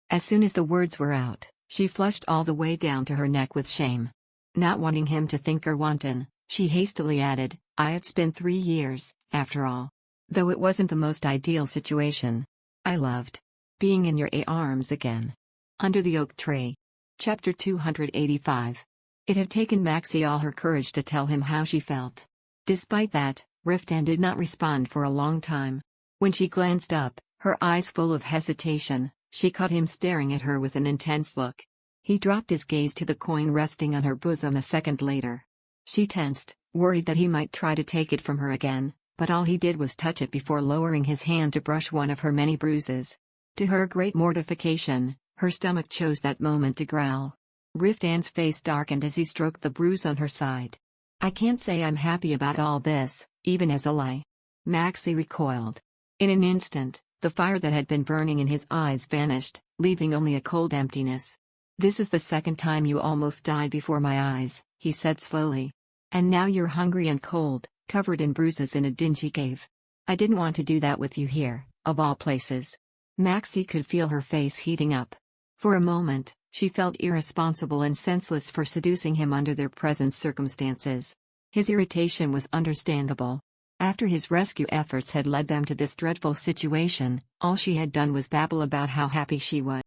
[SPEAKER 1] As soon as the words were out, she flushed all the way down to her neck with shame. Not wanting him to think her wanton, she hastily added, "It's been 3 years, after all. Though it wasn't the most ideal situation. I loved being in your arms again." Under the oak tree. Chapter 285. It had taken Maxie all her courage to tell him how she felt. Despite that, Riftan did not respond for a long time. When she glanced up, her eyes full of hesitation, she caught him staring at her with an intense look. He dropped his gaze to the coin resting on her bosom a second later. She tensed, worried that he might try to take it from her again, but all he did was touch it before lowering his hand to brush one of her many bruises. To her great mortification, her stomach chose that moment to growl. Riftan's face darkened as he stroked the bruise on her side. "I can't say I'm happy about all this, even as a lie." Maxie recoiled. In an instant, the fire that had been burning in his eyes vanished, leaving only a cold emptiness. "This is the second time you almost died before my eyes," he said slowly. "And now you're hungry and cold, covered in bruises in a dingy cave. I didn't want to do that with you here, of all places." Maxie could feel her face heating up. For a moment, she felt irresponsible and senseless for seducing him under their present circumstances. His irritation was understandable. After his rescue efforts had led them to this dreadful situation, all she had done was babble about how happy she was.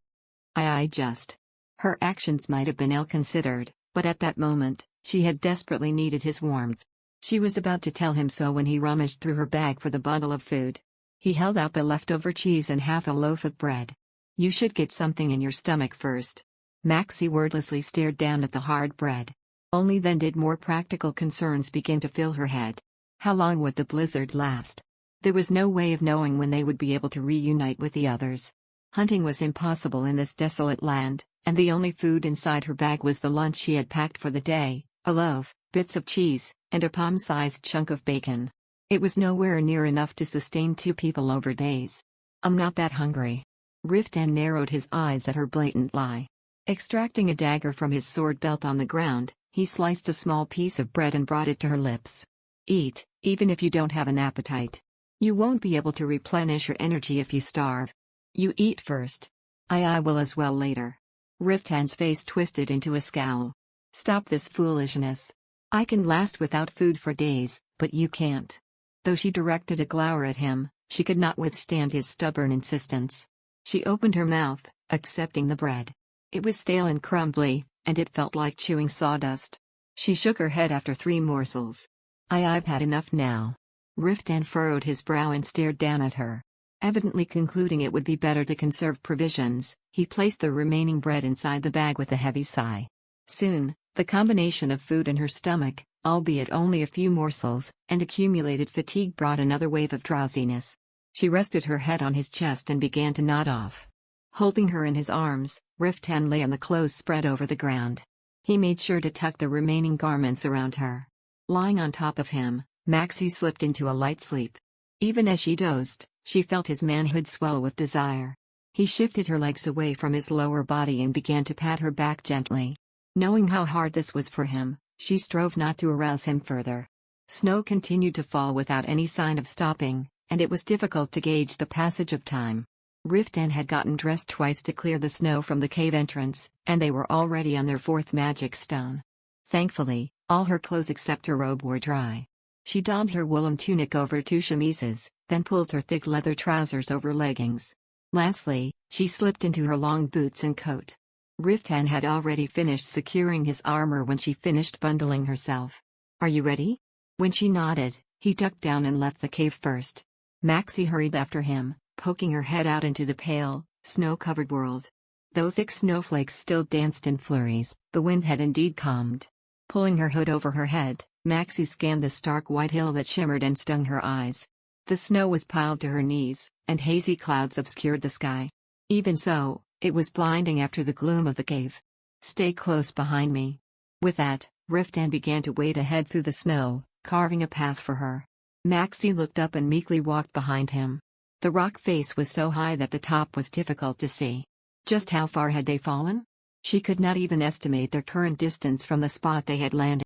[SPEAKER 1] Just. Her actions might have been ill-considered, but at that moment, she had desperately needed his warmth. She was about to tell him so when he rummaged through her bag for the bundle of food. He held out the leftover cheese and half a loaf of bread. "You should get something in your stomach first." Maxie wordlessly stared down at the hard bread. Only then did more practical concerns begin to fill her head. How long would the blizzard last? There was no way of knowing when they would be able to reunite with the others. Hunting was impossible in this desolate land, and the only food inside her bag was the lunch she had packed for the day, a loaf, bits of cheese, and a palm-sized chunk of bacon. It was nowhere near enough to sustain 2 people over days. "I'm not that hungry." Riftan narrowed his eyes at her blatant lie. Extracting a dagger from his sword belt on the ground, he sliced a small piece of bread and brought it to her lips. "Eat, even if you don't have an appetite. You won't be able to replenish your energy if you starve. You eat first. I will as well later." Riftan's face twisted into a scowl. "Stop this foolishness. I can last without food for days, but you can't." Though she directed a glower at him, she could not withstand his stubborn insistence. She opened her mouth, accepting the bread. It was stale and crumbly, and it felt like chewing sawdust. She shook her head after 3 morsels. I've had enough now." Riftan furrowed his brow and stared down at her. Evidently concluding it would be better to conserve provisions, he placed the remaining bread inside the bag with a heavy sigh. Soon, the combination of food in her stomach, albeit only a few morsels, and accumulated fatigue brought another wave of drowsiness. She rested her head on his chest and began to nod off. Holding her in his arms, Riftan lay on the clothes spread over the ground. He made sure to tuck the remaining garments around her. Lying on top of him, Maxie slipped into a light sleep. Even as she dozed, she felt his manhood swell with desire. He shifted her legs away from his lower body and began to pat her back gently. Knowing how hard this was for him, she strove not to arouse him further. Snow continued to fall without any sign of stopping, and it was difficult to gauge the passage of time. Riftan had gotten dressed twice to clear the snow from the cave entrance, and they were already on their 4th magic stone. Thankfully, all her clothes except her robe were dry. She donned her woolen tunic over 2 chemises, then pulled her thick leather trousers over leggings. Lastly, she slipped into her long boots and coat. Riftan had already finished securing his armor when she finished bundling herself. "Are you ready?" When she nodded, he ducked down and left the cave first. Maxie hurried after him, poking her head out into the pale, snow-covered world. Though thick snowflakes still danced in flurries, the wind had indeed calmed. Pulling her hood over her head, Maxie scanned the stark white hill that shimmered and stung her eyes. The snow was piled to her knees, and hazy clouds obscured the sky. Even so, it was blinding after the gloom of the cave. "Stay close behind me." With that, Riftan began to wade ahead through the snow, carving a path for her. Maxie looked up and meekly walked behind him. The rock face was so high that the top was difficult to see. Just how far had they fallen? She could not even estimate their current distance from the spot they had landed.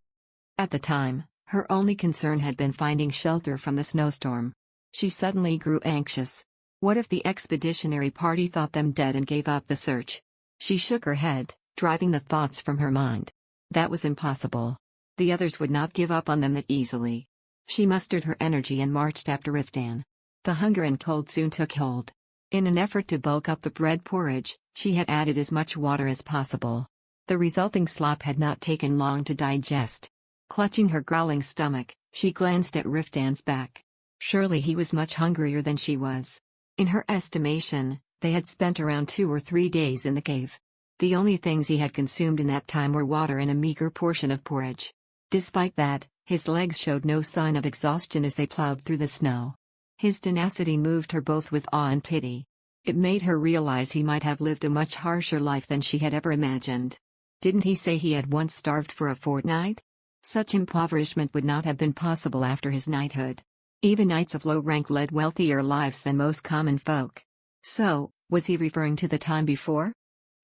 [SPEAKER 1] At the time, her only concern had been finding shelter from the snowstorm. She suddenly grew anxious. What if the expeditionary party thought them dead and gave up the search? She shook her head, driving the thoughts from her mind. That was impossible. The others would not give up on them that easily. She mustered her energy and marched after Riftan. The hunger and cold soon took hold. In an effort to bulk up the bread porridge, she had added as much water as possible. The resulting slop had not taken long to digest. Clutching her growling stomach, she glanced at Riftan's back. Surely he was much hungrier than she was. In her estimation, they had spent around 2 or 3 days in the cave. The only things he had consumed in that time were water and a meager portion of porridge. Despite that, his legs showed no sign of exhaustion as they plowed through the snow. His tenacity moved her both with awe and pity. It made her realize he might have lived a much harsher life than she had ever imagined. Didn't he say he had once starved for a fortnight? Such impoverishment would not have been possible after his knighthood. Even knights of low rank led wealthier lives than most common folk. So, was he referring to the time before?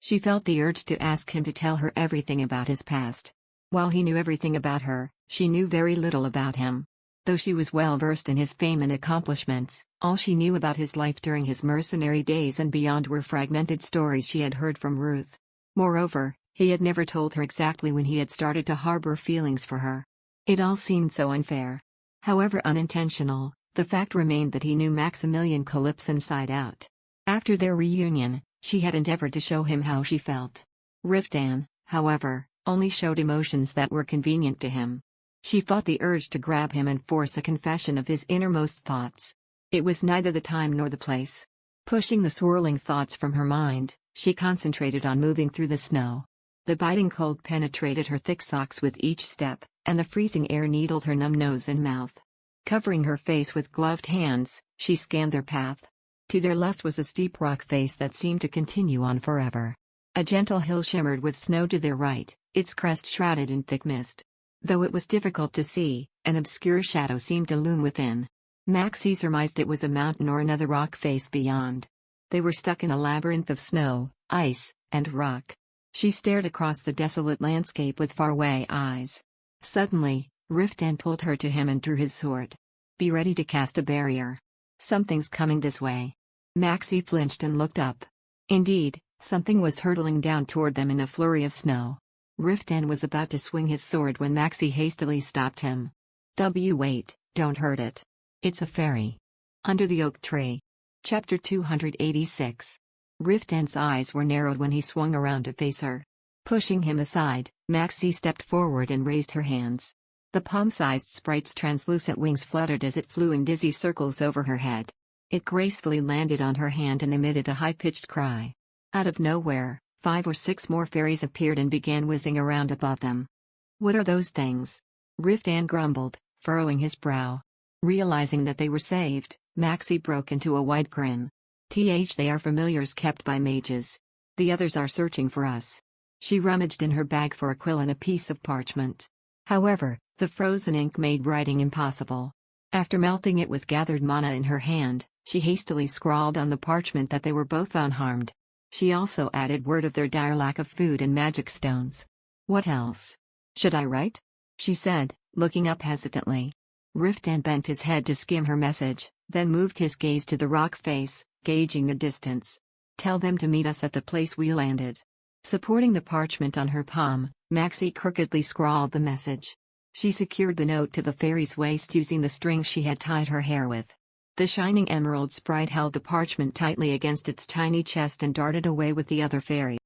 [SPEAKER 1] She felt the urge to ask him to tell her everything about his past. While he knew everything about her, she knew very little about him. Though she was well versed in his fame and accomplishments, all she knew about his life during his mercenary days and beyond were fragmented stories she had heard from Ruth. Moreover, he had never told her exactly when he had started to harbor feelings for her. It all seemed so unfair. However unintentional, the fact remained that he knew Maximilian Calypso inside out. After their reunion, she had endeavored to show him how she felt. Riftan, however, only showed emotions that were convenient to him. She fought the urge to grab him and force a confession of his innermost thoughts. It was neither the time nor the place. Pushing the swirling thoughts from her mind, she concentrated on moving through the snow. The biting cold penetrated her thick socks with each step, and the freezing air needled her numb nose and mouth. Covering her face with gloved hands, she scanned their path. To their left was a steep rock face that seemed to continue on forever. A gentle hill shimmered with snow to their right, its crest shrouded in thick mist. Though it was difficult to see, an obscure shadow seemed to loom within. Maxie surmised it was a mountain or another rock face beyond. They were stuck in a labyrinth of snow, ice, and rock. She stared across the desolate landscape with faraway eyes. Suddenly, Riftan pulled her to him and drew his sword. "Be ready to cast a barrier. Something's coming this way." Maxie flinched and looked up. Indeed, something was hurtling down toward them in a flurry of snow. Riftan was about to swing his sword when Maxie hastily stopped him. Wait, don't hurt it. It's a fairy." Under the oak tree. Chapter 286. Riftan's eyes were narrowed when he swung around to face her. Pushing him aside, Maxie stepped forward and raised her hands. The palm-sized sprite's translucent wings fluttered as it flew in dizzy circles over her head. It gracefully landed on her hand and emitted a high-pitched cry. Out of nowhere, 5 or 6 more fairies appeared and began whizzing around above them. "What are those things?" Riftan grumbled, furrowing his brow. Realizing that they were saved, Maxie broke into a wide grin. They are familiars kept by mages. The others are searching for us." She rummaged in her bag for a quill and a piece of parchment. However, the frozen ink made writing impossible. After melting it with gathered mana in her hand, she hastily scrawled on the parchment that they were both unharmed. She also added word of their dire lack of food and magic stones. "What else should I write?" she said, looking up hesitantly. Riftan bent his head to skim her message, then moved his gaze to the rock face, gauging the distance. "Tell them to meet us at the place we landed." Supporting the parchment on her palm, Maxie crookedly scrawled the message. She secured the note to the fairy's waist using the string she had tied her hair with. The shining emerald sprite held the parchment tightly against its tiny chest and darted away with the other fairy.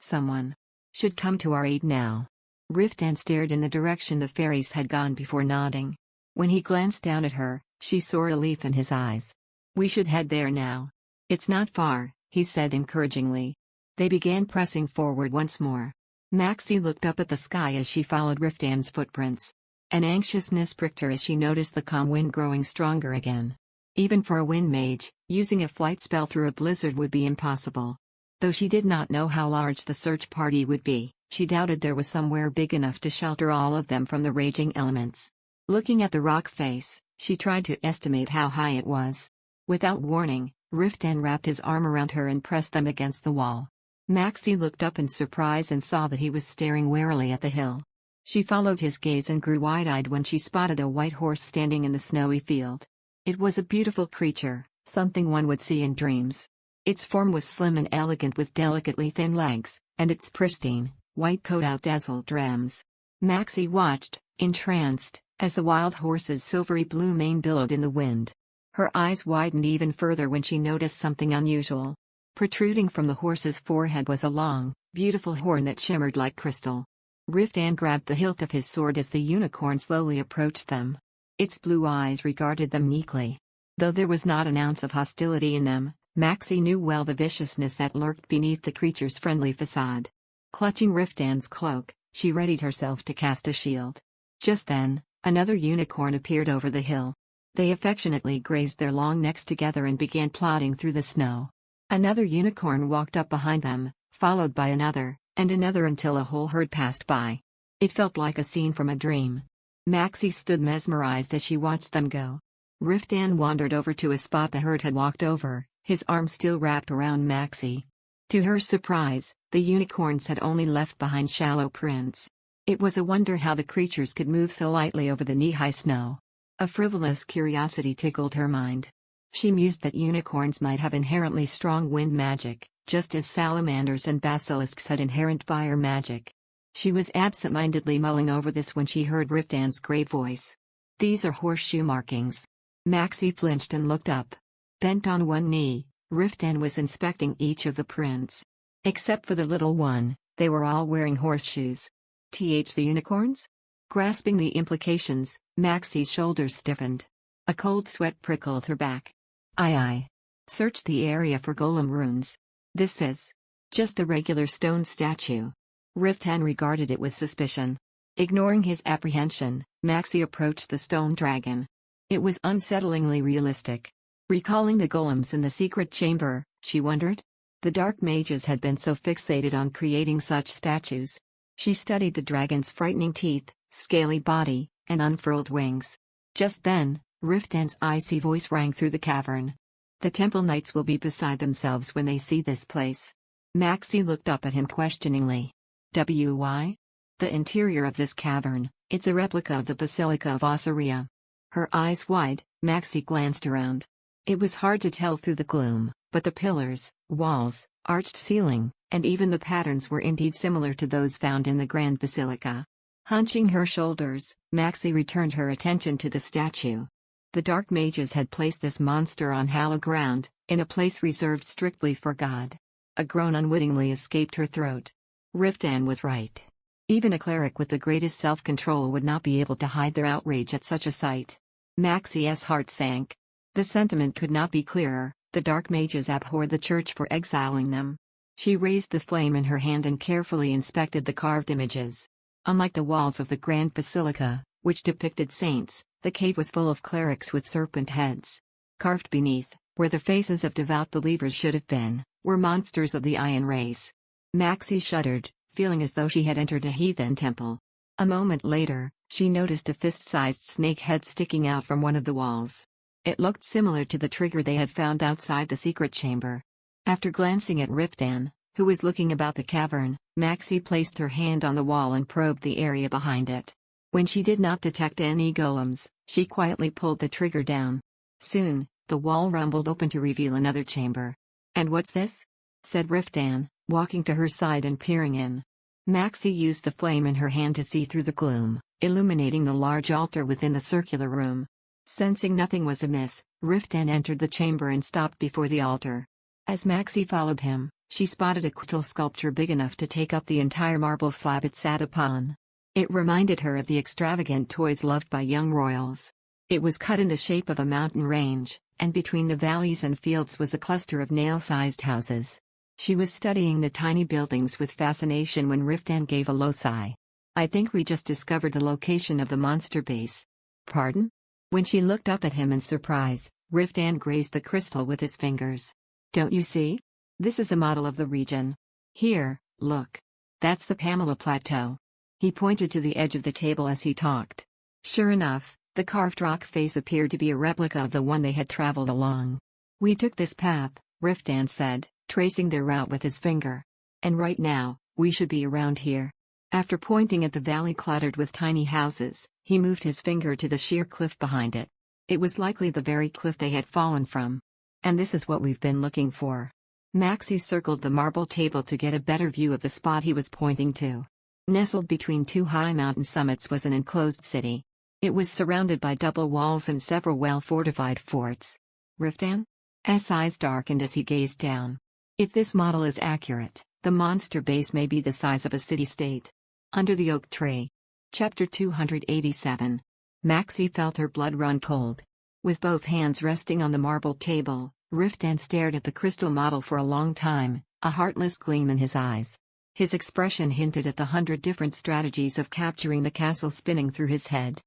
[SPEAKER 1] "Someone should come to our aid now." Riftan stared in the direction the fairies had gone before nodding. When he glanced down at her, she saw relief in his eyes. "We should head there now. It's not far," he said encouragingly. They began pressing forward once more. Maxie looked up at the sky as she followed Riftan's footprints. An anxiousness pricked her as she noticed the calm wind growing stronger again. Even for a wind mage, using a flight spell through a blizzard would be impossible. Though she did not know how large the search party would be, she doubted there was somewhere big enough to shelter all of them from the raging elements. Looking at the rock face, she tried to estimate how high it was. Without warning, Riftan wrapped his arm around her and pressed them against the wall. Maxie looked up in surprise and saw that he was staring warily at the hill. She followed his gaze and grew wide-eyed when she spotted a white horse standing in the snowy field. It was a beautiful creature, something one would see in dreams. Its form was slim and elegant with delicately thin legs, and its pristine, white coat outdazzled Rams. Maxie watched, entranced, as the wild horse's silvery blue mane billowed in the wind. Her eyes widened even further when she noticed something unusual. Protruding from the horse's forehead was a long, beautiful horn that shimmered like crystal. Riftan grabbed the hilt of his sword as the unicorn slowly approached them. Its blue eyes regarded them meekly. Though there was not an ounce of hostility in them, Maxie knew well the viciousness that lurked beneath the creature's friendly facade. Clutching Riftan's cloak, she readied herself to cast a shield. Just then, another unicorn appeared over the hill. They affectionately grazed their long necks together and began plodding through the snow. Another unicorn walked up behind them, followed by another, and another until a whole herd passed by. It felt like a scene from a dream. Maxie stood mesmerized as she watched them go. Riftan wandered over to a spot the herd had walked over, his arm still wrapped around Maxie. To her surprise, the unicorns had only left behind shallow prints. It was a wonder how the creatures could move so lightly over the knee-high snow. A frivolous curiosity tickled her mind. She mused that unicorns might have inherently strong wind magic, just as salamanders and basilisks had inherent fire magic. She was absent-mindedly mulling over this when she heard Riftan's grave voice. "These are horseshoe markings." Maxie flinched and looked up. Bent on one knee, Riftan was inspecting each of the prints. Except for the little one, they were all wearing horseshoes. The unicorns? Grasping the implications, Maxie's shoulders stiffened. A cold sweat prickled her back. Aye. Search the area for golem runes. This is just a regular stone statue. Riftan regarded it with suspicion. Ignoring his apprehension, Maxie approached the stone dragon. It was unsettlingly realistic. Recalling the golems in the secret chamber, she wondered. The dark mages had been so fixated on creating such statues. She studied the dragon's frightening teeth, scaly body, and unfurled wings. Just then, Riftan's icy voice rang through the cavern. The temple knights will be beside themselves when they see this place. Maxie looked up at him questioningly. Why? The interior of this cavern, it's a replica of the Basilica of Ossuria. Her eyes wide, Maxie glanced around. It was hard to tell through the gloom, but the pillars, walls, arched ceiling, and even the patterns were indeed similar to those found in the Grand Basilica. Hunching her shoulders, Maxie returned her attention to the statue. The dark mages had placed this monster on hallowed ground, in a place reserved strictly for God. A groan unwittingly escaped her throat. Riftan was right. Even a cleric with the greatest self-control would not be able to hide their outrage at such a sight. Maxie's heart sank. The sentiment could not be clearer. The dark mages abhorred the church for exiling them. She raised the flame in her hand and carefully inspected the carved images. Unlike the walls of the Grand Basilica, which depicted saints, the cave was full of clerics with serpent heads. Carved beneath, where the faces of devout believers should have been, were monsters of the Iron race. Maxie shuddered, feeling as though she had entered a heathen temple. A moment later, she noticed a fist-sized snake head sticking out from one of the walls. It looked similar to the trigger they had found outside the secret chamber. After glancing at Riftan, who was looking about the cavern, Maxie placed her hand on the wall and probed the area behind it. When she did not detect any golems, she quietly pulled the trigger down. Soon, the wall rumbled open to reveal another chamber. "And what's this?" said Riftan, walking to her side and peering in. Maxie used the flame in her hand to see through the gloom, illuminating the large altar within the circular room. Sensing nothing was amiss, Riftan entered the chamber and stopped before the altar. As Maxie followed him, she spotted a crystal sculpture big enough to take up the entire marble slab it sat upon. It reminded her of the extravagant toys loved by young royals. It was cut in the shape of a mountain range, and between the valleys and fields was a cluster of nail-sized houses. She was studying the tiny buildings with fascination when Riftan gave a low sigh. "I think we just discovered the location of the monster base." "Pardon?" When she looked up at him in surprise, Riftan grazed the crystal with his fingers. "Don't you see? This is a model of the region. Here, look. That's the Pamela Plateau." He pointed to the edge of the table as he talked. Sure enough, the carved rock face appeared to be a replica of the one they had traveled along. "We took this path," Riftan said, tracing their route with his finger. "And right now, we should be around here." After pointing at the valley cluttered with tiny houses, he moved his finger to the sheer cliff behind it. It was likely the very cliff they had fallen from. "And this is what we've been looking for." Maxie circled the marble table to get a better view of the spot he was pointing to. Nestled between two high mountain summits was an enclosed city. It was surrounded by double walls and several well-fortified forts. Riftan's eyes darkened as he gazed down. If this model is accurate, the monster base may be the size of a city-state. Under the oak tree. Chapter 287. Maxie felt her blood run cold. With both hands resting on the marble table, Riftan stared at the crystal model for a long time, a heartless gleam in his eyes. His expression hinted at the 100 different strategies of capturing the castle spinning through his head.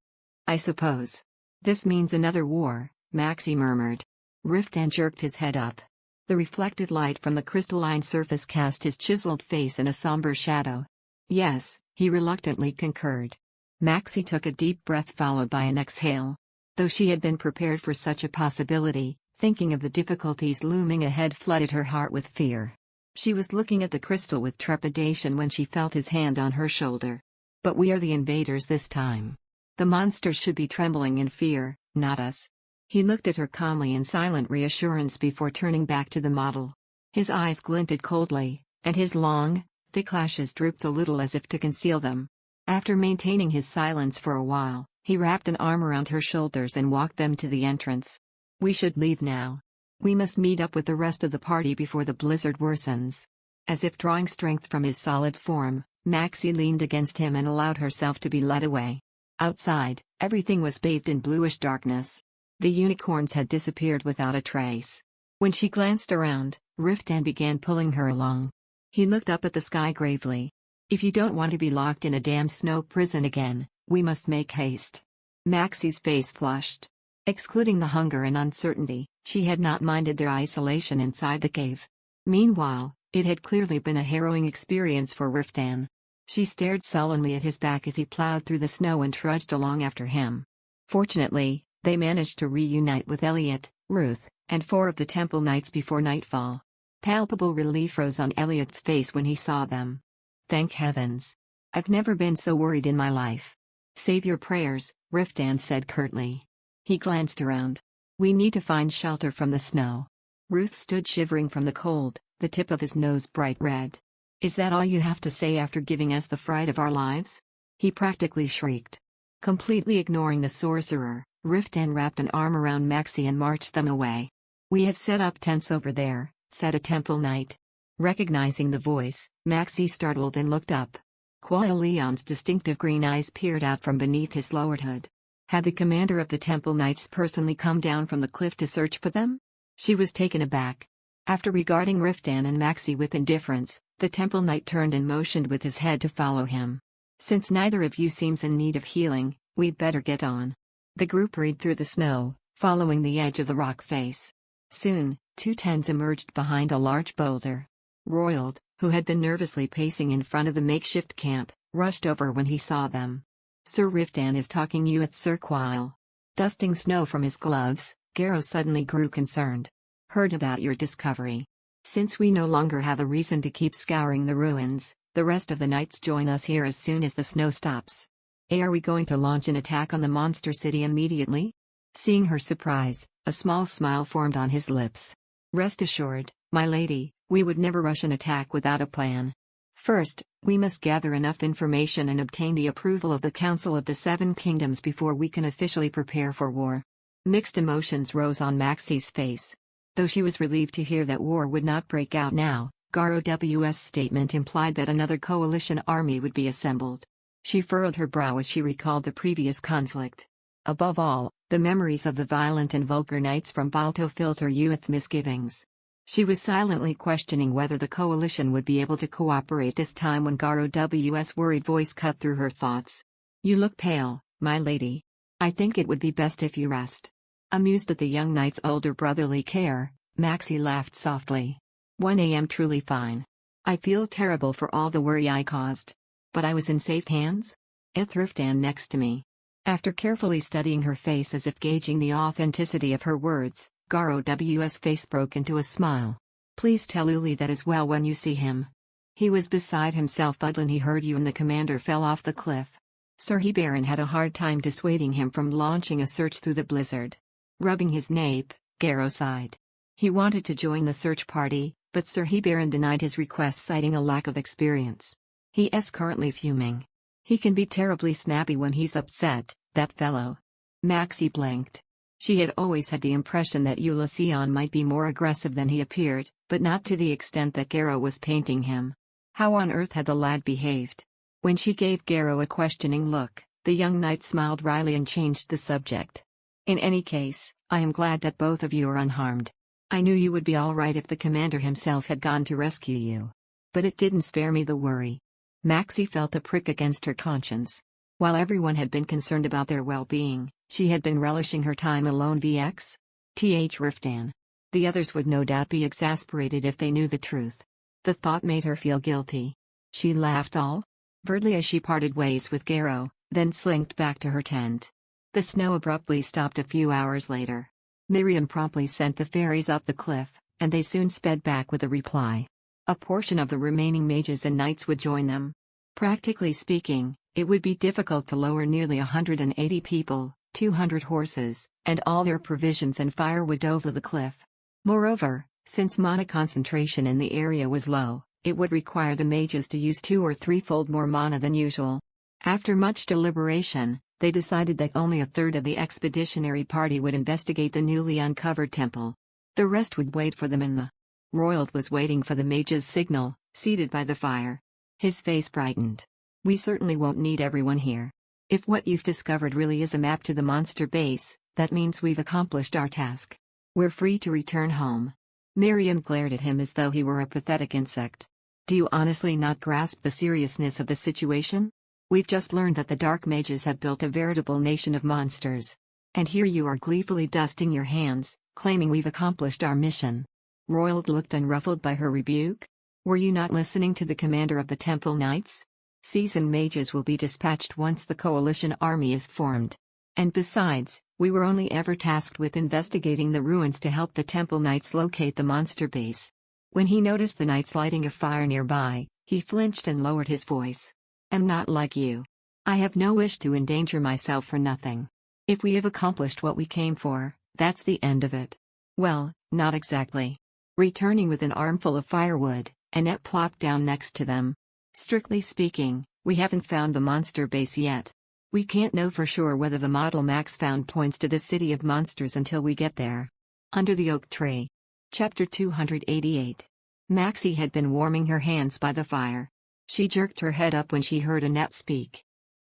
[SPEAKER 1] "I suppose this means another war," Maxie murmured. Riftan jerked his head up. The reflected light from the crystalline surface cast his chiseled face in a somber shadow. "Yes," he reluctantly concurred. Maxie took a deep breath followed by an exhale. Though she had been prepared for such a possibility, thinking of the difficulties looming ahead flooded her heart with fear. She was looking at the crystal with trepidation when she felt his hand on her shoulder. "But we are the invaders this time. The monsters should be trembling in fear, not us." He looked at her calmly in silent reassurance before turning back to the model. His eyes glinted coldly, and his long, thick lashes drooped a little as if to conceal them. After maintaining his silence for a while, he wrapped an arm around her shoulders and walked them to the entrance. "We should leave now. We must meet up with the rest of the party before the blizzard worsens." As if drawing strength from his solid form, Maxie leaned against him and allowed herself to be led away. Outside, everything was bathed in bluish darkness. The unicorns had disappeared without a trace. When she glanced around, Riftan began pulling her along. He looked up at the sky gravely. "If you don't want to be locked in a damn snow prison again, we must make haste." Maxie's face flushed. Excluding the hunger and uncertainty, she had not minded their isolation inside the cave. Meanwhile, it had clearly been a harrowing experience for Riftan. She stared sullenly at his back as he plowed through the snow and trudged along after him. Fortunately, they managed to reunite with Elliot, Ruth, and 4 of the temple knights before nightfall. Palpable relief rose on Elliot's face when he saw them. "Thank heavens. I've never been so worried in my life." "Save your prayers," Riftan said curtly. He glanced around. "We need to find shelter from the snow." Ruth stood shivering from the cold, the tip of his nose bright red. "Is that all you have to say after giving us the fright of our lives?" he practically shrieked. Completely ignoring the sorcerer, Riftan wrapped an arm around Maxie and marched them away. "We have set up tents over there," said a temple knight. Recognizing the voice, Maxie startled and looked up. Kuala Leon's distinctive green eyes peered out from beneath his lowered hood. Had the commander of the temple knights personally come down from the cliff to search for them? She was taken aback. After regarding Riftan and Maxie with indifference, the temple knight turned and motioned with his head to follow him. "Since neither of you seems in need of healing, we'd better get on." The group hurried through the snow, following the edge of the rock face. Soon, 2 tents emerged behind a large boulder. Royald, who had been nervously pacing in front of the makeshift camp, rushed over when he saw them. "Sir Riftan is talking you at Sir Quile." Dusting snow from his gloves, Garrow suddenly grew concerned. "Heard about your discovery. Since we no longer have a reason to keep scouring the ruins, the rest of the knights join us here as soon as the snow stops." "Are we going to launch an attack on the monster city immediately?" Seeing her surprise, a small smile formed on his lips. "Rest assured, my lady, we would never rush an attack without a plan. First, we must gather enough information and obtain the approval of the Council of the 7 Kingdoms before we can officially prepare for war." Mixed emotions rose on Maxie's face. Though she was relieved to hear that war would not break out now, Garrow's statement implied that another coalition army would be assembled. She furrowed her brow as she recalled the previous conflict. Above all, the memories of the violent and vulgar knights from Balto filled her with misgivings. She was silently questioning whether the coalition would be able to cooperate this time when Garrow's worried voice cut through her thoughts. "You look pale, my lady. I think it would be best if you rest." Amused at the young knight's older brotherly care, Maxie laughed softly. "I am truly fine. I feel terrible for all the worry I caused. But I was in safe hands? Riftan next to me." After carefully studying her face as if gauging the authenticity of her words, Garrow's face broke into a smile. "Please tell Uli that as well when you see him." He was beside himself when he heard you and the commander fell off the cliff. Sir Riftan had a hard time dissuading him from launching a search through the blizzard. Rubbing his nape, Garrow sighed. He wanted to join the search party, but Sir Riftan denied his request, citing a lack of experience. He is currently fuming. He can be terribly snappy when he's upset, that fellow. Maxie blinked. She had always had the impression that Ulysses might be more aggressive than he appeared, but not to the extent that Garrow was painting him. How on earth had the lad behaved? When she gave Garrow a questioning look, the young knight smiled wryly and changed the subject. "In any case, I am glad that both of you are unharmed. I knew you would be all right if the commander himself had gone to rescue you. But it didn't spare me the worry." Maxie felt a prick against her conscience. While everyone had been concerned about their well-being, she had been relishing her time alone vx Riftan. The others would no doubt be exasperated if they knew the truth. The thought made her feel guilty. She laughed all verdly as she parted ways with Garrow, then slinked back to her tent. The snow abruptly stopped a few hours later. Miriam promptly sent the fairies up the cliff, and they soon sped back with a reply. A portion of the remaining mages and knights would join them. Practically speaking, it would be difficult to lower nearly 180 people, 200 horses, and all their provisions and firewood over the cliff. Moreover, since mana concentration in the area was low, it would require the mages to use 2- or 3-fold more mana than usual. After much deliberation, they decided that only a third of the expeditionary party would investigate the newly uncovered temple. The rest would wait for them in the. Royald was waiting for the mage's signal, seated by the fire. His face brightened. "We certainly won't need everyone here. If what you've discovered really is a map to the monster base, that means we've accomplished our task. We're free to return home. Miriam glared at him as though he were a pathetic insect. Do you honestly not grasp the seriousness of the situation? We've just learned that the Dark Mages have built a veritable nation of monsters. And here you are gleefully dusting your hands, claiming we've accomplished our mission. Royald looked unruffled by her rebuke. Were you not listening to the commander of the Temple Knights? Seasoned mages will be dispatched once the coalition army is formed. And besides, we were only ever tasked with investigating the ruins to help the Temple Knights locate the monster base. When he noticed the knights lighting a fire nearby, he flinched and lowered his voice. I'm not like you. I have no wish to endanger myself for nothing. If we have accomplished what we came for, that's the end of it. Well, not exactly. Returning with an armful of firewood, Annette plopped down next to them. Strictly speaking, we haven't found the monster base yet. We can't know for sure whether the model Max found points to the city of monsters until we get there. Under the oak tree. Chapter 288. Maxie had been warming her hands by the fire. She jerked her head up when she heard Annette speak.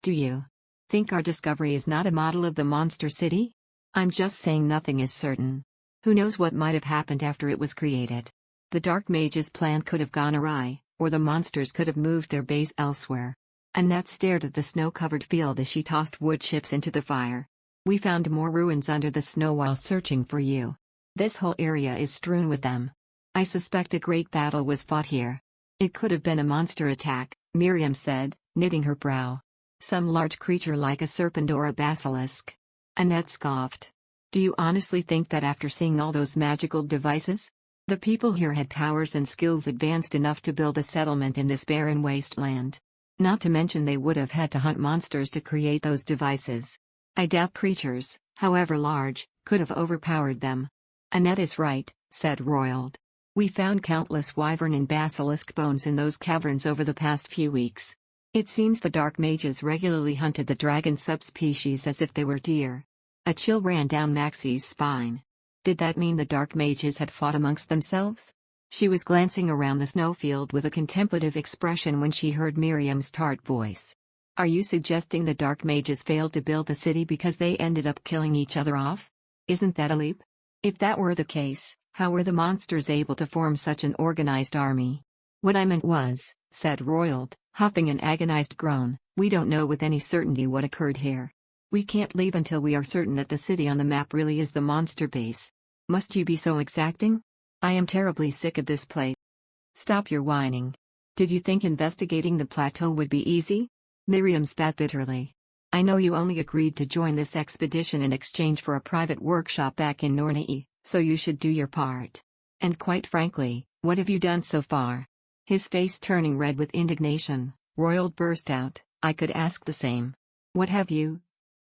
[SPEAKER 1] Do you think our discovery is not a model of the monster city? I'm just saying nothing is certain. Who knows what might have happened after it was created? The Dark Mage's plan could have gone awry, or the monsters could have moved their base elsewhere. Annette stared at the snow-covered field as she tossed wood chips into the fire. We found more ruins under the snow while searching for you. This whole area is strewn with them. I suspect a great battle was fought here. It could have been a monster attack, Miriam said, knitting her brow. Some large creature like a serpent or a basilisk. Annette scoffed. Do you honestly think that after seeing all those magical devices? The people here had powers and skills advanced enough to build a settlement in this barren wasteland. Not to mention they would have had to hunt monsters to create those devices. I doubt creatures, however large, could have overpowered them. Annette is right, said Royald. We found countless wyvern and basilisk bones in those caverns over the past few weeks. It seems the Dark Mages regularly hunted the dragon subspecies as if they were deer. A chill ran down Maxie's spine. Did that mean the Dark Mages had fought amongst themselves? She was glancing around the snowfield with a contemplative expression when she heard Miriam's tart voice. Are you suggesting the Dark Mages failed to build the city because they ended up killing each other off? Isn't that a leap? If that were the case, how were the monsters able to form such an organized army? What I meant was, said Royald, huffing an agonized groan, we don't know with any certainty what occurred here. We can't leave until we are certain that the city on the map really is the monster base. Must you be so exacting? I am terribly sick of this place. Stop your whining. Did you think investigating the plateau would be easy? Miriam spat bitterly. I know you only agreed to join this expedition in exchange for a private workshop back in Nornei, so you should do your part. And quite frankly, what have you done so far? His face turning red with indignation, Royald burst out, I could ask the same. What have you?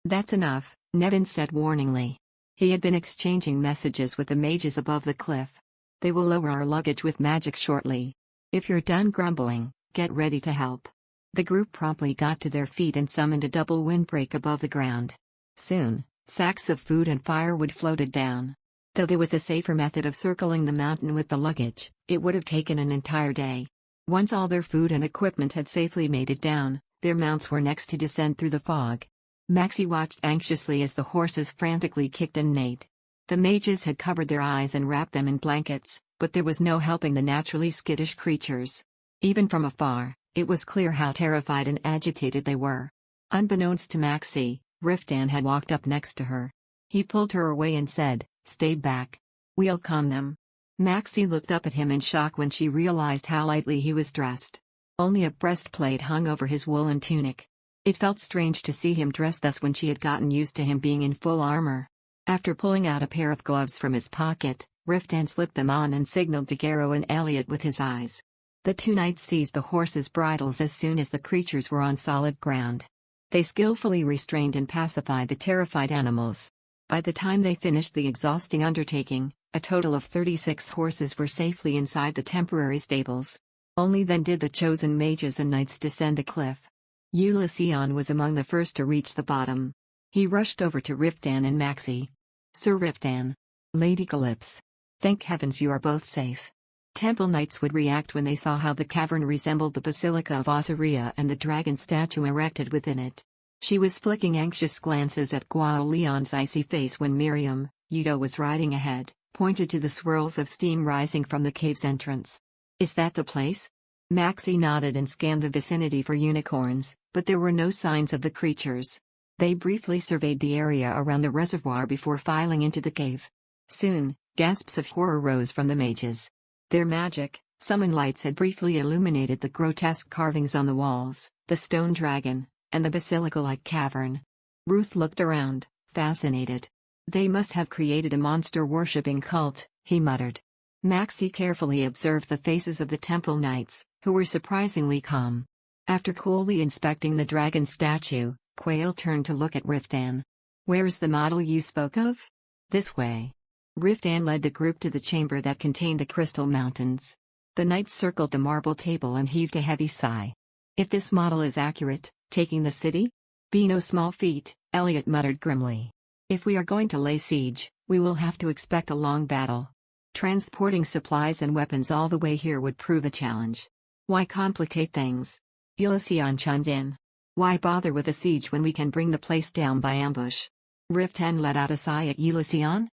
[SPEAKER 1] That's enough, Nevin said warningly. He had been exchanging messages with the mages above the cliff. They will lower our luggage with magic shortly. If you're done grumbling, get ready to help. The group promptly got to their feet and summoned a double windbreak above the ground. Soon, sacks of food and firewood floated down. Though there was a safer method of circling the mountain with the luggage, it would have taken an entire day. Once all their food and equipment had safely made it down, their mounts were next to descend through the fog. Maxie watched anxiously as the horses frantically kicked and neighed. The mages had covered their eyes and wrapped them in blankets, but there was no helping the naturally skittish creatures. Even from afar, it was clear how terrified and agitated they were. Unbeknownst to Maxie, Riftan had walked up next to her. He pulled her away and said, Stay back. We'll calm them. Maxie looked up at him in shock when she realized how lightly he was dressed. Only a breastplate hung over his woolen tunic. It felt strange to see him dressed thus when she had gotten used to him being in full armor. After pulling out a pair of gloves from his pocket, Riftan slipped them on and signaled to Garrow and Elliot with his eyes. The two knights seized the horses' bridles as soon as the creatures were on solid ground. They skillfully restrained and pacified the terrified animals. By the time they finished the exhausting undertaking, a total of 36 horses were safely inside the temporary stables. Only then did the chosen mages and knights descend the cliff. Ulysses was among the first to reach the bottom. He rushed over to Riftan and Maxie. Sir Riftan. Lady Calypso. Thank heavens you are both safe. Temple Knights would react when they saw how the cavern resembled the Basilica of Ossuria and the dragon statue erected within it. She was flicking anxious glances at Guo Leon's icy face when Miriam, Yudo was riding ahead, pointed to the swirls of steam rising from the cave's entrance. Is that the place? Maxie nodded and scanned the vicinity for unicorns, but there were no signs of the creatures. They briefly surveyed the area around the reservoir before filing into the cave. Soon, gasps of horror rose from the mages. Their magic, summon lights had briefly illuminated the grotesque carvings on the walls, the stone dragon, and the basilica-like cavern. Ruth looked around, fascinated. They must have created a monster-worshipping cult, he muttered. Maxie carefully observed the faces of the temple knights, who were surprisingly calm. After coolly inspecting the dragon statue, Quayle turned to look at Riftan. Where's the model you spoke of? This way. Riftan led the group to the chamber that contained the crystal mountains. The knights circled the marble table and heaved a heavy sigh. If this model is accurate, taking the city? Be no small feat, Elliot muttered grimly. If we are going to lay siege, we will have to expect a long battle. Transporting supplies and weapons all the way here would prove a challenge. Why complicate things? Ulysses chimed in. Why bother with a siege when we can bring the place down by ambush? Riftan let out a sigh at Ulysses'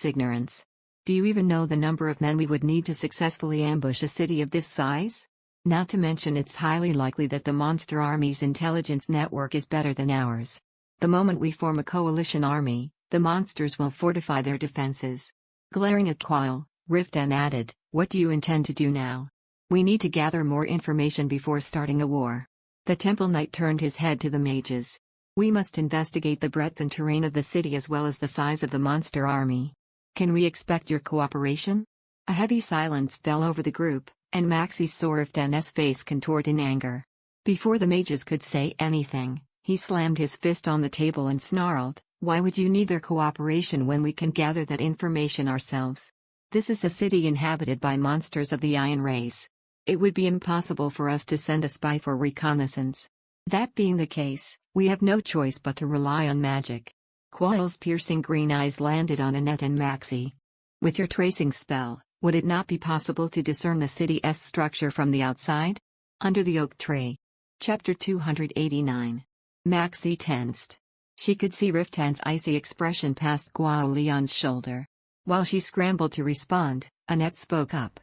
[SPEAKER 1] ignorance. Do you even know the number of men we would need to successfully ambush a city of this size? Not to mention it's highly likely that the monster army's intelligence network is better than ours. The moment we form a coalition army, the monsters will fortify their defenses. Glaring at Quayle, Riftan added, What do you intend to do now? We need to gather more information before starting a war. The temple knight turned his head to the mages. We must investigate the breadth and terrain of the city as well as the size of the monster army. Can we expect your cooperation? A heavy silence fell over the group, and Maxie saw Riftan's face contort in anger. Before the mages could say anything, he slammed his fist on the table and snarled, Why would you need their cooperation when we can gather that information ourselves? This is a city inhabited by monsters of the Iron race. It would be impossible for us to send a spy for reconnaissance. That being the case, we have no choice but to rely on magic. Quayle's piercing green eyes landed on Annette and Maxie. With your tracing spell, would it not be possible to discern the city's structure from the outside? Under the oak tree. Chapter 289. Maxie tensed. She could see Riftan's icy expression past Guo Leon's shoulder. While she scrambled to respond, Annette spoke up.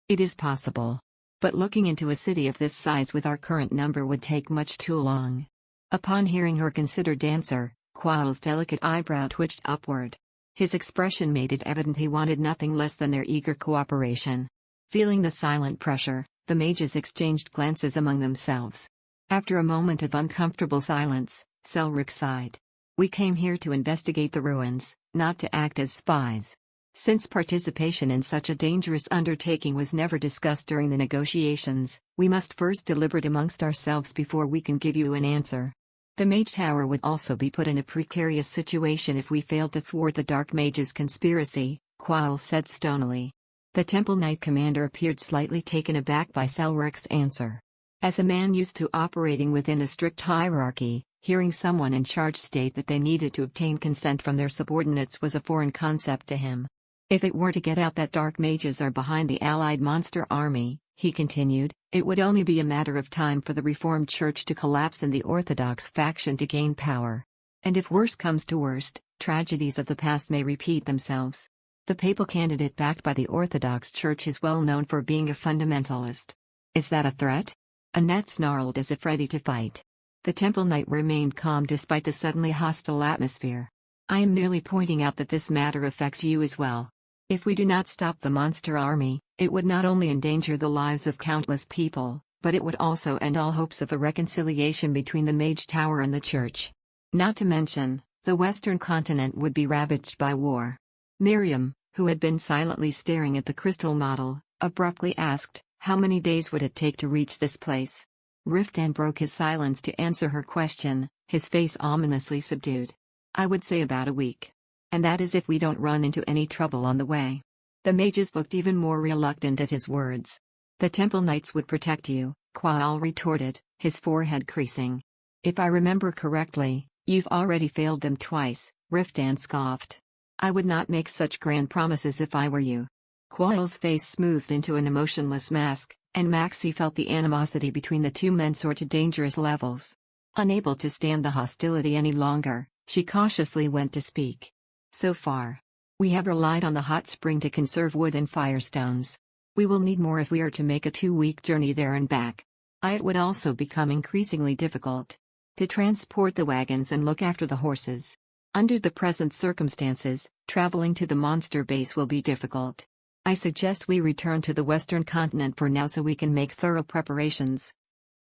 [SPEAKER 1] It is possible. But looking into a city of this size with our current number would take much too long. Upon hearing her considered answer, Quayle's delicate eyebrow twitched upward. His expression made it evident he wanted nothing less than their eager cooperation. Feeling the silent pressure, the mages exchanged glances among themselves. After a moment of uncomfortable silence, Selric sighed. We came here to investigate the ruins, not to act as spies. Since participation in such a dangerous undertaking was never discussed during the negotiations, we must first deliberate amongst ourselves before we can give you an answer. The Mage Tower would also be put in a precarious situation if we failed to thwart the Dark Mage's conspiracy, Quayle said stonily. The Temple Knight commander appeared slightly taken aback by Selric's answer. As a man used to operating within a strict hierarchy, hearing someone in charge state that they needed to obtain consent from their subordinates was a foreign concept to him. If it were to get out that Dark Mages are behind the allied monster army, he continued, it would only be a matter of time for the Reformed Church to collapse and the Orthodox faction to gain power. And if worse comes to worst, tragedies of the past may repeat themselves. The papal candidate backed by the Orthodox Church is well known for being a fundamentalist. Is that a threat? Annette snarled as if ready to fight. The Temple Knight remained calm despite the suddenly hostile atmosphere. I am merely pointing out that this matter affects you as well. If we do not stop the monster army, it would not only endanger the lives of countless people, but it would also end all hopes of a reconciliation between the Mage Tower and the Church. Not to mention, the Western continent would be ravaged by war. Miriam, who had been silently staring at the crystal model, abruptly asked, How many days would it take to reach this place? Riftan broke his silence to answer her question, his face ominously subdued. I would say about a week. And that is if we don't run into any trouble on the way. The mages looked even more reluctant at his words. The Temple Knights would protect you, Quayle retorted, his forehead creasing. If I remember correctly, you've already failed them twice, Riftan scoffed. I would not make such grand promises if I were you. Quayle's face smoothed into an emotionless mask, and Maxie felt the animosity between the two men soar to dangerous levels. Unable to stand the hostility any longer, she cautiously went to speak. So far, we have relied on the hot spring to conserve wood and firestones. We will need more if we are to make a 2-week journey there and back. It would also become increasingly difficult to transport the wagons and look after the horses. Under the present circumstances, traveling to the monster base will be difficult. I suggest we return to the western continent for now so we can make thorough preparations.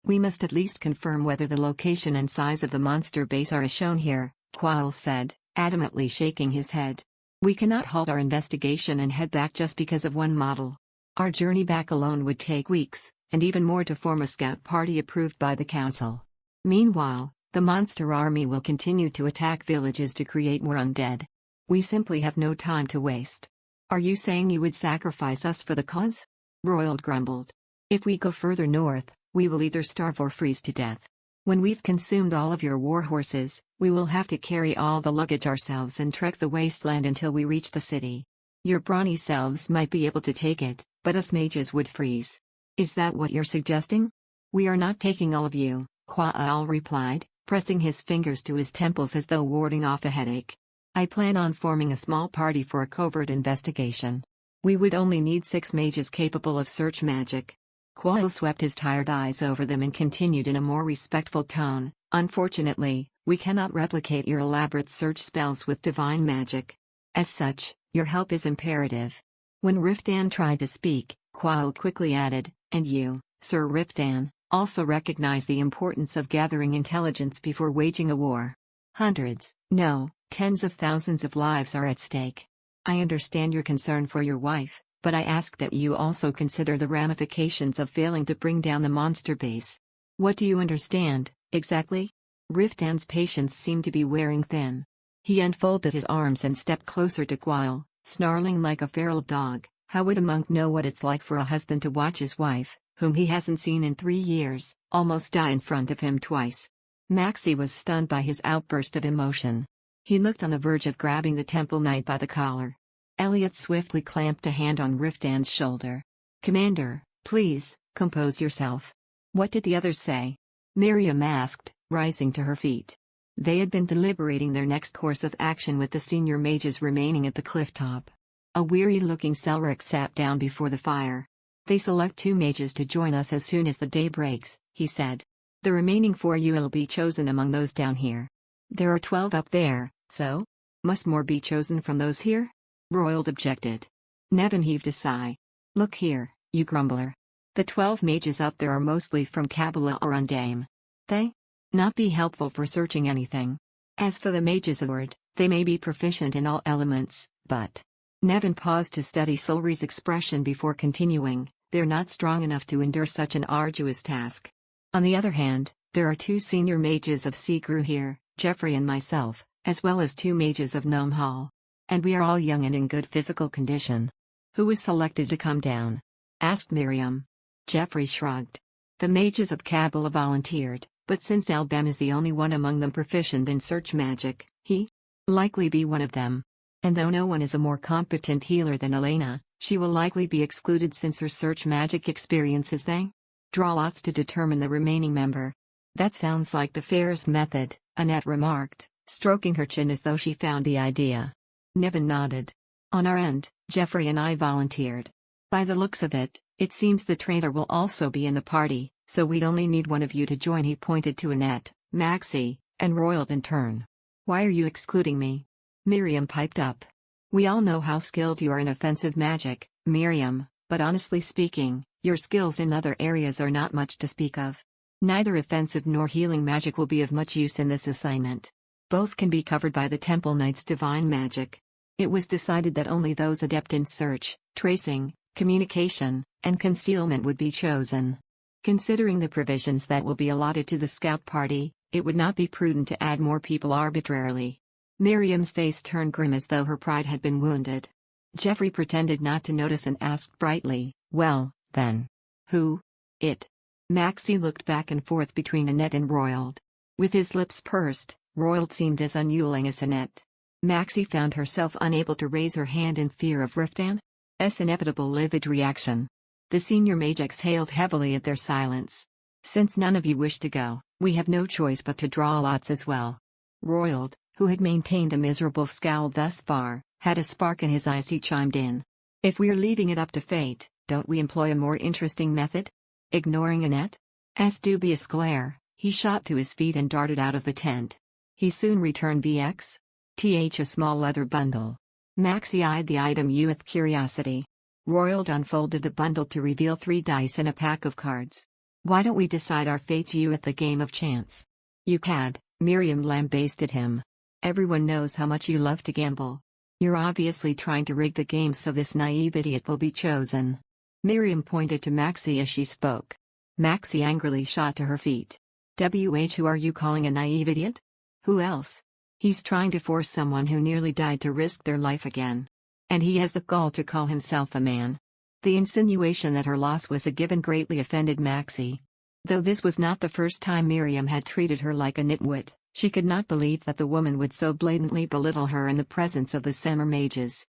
[SPEAKER 1] We must at least confirm whether the location and size of the monster base are as shown here, Quail said, adamantly shaking his head. We cannot halt our investigation and head back just because of one model. Our journey back alone would take weeks, and even more to form a scout party approved by the council. Meanwhile, the monster army will continue to attack villages to create more undead. We simply have no time to waste. Are you saying you would sacrifice us for the cause? Royald grumbled. If we go further north, we will either starve or freeze to death. When we've consumed all of your war horses, we will have to carry all the luggage ourselves and trek the wasteland until we reach the city. Your brawny selves might be able to take it, but us mages would freeze. Is that what you're suggesting? We are not taking all of you, Quail replied, pressing his fingers to his temples as though warding off a headache. I plan on forming a small party for a covert investigation. We would only need 6 mages capable of search magic. Quail swept his tired eyes over them and continued in a more respectful tone. Unfortunately, we cannot replicate your elaborate search spells with divine magic. As such, your help is imperative. When Riftan tried to speak, Quail quickly added, and you, Sir Riftan, also recognize the importance of gathering intelligence before waging a war. Hundreds, no, tens of thousands of lives are at stake. I understand your concern for your wife, but I ask that you also consider the ramifications of failing to bring down the monster base. What do you understand, exactly? Riftan's patience seemed to be wearing thin. He unfolded his arms and stepped closer to Quail, snarling like a feral dog. How would a monk know what it's like for a husband to watch his wife, whom he hasn't seen in 3 years, almost die in front of him twice? Maxie was stunned by his outburst of emotion. He looked on the verge of grabbing the temple knight by the collar. Elliot swiftly clamped a hand on Riftan's shoulder. Commander, please, compose yourself. What did the others say? Miriam asked, rising to her feet. They had been deliberating their next course of action with the senior mages remaining at the cliff top. A weary-looking Selric sat down before the fire. They select 2 mages to join us as soon as the day breaks, he said. The remaining 4 you will be chosen among those down here. There are 12 up there, so? Must more be chosen from those here? Royald objected. Nevin heaved a sigh. Look here, you grumbler. The 12 mages up there are mostly from Kabbalah or Undame. They? Not be helpful for searching anything. As for the mages of Ord, they may be proficient in all elements, but... Nevin paused to study Sulri's expression before continuing, they're not strong enough to endure such an arduous task. On the other hand, there are 2 senior mages of Seagru here, Geoffrey and myself, as well as 2 mages of Gnome Hall. And we are all young and in good physical condition. Who was selected to come down? Asked Miriam. Geoffrey shrugged. The mages of Kabbalah volunteered, but since Albem is the only one among them proficient in search magic, he likely be one of them. And though no one is a more competent healer than Elena, she will likely be excluded since her search magic experiences they draw lots to determine the remaining member. That sounds like the fairest method, Annette remarked, stroking her chin as though she found the idea. Nevin nodded. On our end, Geoffrey and I volunteered. By the looks of it, it seems the traitor will also be in the party, so we'd only need one of you to join. He pointed to Annette, Maxie, and Royald in turn. Why are you excluding me? Miriam piped up. We all know how skilled you are in offensive magic, Miriam, but honestly speaking, your skills in other areas are not much to speak of. Neither offensive nor healing magic will be of much use in this assignment. Both can be covered by the Temple Knight's divine magic. It was decided that only those adept in search, tracing, communication, and concealment would be chosen. Considering the provisions that will be allotted to the scout party, it would not be prudent to add more people arbitrarily. Miriam's face turned grim as though her pride had been wounded. Geoffrey pretended not to notice and asked brightly, well, then. Who? It. Maxie looked back and forth between Annette and Royald. With his lips pursed, Royald seemed as unyielding as Annette. Maxie found herself unable to raise her hand in fear of Riftan's inevitable livid reaction. The senior mage exhaled heavily at their silence. Since none of you wish to go, we have no choice but to draw lots as well. Royald, who had maintained a miserable scowl thus far, had a spark in his eyes. He chimed in. If we're leaving it up to fate, don't we employ a more interesting method? Ignoring Annette's dubious glare, he shot to his feet and darted out of the tent. He soon returned a small leather bundle. Maxie eyed the item with curiosity. Royald unfolded the bundle to reveal 3 dice and a pack of cards. Why don't we decide our fates at the game of chance? You cad, Miriam lambasted him. Everyone knows how much you love to gamble. You're obviously trying to rig the game so this naive idiot will be chosen. Miriam pointed to Maxie as she spoke. Maxie angrily shot to her feet. Who are you calling a naive idiot? Who else? He's trying to force someone who nearly died to risk their life again. And he has the gall to call himself a man. The insinuation that her loss was a given greatly offended Maxie. Though this was not the first time Miriam had treated her like a nitwit, she could not believe that the woman would so blatantly belittle her in the presence of the summer mages.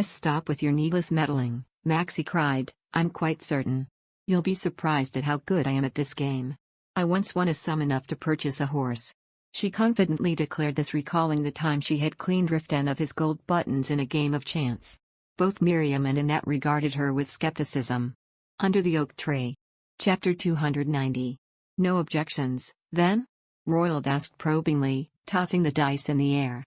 [SPEAKER 1] Stop with your needless meddling, Maxie cried. I'm quite certain. You'll be surprised at how good I am at this game. I once won a sum enough to purchase a horse. She confidently declared this, recalling the time she had cleaned Riftan of his gold buttons in a game of chance. Both Miriam and Annette regarded her with skepticism. Under the Oak Tree. Chapter 290. No objections, then? Royald asked probingly, tossing the dice in the air.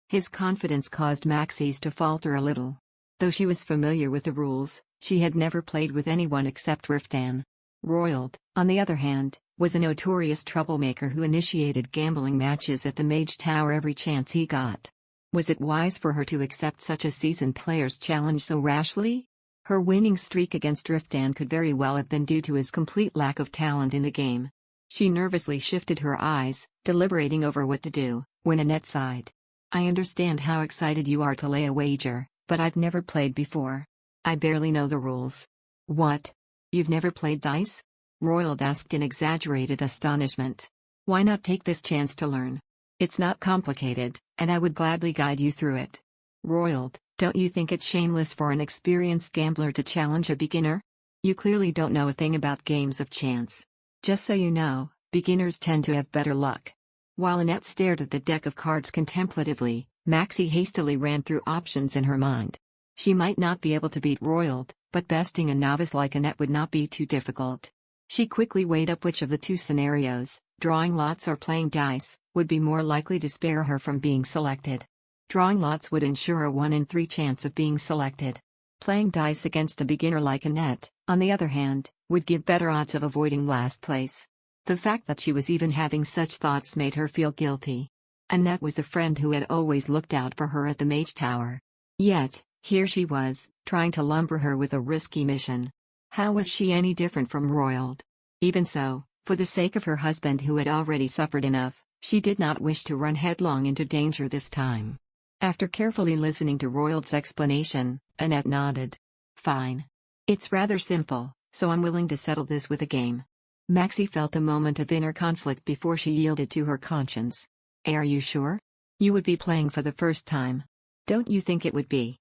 [SPEAKER 1] His confidence caused Maxie's to falter a little. Though she was familiar with the rules, she had never played with anyone except Riftan. Royald, on the other hand, was a notorious troublemaker who initiated gambling matches at the Mage Tower every chance he got. Was it wise for her to accept such a seasoned player's challenge so rashly? Her winning streak against Riftan could very well have been due to his complete lack of talent in the game. She nervously shifted her eyes, deliberating over what to do, when Annette sighed. I understand how excited you are to lay a wager, but I've never played before. I barely know the rules. What? You've never played dice? Royald asked in exaggerated astonishment. Why not take this chance to learn? It's not complicated, and I would gladly guide you through it. Royald, don't you think it's shameless for an experienced gambler to challenge a beginner? You clearly don't know a thing about games of chance. Just so you know, beginners tend to have better luck. While Annette stared at the deck of cards contemplatively, Maxie hastily ran through options in her mind. She might not be able to beat Royald, but besting a novice like Annette would not be too difficult. She quickly weighed up which of the 2 scenarios, drawing lots or playing dice, would be more likely to spare her from being selected. Drawing lots would ensure a 1 in 3 chance of being selected. Playing dice against a beginner like Annette, on the other hand, would give better odds of avoiding last place. The fact that she was even having such thoughts made her feel guilty. Annette was a friend who had always looked out for her at the Mage Tower. Yet, here she was, trying to lumber her with a risky mission. How was she any different from Royald? Even so, for the sake of her husband who had already suffered enough, she did not wish to run headlong into danger this time. After carefully listening to Royald's explanation, Annette nodded. Fine. It's rather simple, so I'm willing to settle this with a game. Maxie felt a moment of inner conflict before she yielded to her conscience. Are you sure? You would be playing for the first time. Don't you think it would be?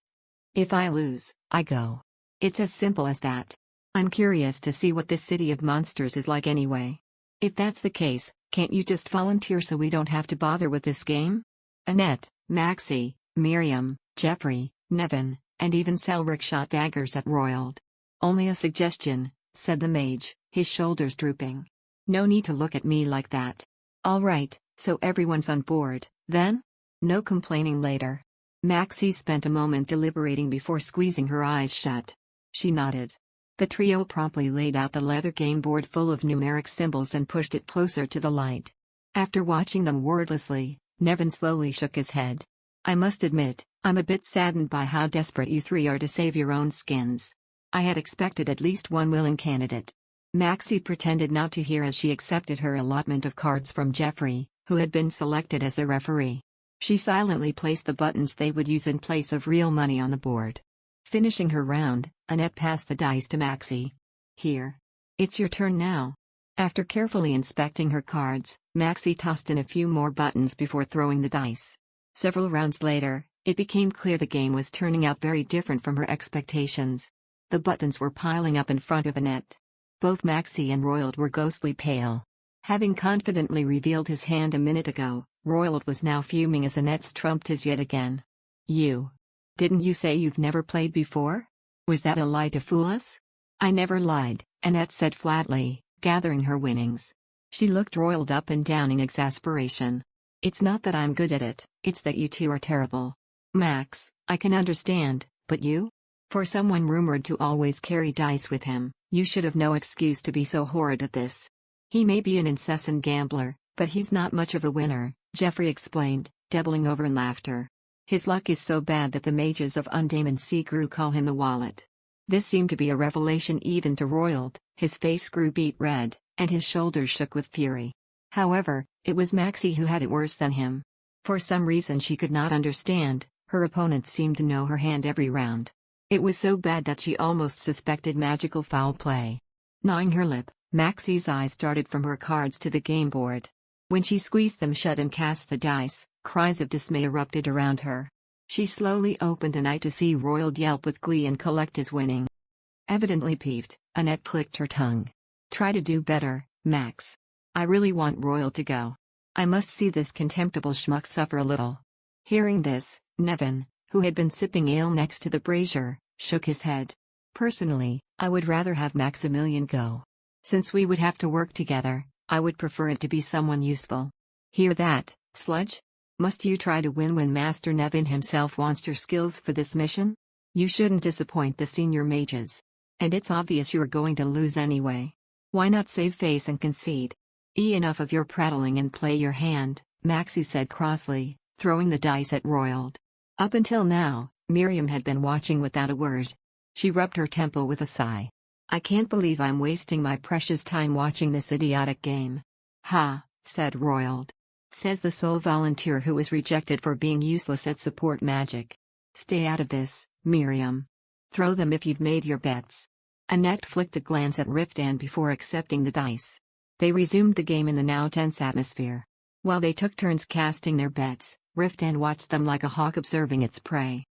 [SPEAKER 1] If I lose, I go. It's as simple as that. I'm curious to see what this city of monsters is like anyway. If that's the case, can't you just volunteer so we don't have to bother with this game? Annette, Maxie, Miriam, Jeffrey, Nevin, and even Selric shot daggers at Royald. Only a suggestion, said the mage, his shoulders drooping. No need to look at me like that. All right, so everyone's on board, then? No complaining later. Maxie spent a moment deliberating before squeezing her eyes shut. She nodded. The trio promptly laid out the leather game board full of numeric symbols and pushed it closer to the light. After watching them wordlessly, Nevin slowly shook his head. I must admit, I'm a bit saddened by how desperate you 3 are to save your own skins. I had expected at least one willing candidate. Maxie pretended not to hear as she accepted her allotment of cards from Jeffrey, who had been selected as the referee. She silently placed the buttons they would use in place of real money on the board. Finishing her round, Annette passed the dice to Maxie. Here. It's your turn now. After carefully inspecting her cards, Maxie tossed in a few more buttons before throwing the dice. Several rounds later, it became clear the game was turning out very different from her expectations. The buttons were piling up in front of Annette. Both Maxie and Royald were ghostly pale. Having confidently revealed his hand a minute ago, Royald was now fuming as Annette's trumped his yet again. Didn't you say you've never played before? Was that a lie to fool us? I never lied, Annette said flatly, gathering her winnings. She looked Royald up and down in exasperation. It's not that I'm good at it, it's that you two are terrible. Max, I can understand, but you? For someone rumored to always carry dice with him, you should have no excuse to be so horrid at this. He may be an incessant gambler, but he's not much of a winner, Geoffrey explained, doubling over in laughter. His luck is so bad that the mages of Undame and Seagrew call him the Wallet. This seemed to be a revelation even to Royald. His face grew beet red, and his shoulders shook with fury. However, it was Maxie who had it worse than him. For some reason she could not understand, her opponent seemed to know her hand every round. It was so bad that she almost suspected magical foul play. Gnawing her lip, Maxie's eyes darted from her cards to the game board. When she squeezed them shut and cast the dice, cries of dismay erupted around her. She slowly opened an eye to see Royald yelp with glee and collect his winning. Evidently peeved, Annette clicked her tongue. Try to do better, Max. I really want Royald to go. I must see this contemptible schmuck suffer a little. Hearing this, Nevin, who had been sipping ale next to the brazier, shook his head. Personally, I would rather have Maximilian go. Since we would have to work together, I would prefer it to be someone useful. Hear that, sludge? Must you try to win when Master Nevin himself wants your skills for this mission? You shouldn't disappoint the senior mages. And it's obvious you're going to lose anyway. Why not save face and concede? Enough of your prattling and play your hand, Maxie said crossly, throwing the dice at Royald. Up until now, Miriam had been watching without a word. She rubbed her temple with a sigh. I can't believe I'm wasting my precious time watching this idiotic game. Ha, said Royald. Says the sole volunteer who was rejected for being useless at support magic. Stay out of this, Miriam. Throw them if you've made your bets. Annette flicked a glance at Riftan before accepting the dice. They resumed the game in the now tense atmosphere. While they took turns casting their bets, Riftan watched them like a hawk observing its prey.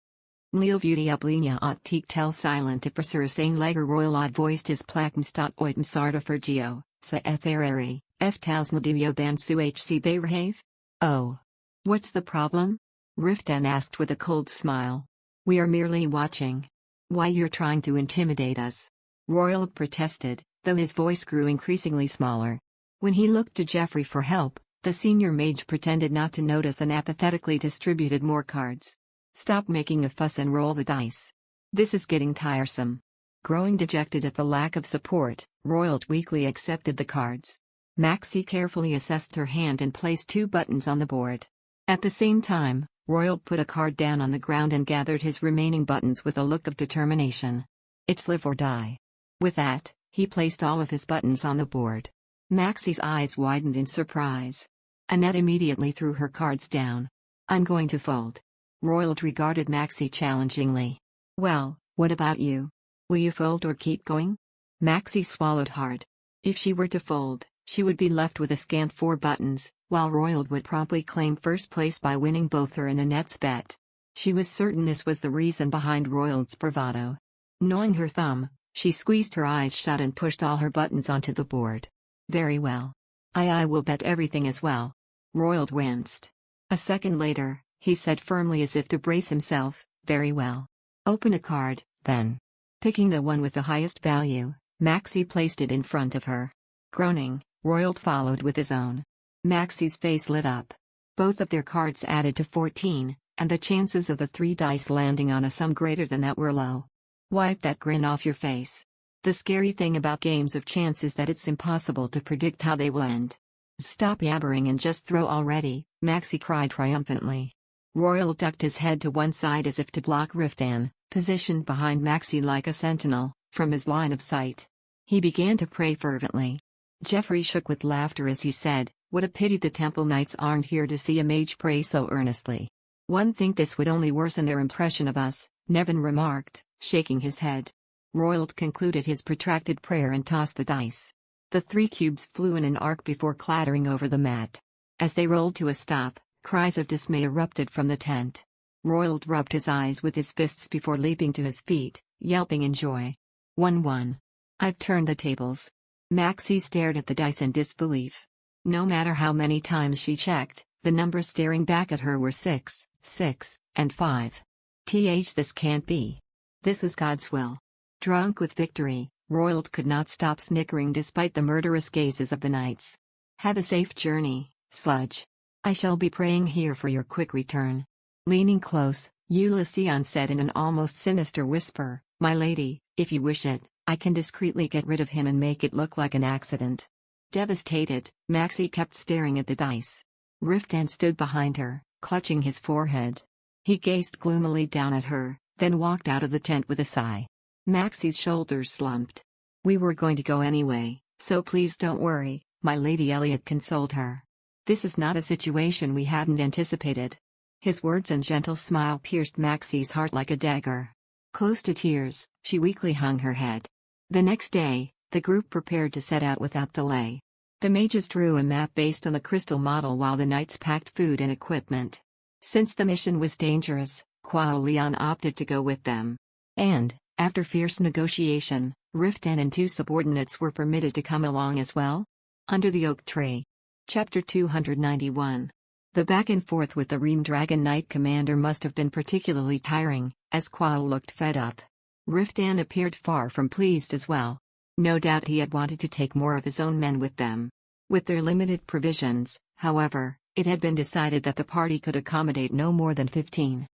[SPEAKER 1] Mleelvuti uplinia ot teek tel silent ipasur sane leger royal odd voiced his plakenstot oitem sarda fergio, sa etherari, f talsnadivio ban su hc beirhave? Oh. What's the problem? Riftan asked with a cold smile. We are merely watching. Why you're trying to intimidate us? Royald protested, though his voice grew increasingly smaller. When he looked to Geoffrey for help, the senior mage pretended not to notice and apathetically distributed more cards. Stop making a fuss and roll the dice. This is getting tiresome. Growing dejected at the lack of support, Royald weakly accepted the cards. Maxie carefully assessed her hand and placed 2 buttons on the board. At the same time, Royald put a card down on the ground and gathered his remaining buttons with a look of determination. It's live or die. With that, he placed all of his buttons on the board. Maxie's eyes widened in surprise. Annette immediately threw her cards down. I'm going to fold. Royald regarded Maxie challengingly. Well, what about you? Will you fold or keep going? Maxie swallowed hard. If she were to fold, she would be left with a scant 4 buttons, while Royald would promptly claim first place by winning both her and Annette's bet. She was certain this was the reason behind Royald's bravado. Gnawing her thumb, she squeezed her eyes shut and pushed all her buttons onto the board. Very well. I will bet everything as well. Royald winced. A second later, he said firmly as if to brace himself, very well. Open a card, then. Picking the one with the highest value, Maxie placed it in front of her. Groaning, Royald followed with his own. Maxie's face lit up. Both of their cards added to 14, and the chances of the 3 dice landing on a sum greater than that were low. Wipe that grin off your face. The scary thing about games of chance is that it's impossible to predict how they will end. Stop yabbering and just throw already, Maxie cried triumphantly. Royald ducked his head to one side as if to block Riftan, positioned behind Maxie like a sentinel, from his line of sight. He began to pray fervently. Geoffrey shook with laughter as he said, what a pity the Temple Knights aren't here to see a mage pray so earnestly. One think this would only worsen their impression of us, Nevin remarked, shaking his head. Royald concluded his protracted prayer and tossed the dice. The 3 cubes flew in an arc before clattering over the mat. As they rolled to a stop, cries of dismay erupted from the tent. Royald rubbed his eyes with his fists before leaping to his feet, yelping in joy. 1-1. I've turned the tables. Maxie stared at the dice in disbelief. No matter how many times she checked, the numbers staring back at her were 6, 6, and 5. This can't be. This is God's will. Drunk with victory, Royald could not stop snickering despite the murderous gazes of the knights. Have a safe journey, Sludge. I shall be praying here for your quick return. Leaning close, Ulysses said in an almost sinister whisper, My lady, if you wish it, I can discreetly get rid of him and make it look like an accident. Devastated, Maxie kept staring at the dice. Riftan stood behind her, clutching his forehead. He gazed gloomily down at her, then walked out of the tent with a sigh. Maxie's shoulders slumped. We were going to go anyway, so please don't worry, my Lady Elliot consoled her. This is not a situation we hadn't anticipated. His words and gentle smile pierced Maxie's heart like a dagger. Close to tears, she weakly hung her head. The next day, the group prepared to set out without delay. The mages drew a map based on the crystal model while the knights packed food and equipment. Since the mission was dangerous, Kuao Lian opted to go with them. And, after fierce negotiation, Riftan and 2 subordinates were permitted to come along as well. Under the oak tree. Chapter 291. The back and forth with the Ream Dragon Knight commander must have been particularly tiring, as Kuao looked fed up. Riftan appeared far from pleased as well. No doubt he had wanted to take more of his own men with them. With their limited provisions, however, it had been decided that the party could accommodate no more than 15.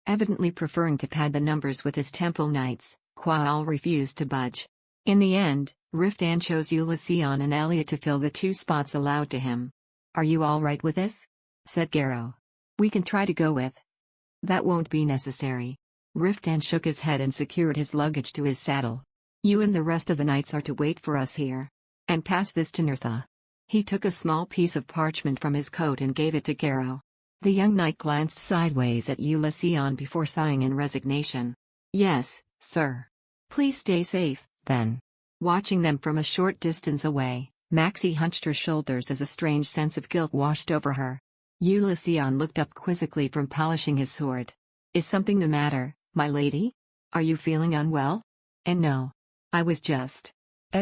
[SPEAKER 1] Evidently preferring to pad the numbers with his temple knights, Kuao refused to budge. In the end, Riftan chose Ulysses and Elliot to fill the 2 spots allowed to him. Are you all right with this? Said Garrow. We can try to go with. That won't be necessary. Riftan shook his head and secured his luggage to his saddle. You and the rest of the knights are to wait for us here. And pass this to Nirtha. He took a small piece of parchment from his coat and gave it to Garrow. The young knight glanced sideways at Ulysses before sighing in resignation. Yes, sir. Please stay safe, then. Watching them from a short distance away, Maxie hunched her shoulders as a strange sense of guilt washed over her. Ulysses looked up quizzically from polishing his sword. Is something the matter, my lady? Are you feeling unwell? And no. I was just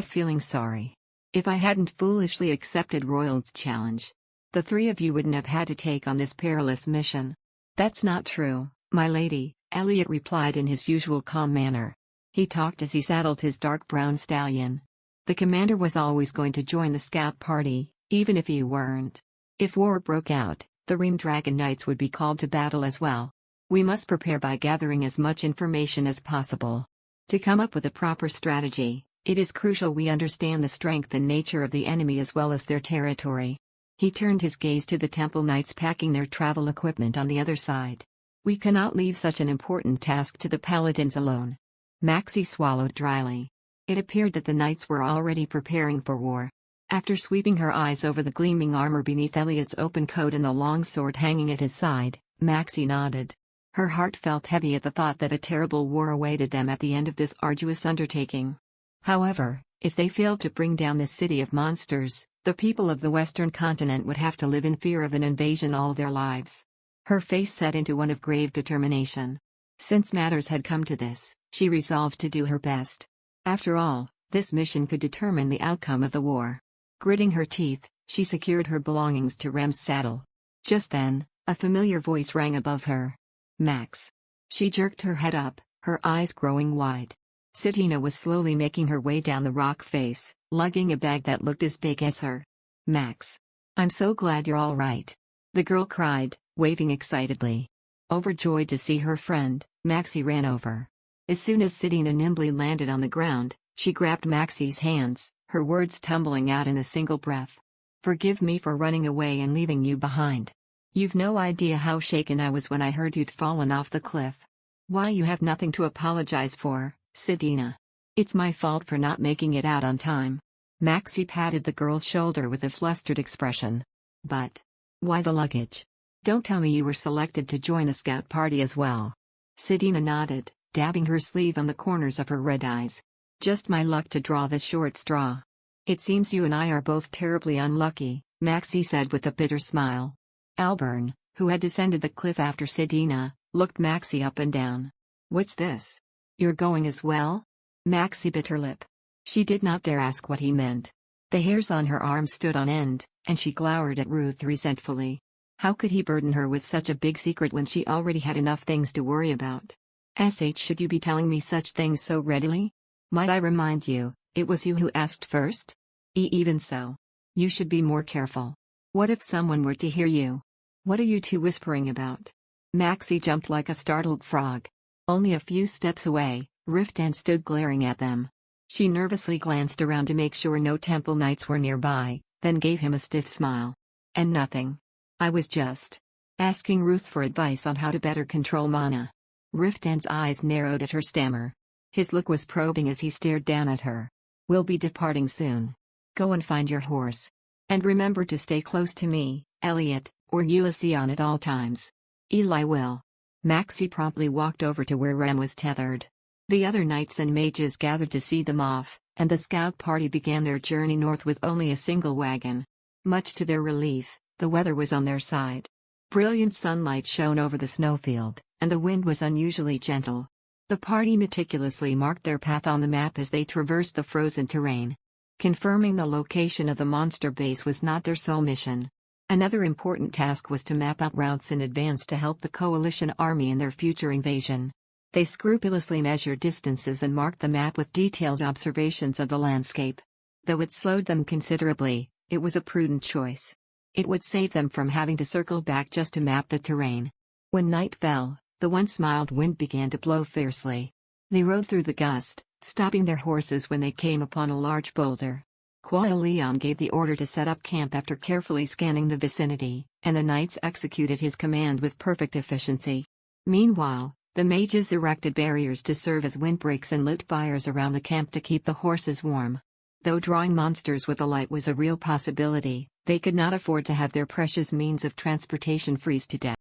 [SPEAKER 1] feeling sorry. If I hadn't foolishly accepted Royald's challenge, the 3 of you wouldn't have had to take on this perilous mission. That's not true, my lady, Elliot replied in his usual calm manner. He talked as he saddled his dark brown stallion. The commander was always going to join the scout party, even if you weren't. If war broke out, the Ream Dragon Knights would be called to battle as well. We must prepare by gathering as much information as possible. To come up with a proper strategy, it is crucial we understand the strength and nature of the enemy as well as their territory. He turned his gaze to the temple knights packing their travel equipment on the other side. We cannot leave such an important task to the paladins alone. Maxie swallowed dryly. It appeared that the knights were already preparing for war. After sweeping her eyes over the gleaming armor beneath Elliot's open coat and the long sword hanging at his side, Maxie nodded. Her heart felt heavy at the thought that a terrible war awaited them at the end of this arduous undertaking. However, if they failed to bring down this city of monsters, the people of the Western continent would have to live in fear of an invasion all their lives. Her face set into one of grave determination. Since matters had come to this, she resolved to do her best. After all, this mission could determine the outcome of the war. Gritting her teeth, she secured her belongings to Rem's saddle. Just then, a familiar voice rang above her. Max. She jerked her head up, her eyes growing wide. Sidina was slowly making her way down the rock face, lugging a bag that looked as big as her. Max. I'm so glad you're all right. The girl cried, waving excitedly. Overjoyed to see her friend, Maxie ran over. As soon as Sidina nimbly landed on the ground, she grabbed Maxie's hands, her words tumbling out in a single breath. Forgive me for running away and leaving you behind. You've no idea how shaken I was when I heard you'd fallen off the cliff. Why, you have nothing to apologize for, Sidina. It's my fault for not making it out on time. Maxie patted the girl's shoulder with a flustered expression. But why the luggage? Don't tell me you were selected to join the scout party as well. Sidina nodded, dabbing her sleeve on the corners of her red eyes. Just my luck to draw the short straw. It seems you and I are both terribly unlucky, Maxie said with a bitter smile. Alburn, who had descended the cliff after Sidina, looked Maxie up and down. What's this? You're going as well? Maxie bit her lip. She did not dare ask what he meant. The hairs on her arms stood on end, and she glowered at Ruth resentfully. How could he burden her with such a big secret when she already had enough things to worry about? Should you be telling me such things so readily? Might I remind you, it was you who asked first? Even so. You should be more careful. What if someone were to hear you? What are you two whispering about? Maxie jumped like a startled frog. Only a few steps away, Riftan stood glaring at them. She nervously glanced around to make sure no temple knights were nearby, then gave him a stiff smile. And nothing. I was just asking Ruth for advice on how to better control mana. Riftan's eyes narrowed at her stammer. His look was probing as he stared down at her. We'll be departing soon. Go and find your horse. And remember to stay close to me, Elliot, or Ulysses at all times. Eli will. Maxie promptly walked over to where Ram was tethered. The other knights and mages gathered to see them off, and the scout party began their journey north with only a single wagon. Much to their relief, the weather was on their side. Brilliant sunlight shone over the snowfield, and the wind was unusually gentle. The party meticulously marked their path on the map as they traversed the frozen terrain. Confirming the location of the monster base was not their sole mission. Another important task was to map out routes in advance to help the coalition army in their future invasion. They scrupulously measured distances and marked the map with detailed observations of the landscape. Though it slowed them considerably, it was a prudent choice. It would save them from having to circle back just to map the terrain. When night fell, the once mild wind began to blow fiercely. They rode through the gust, stopping their horses when they came upon a large boulder. Leon gave the order to set up camp after carefully scanning the vicinity, and the knights executed his command with perfect efficiency. Meanwhile, the mages erected barriers to serve as windbreaks and lit fires around the camp to keep the horses warm. Though drawing monsters with a light was a real possibility, they could not afford to have their precious means of transportation freeze to death.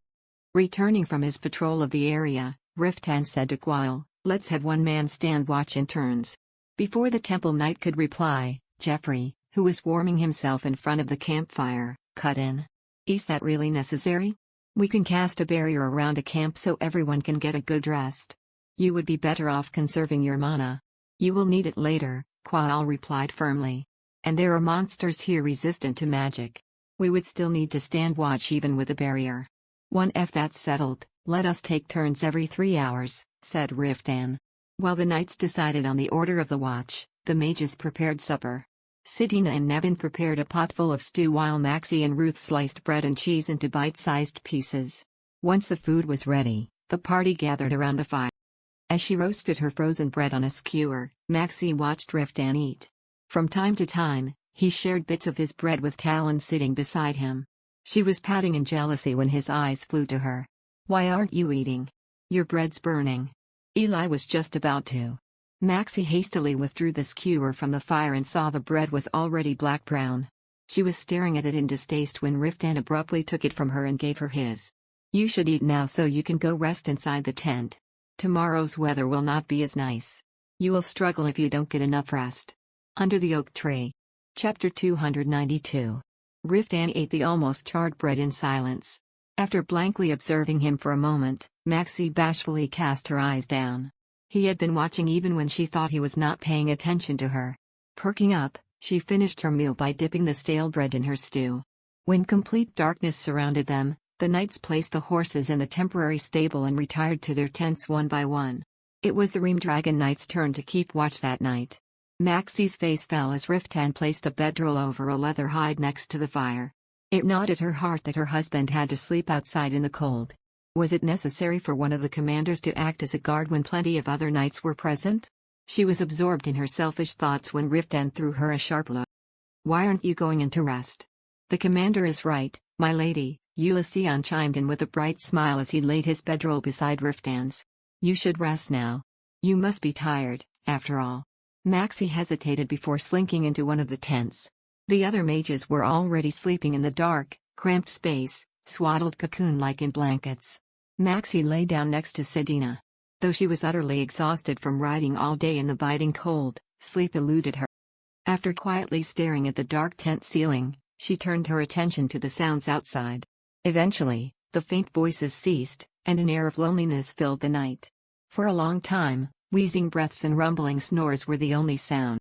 [SPEAKER 1] Returning from his patrol of the area, Riftan said to Quail, "Let's have one man stand watch in turns." Before the temple knight could reply, Jeffrey, who was warming himself in front of the campfire, cut in. "Is that really necessary? We can cast a barrier around the camp so everyone can get a good rest. You would be better off conserving your mana. You will need it later," Quail replied firmly. "And there are monsters here resistant to magic. We would still need to stand watch even with a barrier." That's settled, let us take turns every 3 hours, said Riftan. While the knights decided on the order of the watch, the mages prepared supper. Sidina and Nevin prepared a pot full of stew while Maxie and Ruth sliced bread and cheese into bite-sized pieces. Once the food was ready, the party gathered around the fire. As she roasted her frozen bread on a skewer, Maxie watched Riftan eat. From time to time, he shared bits of his bread with Talon sitting beside him. She was pouting in jealousy when his eyes flew to her. "Why aren't you eating? Your bread's burning." Eli was just about to. Maxie hastily withdrew the skewer from the fire and saw the bread was already black-brown. She was staring at it in distaste when Riftan abruptly took it from her and gave her his. "You should eat now so you can go rest inside the tent. Tomorrow's weather will not be as nice. You will struggle if you don't get enough rest." Under the oak tree. Chapter 292. Riftan ate the almost charred bread in silence. After blankly observing him for a moment, Maxie bashfully cast her eyes down. He had been watching even when she thought he was not paying attention to her. Perking up, she finished her meal by dipping the stale bread in her stew. When complete darkness surrounded them, the knights placed the horses in the temporary stable and retired to their tents one by one. It was the Reamdragon Knight's turn to keep watch that night. Maxie's face fell as Riftan placed a bedroll over a leather hide next to the fire. It gnawed at her heart that her husband had to sleep outside in the cold. Was it necessary for one of the commanders to act as a guard when plenty of other knights were present? She was absorbed in her selfish thoughts when Riftan threw her a sharp look. "Why aren't you going in to rest?" "The commander is right, my lady," Ulysses chimed in with a bright smile as he laid his bedroll beside Riftan's. "You should rest now. You must be tired, after all." Maxie hesitated before slinking into one of the tents. The other mages were already sleeping in the dark, cramped space, swaddled cocoon-like in blankets. Maxie lay down next to Sidina. Though she was utterly exhausted from riding all day in the biting cold, sleep eluded her. After quietly staring at the dark tent ceiling, she turned her attention to the sounds outside. Eventually, the faint voices ceased, and an air of loneliness filled the night. For a long time, wheezing breaths and rumbling snores were the only sound.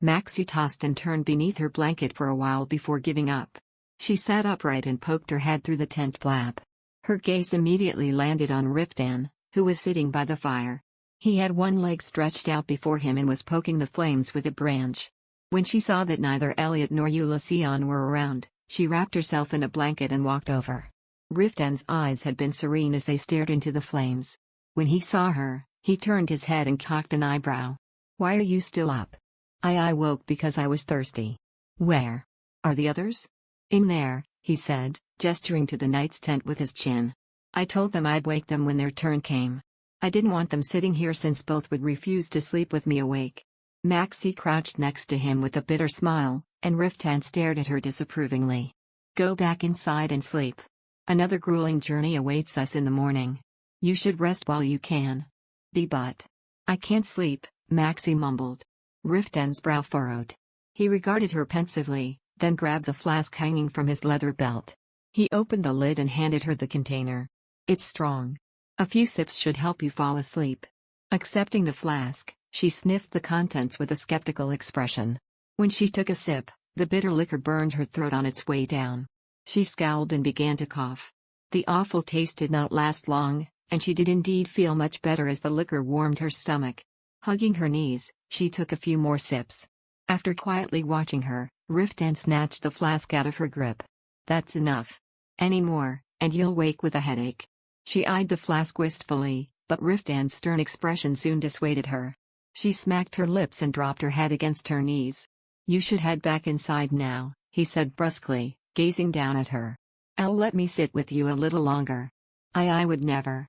[SPEAKER 1] Maxie tossed and turned beneath her blanket for a while before giving up. She sat upright and poked her head through the tent flap. Her gaze immediately landed on Riftan, who was sitting by the fire. He had one leg stretched out before him and was poking the flames with a branch. When she saw that neither Elliot nor Ulysses were around, she wrapped herself in a blanket and walked over. Riftan's eyes had been serene as they stared into the flames. When he saw her, he turned his head and cocked an eyebrow. "Why are you still up?" I woke because I was thirsty." "Where are the others?" "In there," he said, gesturing to the knight's tent with his chin. "I told them I'd wake them when their turn came. I didn't want them sitting here since both would refuse to sleep with me awake." Maxie crouched next to him with a bitter smile, and Riftan stared at her disapprovingly. "Go back inside and sleep. Another grueling journey awaits us in the morning. You should rest while you can." But I can't sleep," Maxie mumbled. Riftan's brow furrowed. He regarded her pensively, then grabbed the flask hanging from his leather belt. He opened the lid and handed her the container. "It's strong. A few sips should help you fall asleep." Accepting the flask, she sniffed the contents with a skeptical expression. When she took a sip, the bitter liquor burned her throat on its way down. She scowled and began to cough. The awful taste did not last long, and she did indeed feel much better as the liquor warmed her stomach. Hugging her knees, she took a few more sips. After quietly watching her, Riftan snatched the flask out of her grip. "That's enough. Any more, and you'll wake with a headache." She eyed the flask wistfully, but Riftan's stern expression soon dissuaded her. She smacked her lips and dropped her head against her knees. "You should head back inside now," he said brusquely, gazing down at her. "I'll let me sit with you a little longer." I would never."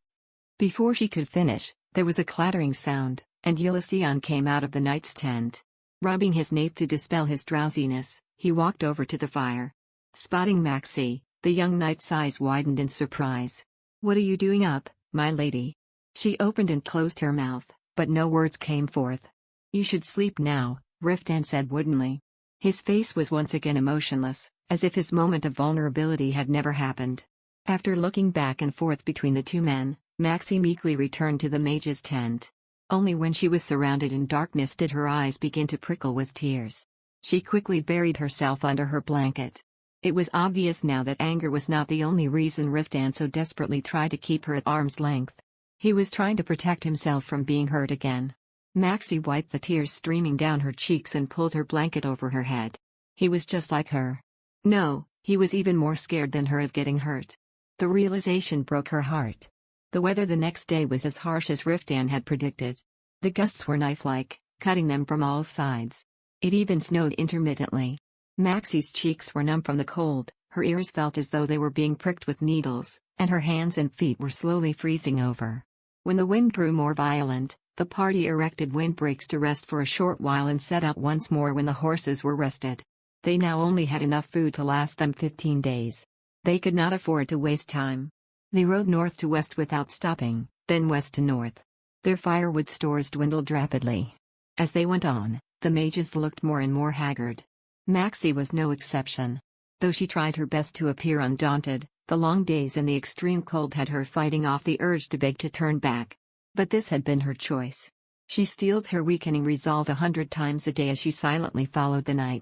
[SPEAKER 1] Before she could finish, there was a clattering sound, and Ulysses came out of the knight's tent. Rubbing his nape to dispel his drowsiness, he walked over to the fire. Spotting Maxie, the young knight's eyes widened in surprise. "What are you doing up, my lady?" She opened and closed her mouth, but no words came forth. "You should sleep now," Riftan said woodenly. His face was once again emotionless, as if his moment of vulnerability had never happened. After looking back and forth between the two men, Maxie meekly returned to the mage's tent. Only when she was surrounded in darkness did her eyes begin to prickle with tears. She quickly buried herself under her blanket. It was obvious now that anger was not the only reason Riftan so desperately tried to keep her at arm's length. He was trying to protect himself from being hurt again. Maxie wiped the tears streaming down her cheeks and pulled her blanket over her head. He was just like her. No, he was even more scared than her of getting hurt. The realization broke her heart. The weather the next day was as harsh as Riftan had predicted. The gusts were knife-like, cutting them from all sides. It even snowed intermittently. Maxie's cheeks were numb from the cold, her ears felt as though they were being pricked with needles, and her hands and feet were slowly freezing over. When the wind grew more violent, the party erected windbreaks to rest for a short while and set out once more when the horses were rested. They now only had enough food to last them 15 days. They could not afford to waste time. They rode north to west without stopping, then west to north. Their firewood stores dwindled rapidly. As they went on, the mages looked more and more haggard. Maxie was no exception. Though she tried her best to appear undaunted, the long days and the extreme cold had her fighting off the urge to beg to turn back. But this had been her choice. She steeled her weakening resolve 100 times a day as she silently followed the night.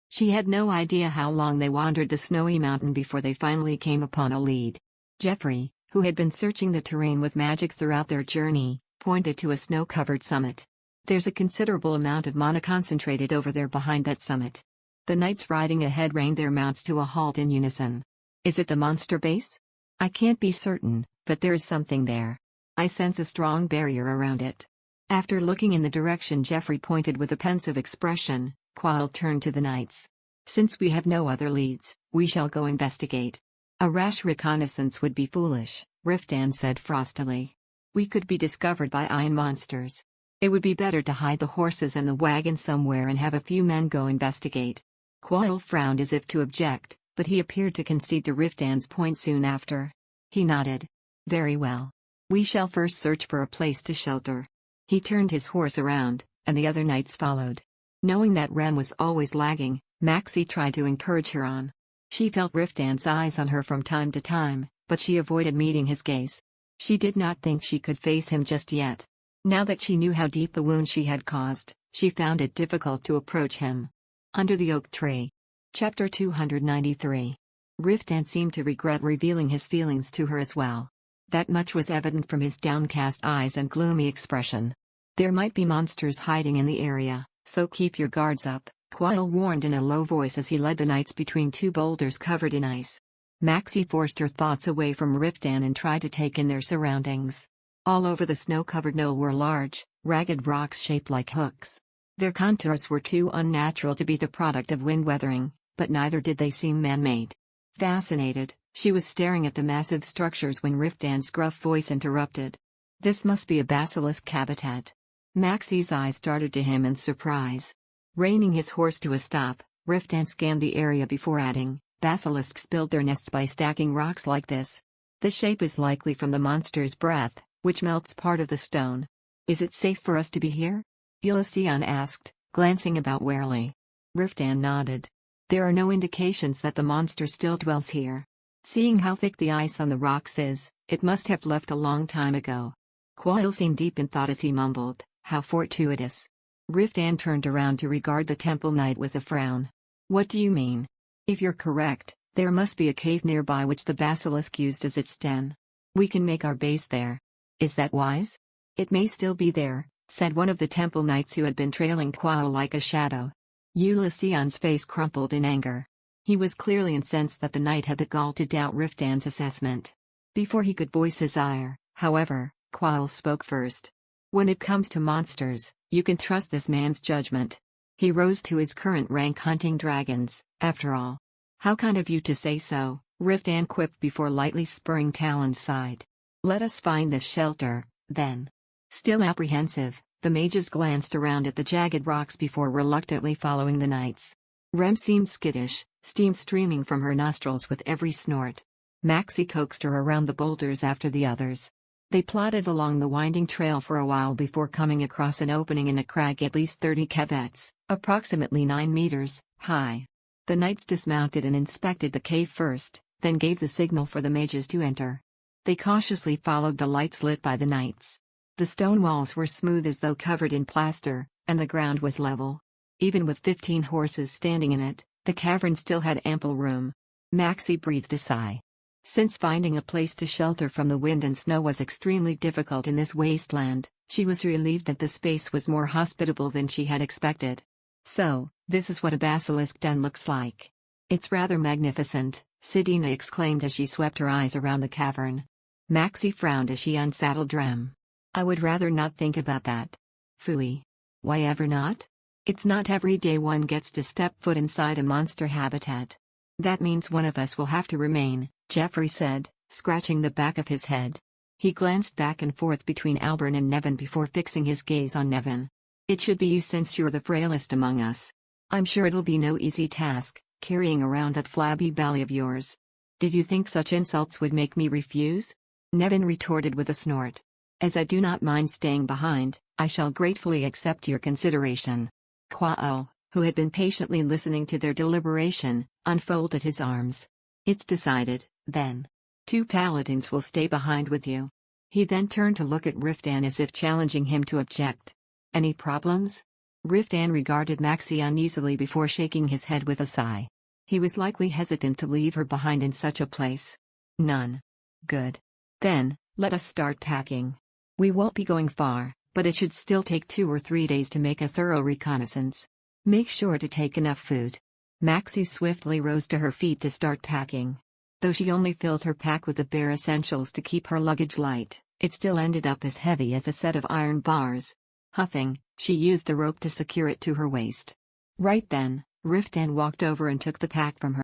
[SPEAKER 1] She had no idea how long they wandered the snowy mountain before they finally came upon a lead. Geoffrey, who had been searching the terrain with magic throughout their journey, pointed to a snow-covered summit. "There's a considerable amount of mana concentrated over there behind that summit." The knights riding ahead reined their mounts to a halt in unison. "Is it the monster base?" "I can't be certain, but there is something there. I sense a strong barrier around it." After looking in the direction Geoffrey pointed with a pensive expression, Quail turned to the knights. "Since we have no other leads, we shall go investigate." "A rash reconnaissance would be foolish," Riftan said frostily. "We could be discovered by iron monsters. It would be better to hide the horses and the wagon somewhere and have a few men go investigate." Quail frowned as if to object, but he appeared to concede to Riftan's point soon after. He nodded. "Very well. We shall first search for a place to shelter." He turned his horse around, and the other knights followed. Knowing that Ren was always lagging, Maxie tried to encourage her on. She felt Riftan's eyes on her from time to time, but she avoided meeting his gaze. She did not think she could face him just yet. Now that she knew how deep the wound she had caused, she found it difficult to approach him. Under the oak tree. Chapter 293. Riftan seemed to regret revealing his feelings to her as well. That much was evident from his downcast eyes and gloomy expression. There might be monsters hiding in the area, so keep your guards up, Quail warned in a low voice as he led the knights between two boulders covered in ice. Maxie forced her thoughts away from Riftan and tried to take in their surroundings. All over the snow-covered knoll were large, ragged rocks shaped like hooks. Their contours were too unnatural to be the product of wind weathering, but neither did they seem man-made. Fascinated, she was staring at the massive structures when Riftan's gruff voice interrupted. This must be a basilisk habitat. Maxie's eyes darted to him in surprise. Reining his horse to a stop, Riftan scanned the area before adding, basilisks build their nests by stacking rocks like this. The shape is likely from the monster's breath, which melts part of the stone. Is it safe for us to be here? Ulysses asked, glancing about warily. Riftan nodded. There are no indications that the monster still dwells here. Seeing how thick the ice on the rocks is, it must have left a long time ago. Quail seemed deep in thought as he mumbled, how fortuitous. Riftan turned around to regard the temple knight with a frown. What do you mean? If you're correct, there must be a cave nearby which the basilisk used as its den. We can make our base there. Is that wise? It may still be there, said one of the temple knights who had been trailing Quail like a shadow. Ulysses' face crumpled in anger. He was clearly incensed that the knight had the gall to doubt Riftan's assessment. Before he could voice his ire, however, Quail spoke first. When it comes to monsters, you can trust this man's judgment. He rose to his current rank hunting dragons, after all. How kind of you to say so, Riftan quipped before lightly spurring Talon's side. Let us find this shelter, then. Still apprehensive, the mages glanced around at the jagged rocks before reluctantly following the knights. Rem seemed skittish, steam streaming from her nostrils with every snort. Maxie coaxed her around the boulders after the others. They plodded along the winding trail for a while before coming across an opening in a crag at least 30 cavets, approximately 9 meters, high. The knights dismounted and inspected the cave first, then gave the signal for the mages to enter. They cautiously followed the lights lit by the knights. The stone walls were smooth as though covered in plaster, and the ground was level. Even with 15 horses standing in it, the cavern still had ample room. Maxie breathed a sigh. Since finding a place to shelter from the wind and snow was extremely difficult in this wasteland, she was relieved that the space was more hospitable than she had expected. So, this is what a basilisk den looks like. It's rather magnificent, Sidina exclaimed as she swept her eyes around the cavern. Maxie frowned as she unsaddled Rem. I would rather not think about that. Phooey. Why ever not? It's not every day one gets to step foot inside a monster habitat. That means one of us will have to remain, Jeffrey said, scratching the back of his head. He glanced back and forth between Albert and Nevin before fixing his gaze on Nevin. It should be you since you're the frailest among us. I'm sure it'll be no easy task, carrying around that flabby belly of yours. Did you think such insults would make me refuse? Nevin retorted with a snort. As I do not mind staying behind, I shall gratefully accept your consideration. Quail, who had been patiently listening to their deliberation, unfolded his arms. It's decided, then. 2 paladins will stay behind with you. He then turned to look at Riftan as if challenging him to object. Any problems? Riftan regarded Maxie uneasily before shaking his head with a sigh. He was likely hesitant to leave her behind in such a place. None. Good. Then, let us start packing. We won't be going far, but it should still take 2 or 3 days to make a thorough reconnaissance. Make sure to take enough food. Maxie swiftly rose to her feet to start packing. Though she only filled her pack with the bare essentials to keep her luggage light, it still ended up as heavy as a set of iron bars. Huffing, she used a rope to secure it to her waist. Right then, Riftan walked over and took the pack from her.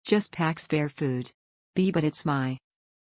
[SPEAKER 1] Just pack spare food. But it's my.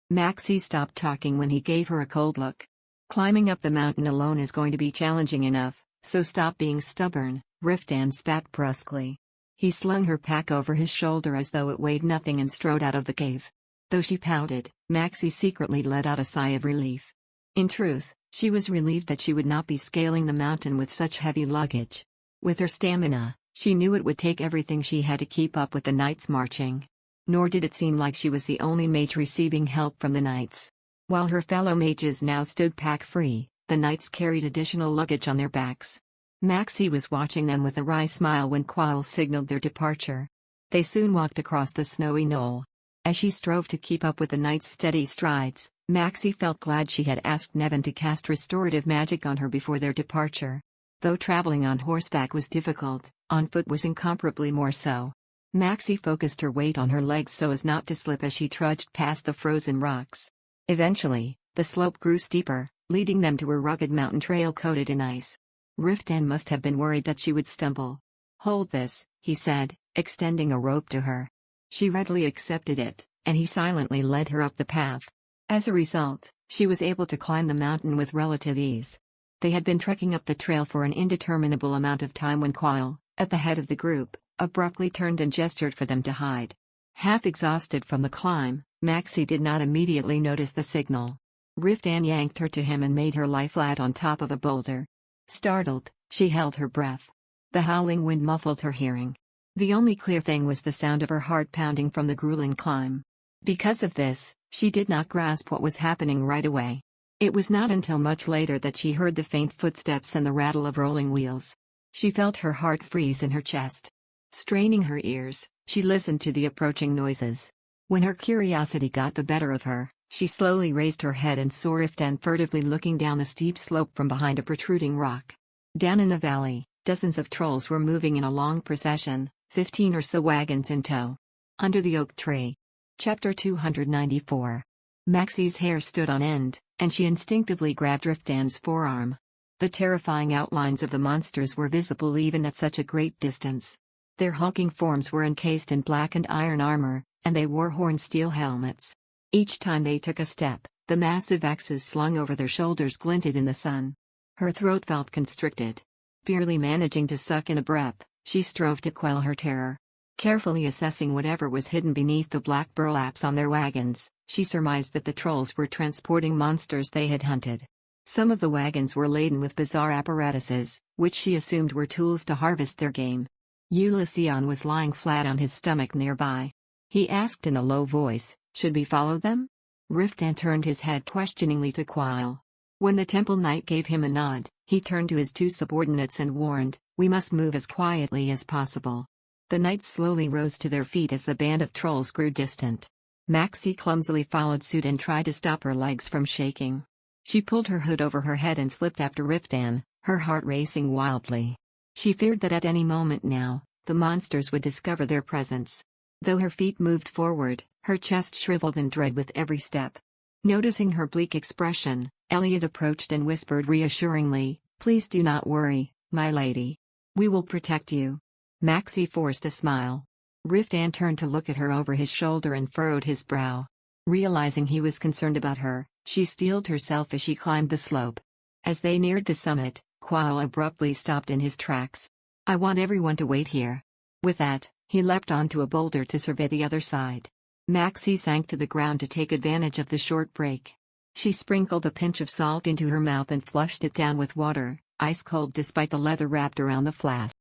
[SPEAKER 1] Maxie stopped talking when he gave her a cold look. Climbing up the mountain alone is going to be challenging enough, so stop being stubborn, Riftan spat brusquely. He slung her pack over his shoulder as though it weighed nothing and strode out of the cave. Though she pouted, Maxie secretly let out a sigh of relief. In truth, she was relieved that she would not be scaling the mountain with such heavy luggage. With her stamina, she knew it would take everything she had to keep up with the knights marching. Nor did it seem like she was the only mage receiving help from the knights. While her fellow mages now stood pack-free, the knights carried additional luggage on their backs. Maxie was watching them with a wry smile when Quail signaled their departure. They soon walked across the snowy knoll. As she strove to keep up with the knight's steady strides, Maxie felt glad she had asked Nevin to cast restorative magic on her before their departure. Though traveling on horseback was difficult, on foot was incomparably more so. Maxie focused her weight on her legs so as not to slip as she trudged past the frozen rocks. Eventually, the slope grew steeper, leading them to a rugged mountain trail coated in ice. Riftan must have been worried that she would stumble. "Hold this," he said, extending a rope to her. She readily accepted it, and he silently led her up the path. As a result, she was able to climb the mountain with relative ease. They had been trekking up the trail for an indeterminable amount of time when Quail, at the head of the group, abruptly turned and gestured for them to hide. Half exhausted from the climb, Maxie did not immediately notice the signal. Riftan yanked her to him and made her lie flat on top of a boulder. Startled, she held her breath. The howling wind muffled her hearing. The only clear thing was the sound of her heart pounding from the grueling climb. Because of this, she did not grasp what was happening right away. It was not until much later that she heard the faint footsteps and the rattle of rolling wheels. She felt her heart freeze in her chest. Straining her ears, she listened to the approaching noises. When her curiosity got the better of her, she slowly raised her head and saw Riftan furtively looking down the steep slope from behind a protruding rock. Down in the valley, dozens of trolls were moving in a long procession, 15 or so wagons in tow. Under the oak tree. Chapter 294. Maxie's hair stood on end, and she instinctively grabbed Riftan's forearm. The terrifying outlines of the monsters were visible even at such a great distance. Their hulking forms were encased in blackened iron armor, and they wore horned steel helmets. Each time they took a step, the massive axes slung over their shoulders glinted in the sun. Her throat felt constricted. Barely managing to suck in a breath, she strove to quell her terror. Carefully assessing whatever was hidden beneath the black burlaps on their wagons, she surmised that the trolls were transporting monsters they had hunted. Some of the wagons were laden with bizarre apparatuses, which she assumed were tools to harvest their game. Ulysses was lying flat on his stomach nearby. He asked in a low voice, "Should we follow them?" Riftan turned his head questioningly to Quail. When the temple knight gave him a nod, he turned to his two subordinates and warned, "We must move as quietly as possible." The knights slowly rose to their feet as the band of trolls grew distant. Maxie clumsily followed suit and tried to stop her legs from shaking. She pulled her hood over her head and slipped after Riftan, her heart racing wildly. She feared that at any moment now, the monsters would discover their presence. Though her feet moved forward, her chest shriveled in dread with every step. Noticing her bleak expression, Elliot approached and whispered reassuringly, "Please do not worry, my lady. We will protect you." Maxie forced a smile. Riftan turned to look at her over his shoulder and furrowed his brow. Realizing he was concerned about her, she steeled herself as she climbed the slope. As they neared the summit, Quail abruptly stopped in his tracks. "I want everyone to wait here." With that, he leapt onto a boulder to survey the other side. Maxie sank to the ground to take advantage of the short break. She sprinkled a pinch of salt into her mouth and flushed it down with water, ice cold despite the leather wrapped around the flask.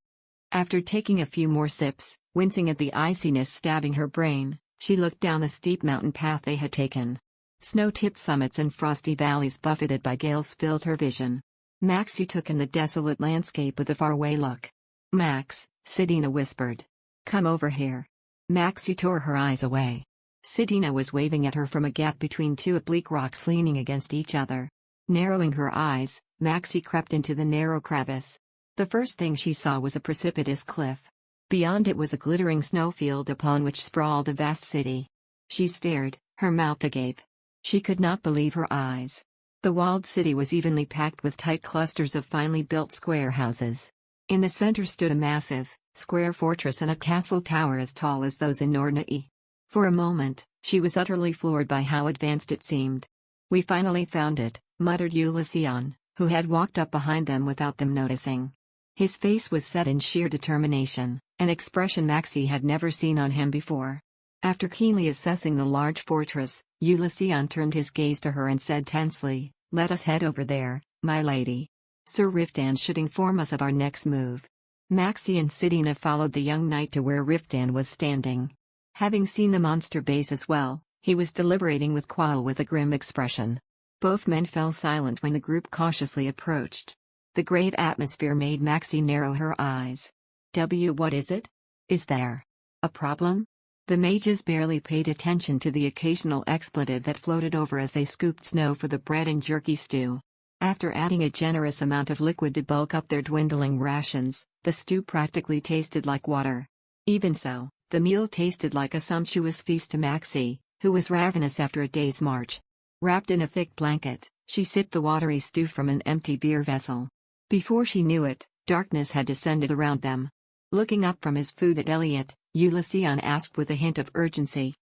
[SPEAKER 1] After taking a few more sips, wincing at the iciness stabbing her brain, she looked down the steep mountain path they had taken. Snow-tipped summits and frosty valleys buffeted by gales filled her vision. Maxie took in the desolate landscape with a faraway look. "Max," Sidina whispered. "Come over here." Maxie tore her eyes away. Sidina was waving at her from a gap between two oblique rocks leaning against each other. Narrowing her eyes, Maxie crept into the narrow crevice. The first thing she saw was a precipitous cliff. Beyond it was a glittering snowfield upon which sprawled a vast city. She stared, her mouth agape. She could not believe her eyes. The walled city was evenly packed with tight clusters of finely built square houses. In the center stood a massive, square fortress and a castle tower as tall as those in Nordney. For a moment, she was utterly floored by how advanced it seemed. "We finally found it," muttered Ulysses, who had walked up behind them without them noticing. His face was set in sheer determination, an expression Maxie had never seen on him before. After keenly assessing the large fortress, Ulysses turned his gaze to her and said tensely, "Let us head over there, my lady. Sir Riftan should inform us of our next move." Maxie and Sidina followed the young knight to where Riftan was standing. Having seen the monster base as well, he was deliberating with Quail with a grim expression. Both men fell silent when the group cautiously approached. The grave atmosphere made Maxie narrow her eyes. What is it? Is there a problem? The mages barely paid attention to the occasional expletive that floated over as they scooped snow for the bread and jerky stew. After adding a generous amount of liquid to bulk up their dwindling rations, the stew practically tasted like water. Even so, the meal tasted like a sumptuous feast to Maxie, who was ravenous after a day's march. Wrapped in a thick blanket, she sipped the watery stew from an empty beer vessel. Before she knew it, darkness had descended around them. Looking up from his food at Elliot, Ulysses asked with a hint of urgency.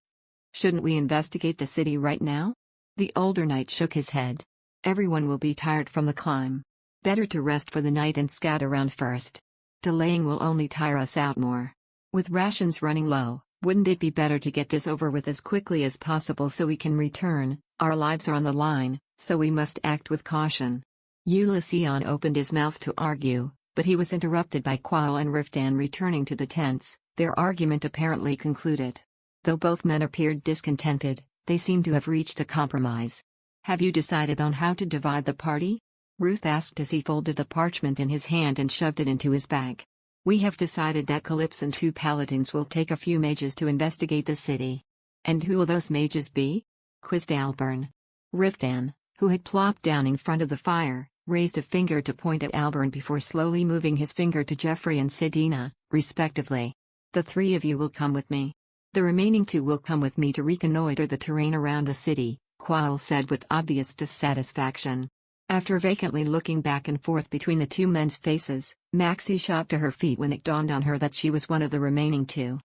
[SPEAKER 1] "Shouldn't we investigate the city right now?" The older knight shook his head. "Everyone will be tired from the climb. Better to rest for the night and scout around first. Delaying will only tire us out more. With rations running low, wouldn't it be better to get this over with as quickly as possible so we can return? Our lives are on the line, so we must act with caution." Ulysses opened his mouth to argue, but he was interrupted by Qual and Riftan returning to the tents, their argument apparently concluded. Though both men appeared discontented, they seemed to have reached a compromise. "Have you decided on how to divide the party?" Ruth asked as he folded the parchment in his hand and shoved it into his bag. "We have decided that Calypso and 2 paladins will take a few mages to investigate the city." "And who will those mages be?" quizzed Alburn. Riftan, who had plopped down in front of the fire, raised a finger to point at Alburn before slowly moving his finger to Jeffrey and Sidina, respectively. "The 3 of you will come with me. The remaining 2 will come with me to reconnoiter the terrain around the city," Qual said with obvious dissatisfaction. After vacantly looking back and forth between the 2 men's faces, Maxie shot to her feet when it dawned on her that she was one of the remaining 2.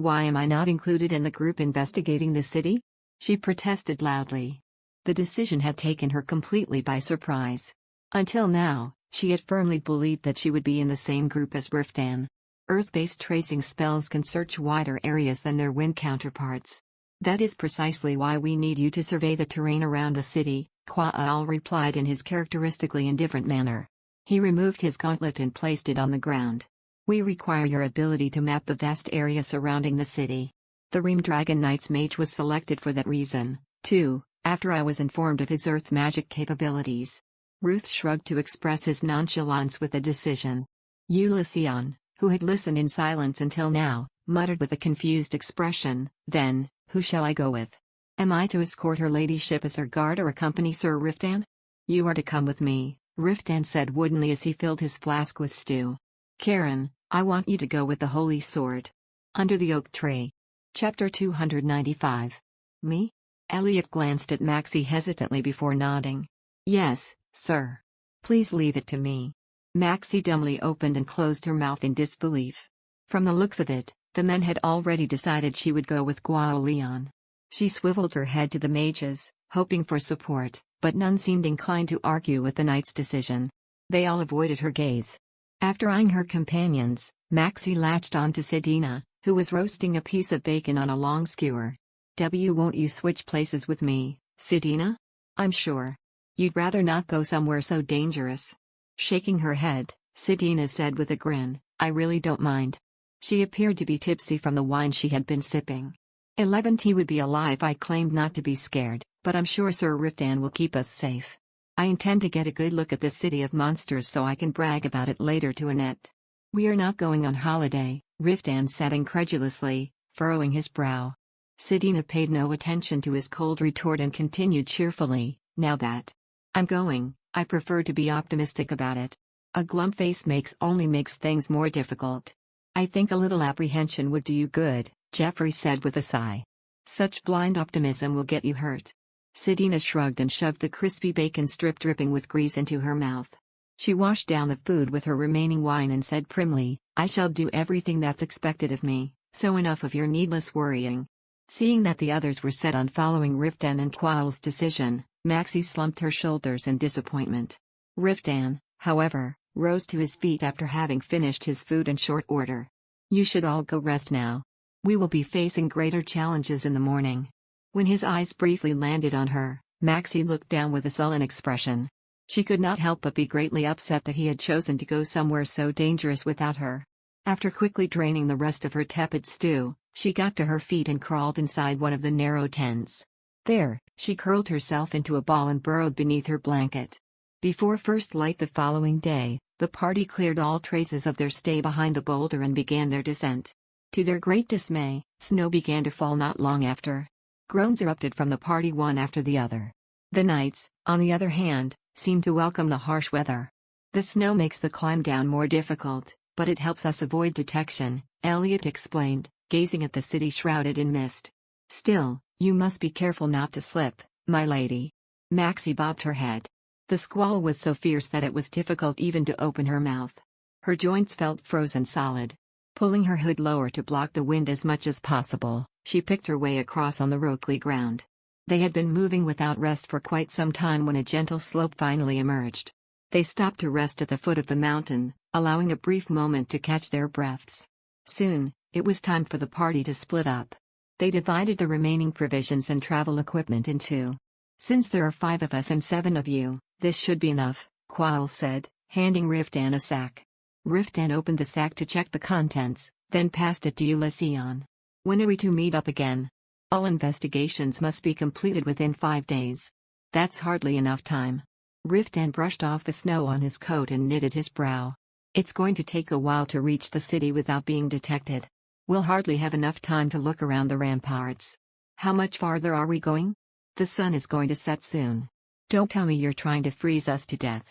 [SPEAKER 1] "Why am I not included in the group investigating the city?" she protested loudly. The decision had taken her completely by surprise. Until now, she had firmly believed that she would be in the same group as Riftan. Earth-based tracing spells can search wider areas than their wind counterparts. "That is precisely why we need you to survey the terrain around the city," Qual replied in his characteristically indifferent manner. He removed his gauntlet and placed it on the ground. "We require your ability to map the vast area surrounding the city. The Ream Dragon Knight's mage was selected for that reason, too, after I was informed of his earth magic capabilities." Ruth shrugged to express his nonchalance with a decision. Ulysses, who had listened in silence until now, muttered with a confused expression, "Then, who shall I go with? Am I to escort her ladyship as her guard or accompany Sir Riftan?" "You are to come with me," Riftan said woodenly as he filled his flask with stew. "Karen, I want you to go with the holy sword. Under the oak tree." Chapter 295. "Me?" Elliot glanced at Maxie hesitantly before nodding. "Yes, sir. Please leave it to me." Maxie dumbly opened and closed her mouth in disbelief. From the looks of it, the men had already decided she would go with Leon. She swiveled her head to the mages, hoping for support, but none seemed inclined to argue with the knight's decision. They all avoided her gaze. After eyeing her companions, Maxie latched on to Sidina, who was roasting a piece of bacon on a long skewer. "Won't you switch places with me, Sidina? I'm sure you'd rather not go somewhere so dangerous." Shaking her head, Sidina said with a grin, "I really don't mind." She appeared to be tipsy from the wine she had been sipping. 11 He would be a lie if I claimed not to be scared, but I'm sure Sir Riftan will keep us safe. I intend to get a good look at this city of monsters so I can brag about it later to Annette. "We are not going on holiday," Riftan said incredulously, furrowing his brow. Sidina paid no attention to his cold retort and continued cheerfully, "Now that I'm going, I prefer to be optimistic about it. A glum face only makes things more difficult." "I think a little apprehension would do you good," Jeffrey said with a sigh. "Such blind optimism will get you hurt." Sidina shrugged and shoved the crispy bacon strip dripping with grease into her mouth. She washed down the food with her remaining wine and said primly, "I shall do everything that's expected of me, so enough of your needless worrying." Seeing that the others were set on following Riftan and Qual's decision, Maxie slumped her shoulders in disappointment. Riftan, however, rose to his feet after having finished his food in short order. "You should all go rest now. We will be facing greater challenges in the morning." When his eyes briefly landed on her, Maxie looked down with a sullen expression. She could not help but be greatly upset that he had chosen to go somewhere so dangerous without her. After quickly draining the rest of her tepid stew, she got to her feet and crawled inside one of the narrow tents. There, she curled herself into a ball and burrowed beneath her blanket. Before first light the following day, the party cleared all traces of their stay behind the boulder and began their descent. To their great dismay, snow began to fall not long after. Groans erupted from the party one after the other. The knights, on the other hand, seemed to welcome the harsh weather. The snow makes the climb down more difficult, but it helps us avoid detection, Elliot explained, gazing at the city shrouded in mist. Still, you must be careful not to slip, my lady. Maxie bobbed her head. The squall was so fierce that it was difficult even to open her mouth. Her joints felt frozen solid. Pulling her hood lower to block the wind as much as possible, she picked her way across on the rocky ground. They had been moving without rest for quite some time when a gentle slope finally emerged. They stopped to rest at the foot of the mountain, allowing a brief moment to catch their breaths. Soon, it was time for the party to split up. They divided the remaining provisions and travel equipment in two. Since there are 5 of us and 7 of you, this should be enough, Quail said, handing Riftan a sack. Riftan opened the sack to check the contents, then passed it to Ulysses. When are we to meet up again? All investigations must be completed within 5 days. That's hardly enough time. Riftan brushed off the snow on his coat and knitted his brow. It's going to take a while to reach the city without being detected. We'll hardly have enough time to look around the ramparts. How much farther are we going? The sun is going to set soon. Don't tell me you're trying to freeze us to death.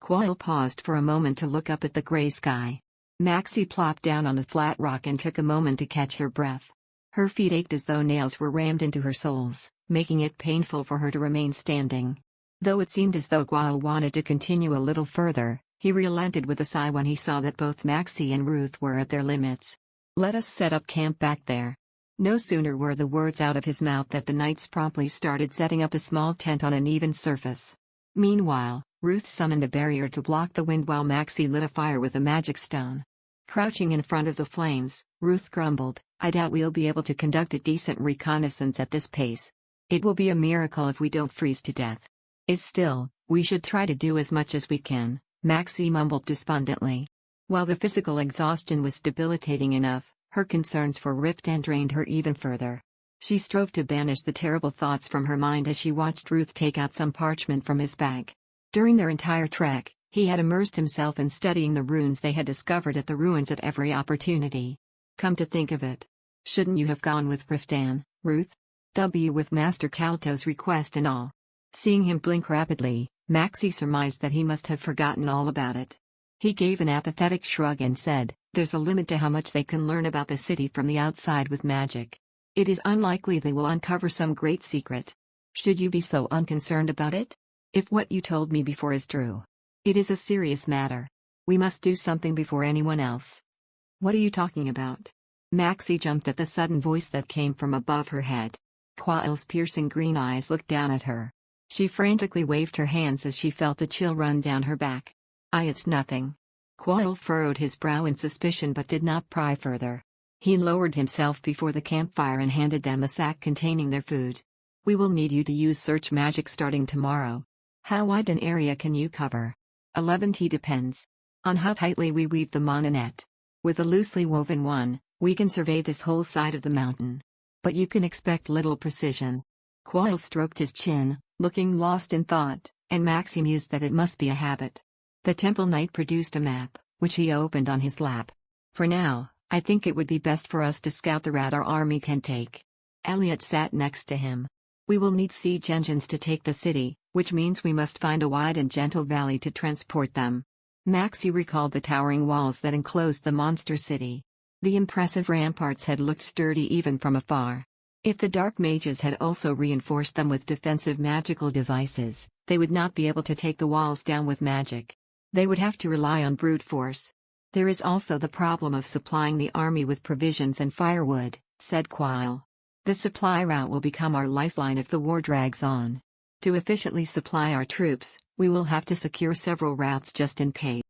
[SPEAKER 1] Quail paused for a moment to look up at the gray sky. Maxie plopped down on a flat rock and took a moment to catch her breath. Her feet ached as though nails were rammed into her soles, making it painful for her to remain standing. Though it seemed as though Quail wanted to continue a little further, he relented with a sigh when he saw that both Maxie and Ruth were at their limits. Let us set up camp back there. No sooner were the words out of his mouth that the knights promptly started setting up a small tent on an even surface. Meanwhile, Ruth summoned a barrier to block the wind while Maxie lit a fire with a magic stone. Crouching in front of the flames, Ruth grumbled, I doubt we'll be able to conduct a decent reconnaissance at this pace. It will be a miracle if we don't freeze to death. Still, we should try to do as much as we can, Maxie mumbled despondently. While the physical exhaustion was debilitating enough, her concerns for Riftan drained her even further. She strove to banish the terrible thoughts from her mind as she watched Ruth take out some parchment from his bag. During their entire trek, he had immersed himself in studying the runes they had discovered at the ruins at every opportunity. Come to think of it, shouldn't you have gone with Riftan, Ruth? With Master Kalto's request and all. Seeing him blink rapidly, Maxie surmised that he must have forgotten all about it. He gave an apathetic shrug and said, there's a limit to how much they can learn about the city from the outside with magic. It is unlikely they will uncover some great secret. Should you be so unconcerned about it? If what you told me before is true, it is a serious matter. We must do something before anyone else. What are you talking about? Maxie jumped at the sudden voice that came from above her head. Quail's piercing green eyes looked down at her. She frantically waved her hands as she felt a chill run down her back. It's nothing. Quail furrowed his brow in suspicion but did not pry further. He lowered himself before the campfire and handed them a sack containing their food. We will need you to use search magic starting tomorrow. How wide an area can you cover? 11T depends on how tightly we weave the mana net. With a loosely woven one, we can survey this whole side of the mountain. But you can expect little precision. Quail stroked his chin, looking lost in thought, and Maxie mused that it must be a habit. The temple knight produced a map, which he opened on his lap. For now, I think it would be best for us to scout the route our army can take. Elliot sat next to him. We will need siege engines to take the city, which means we must find a wide and gentle valley to transport them. Maxie recalled the towering walls that enclosed the monster city. The impressive ramparts had looked sturdy even from afar. If the dark mages had also reinforced them with defensive magical devices, they would not be able to take the walls down with magic. They would have to rely on brute force. There is also the problem of supplying the army with provisions and firewood, said Quail. The supply route will become our lifeline if the war drags on. To efficiently supply our troops, we will have to secure several routes just in case.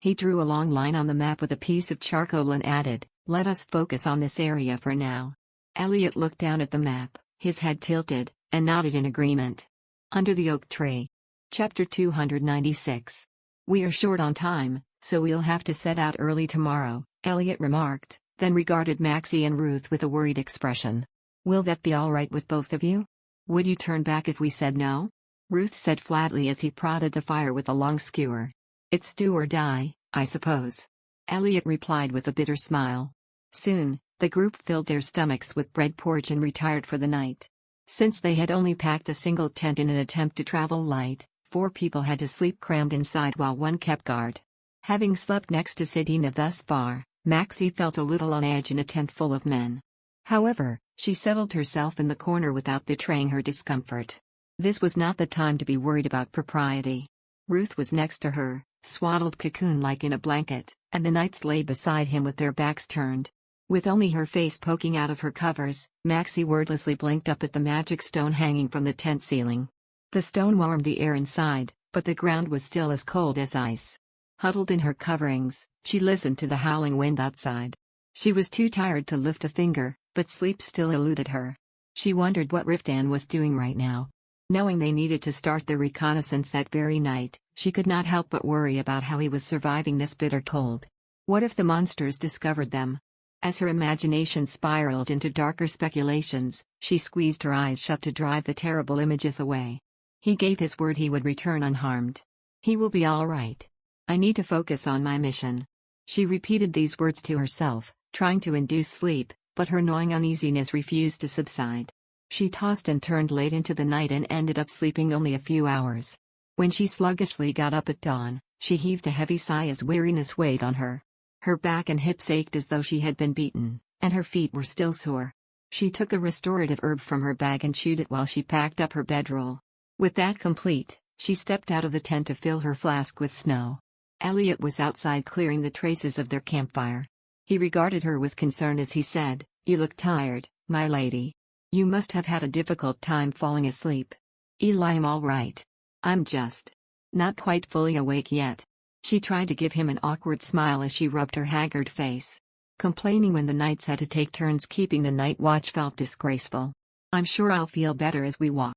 [SPEAKER 1] He drew a long line on the map with a piece of charcoal and added, let us focus on this area for now. Elliot looked down at the map, his head tilted, and nodded in agreement. Under the oak tree. Chapter 296. We are short on time, so we'll have to set out early tomorrow, Elliot remarked, then regarded Maxie and Ruth with a worried expression. Will that be all right with both of you? Would you turn back if we said no? Ruth said flatly as he prodded the fire with a long skewer. "It's do or die, I suppose." Elliot replied with a bitter smile. Soon, the group filled their stomachs with bread porridge and retired for the night. Since they had only packed a single tent in an attempt to travel light, 4 people had to sleep crammed inside while 1 kept guard. Having slept next to Sedina thus far, Maxie felt a little on edge in a tent full of men. However, she settled herself in the corner without betraying her discomfort. This was not the time to be worried about propriety. Ruth was next to her, swaddled cocoon-like in a blanket, and the knights lay beside him with their backs turned. With only her face poking out of her covers, Maxie wordlessly blinked up at the magic stone hanging from the tent ceiling. The stone warmed the air inside, but the ground was still as cold as ice. Huddled in her coverings, she listened to the howling wind outside. She was too tired to lift a finger, but sleep still eluded her. She wondered what Riftan was doing right now. Knowing they needed to start their reconnaissance that very night, she could not help but worry about how he was surviving this bitter cold. What if the monsters discovered them? As her imagination spiraled into darker speculations, she squeezed her eyes shut to drive the terrible images away. He gave his word he would return unharmed. He will be all right. I need to focus on my mission. She repeated these words to herself, trying to induce sleep, but her gnawing uneasiness refused to subside. She tossed and turned late into the night and ended up sleeping only a few hours. When she sluggishly got up at dawn, she heaved a heavy sigh as weariness weighed on her. Her back and hips ached as though she had been beaten, and her feet were still sore. She took a restorative herb from her bag and chewed it while she packed up her bedroll. With that complete, she stepped out of the tent to fill her flask with snow. Elliot was outside clearing the traces of their campfire. He regarded her with concern as he said, "You look tired, my lady. You must have had a difficult time falling asleep." "I'm all right. I'm just not quite fully awake yet." She tried to give him an awkward smile as she rubbed her haggard face. Complaining when the knights had to take turns keeping the night watch felt disgraceful. "I'm sure I'll feel better as we walk.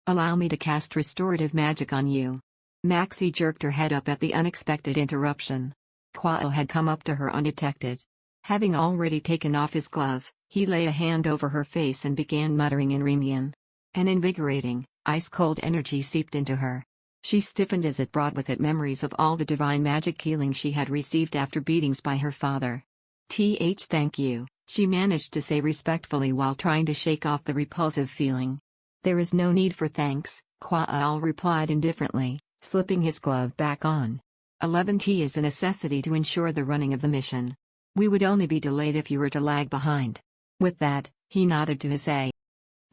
[SPEAKER 1] Allow me to cast restorative magic on you." Maxie jerked her head up at the unexpected interruption. Quail had come up to her undetected. Having already taken off his glove, he lay a hand over her face and began muttering in Remian. An invigorating, ice-cold energy seeped into her. She stiffened as it brought with it memories of all the divine magic healing she had received after beatings by her father. Thank you," she managed to say respectfully while trying to shake off the repulsive feeling. "There is no need for thanks," Quail replied indifferently, slipping his glove back on. 11 is a necessity to ensure the running of the mission. We would only be delayed if you were to lag behind." With that, he nodded to his aide.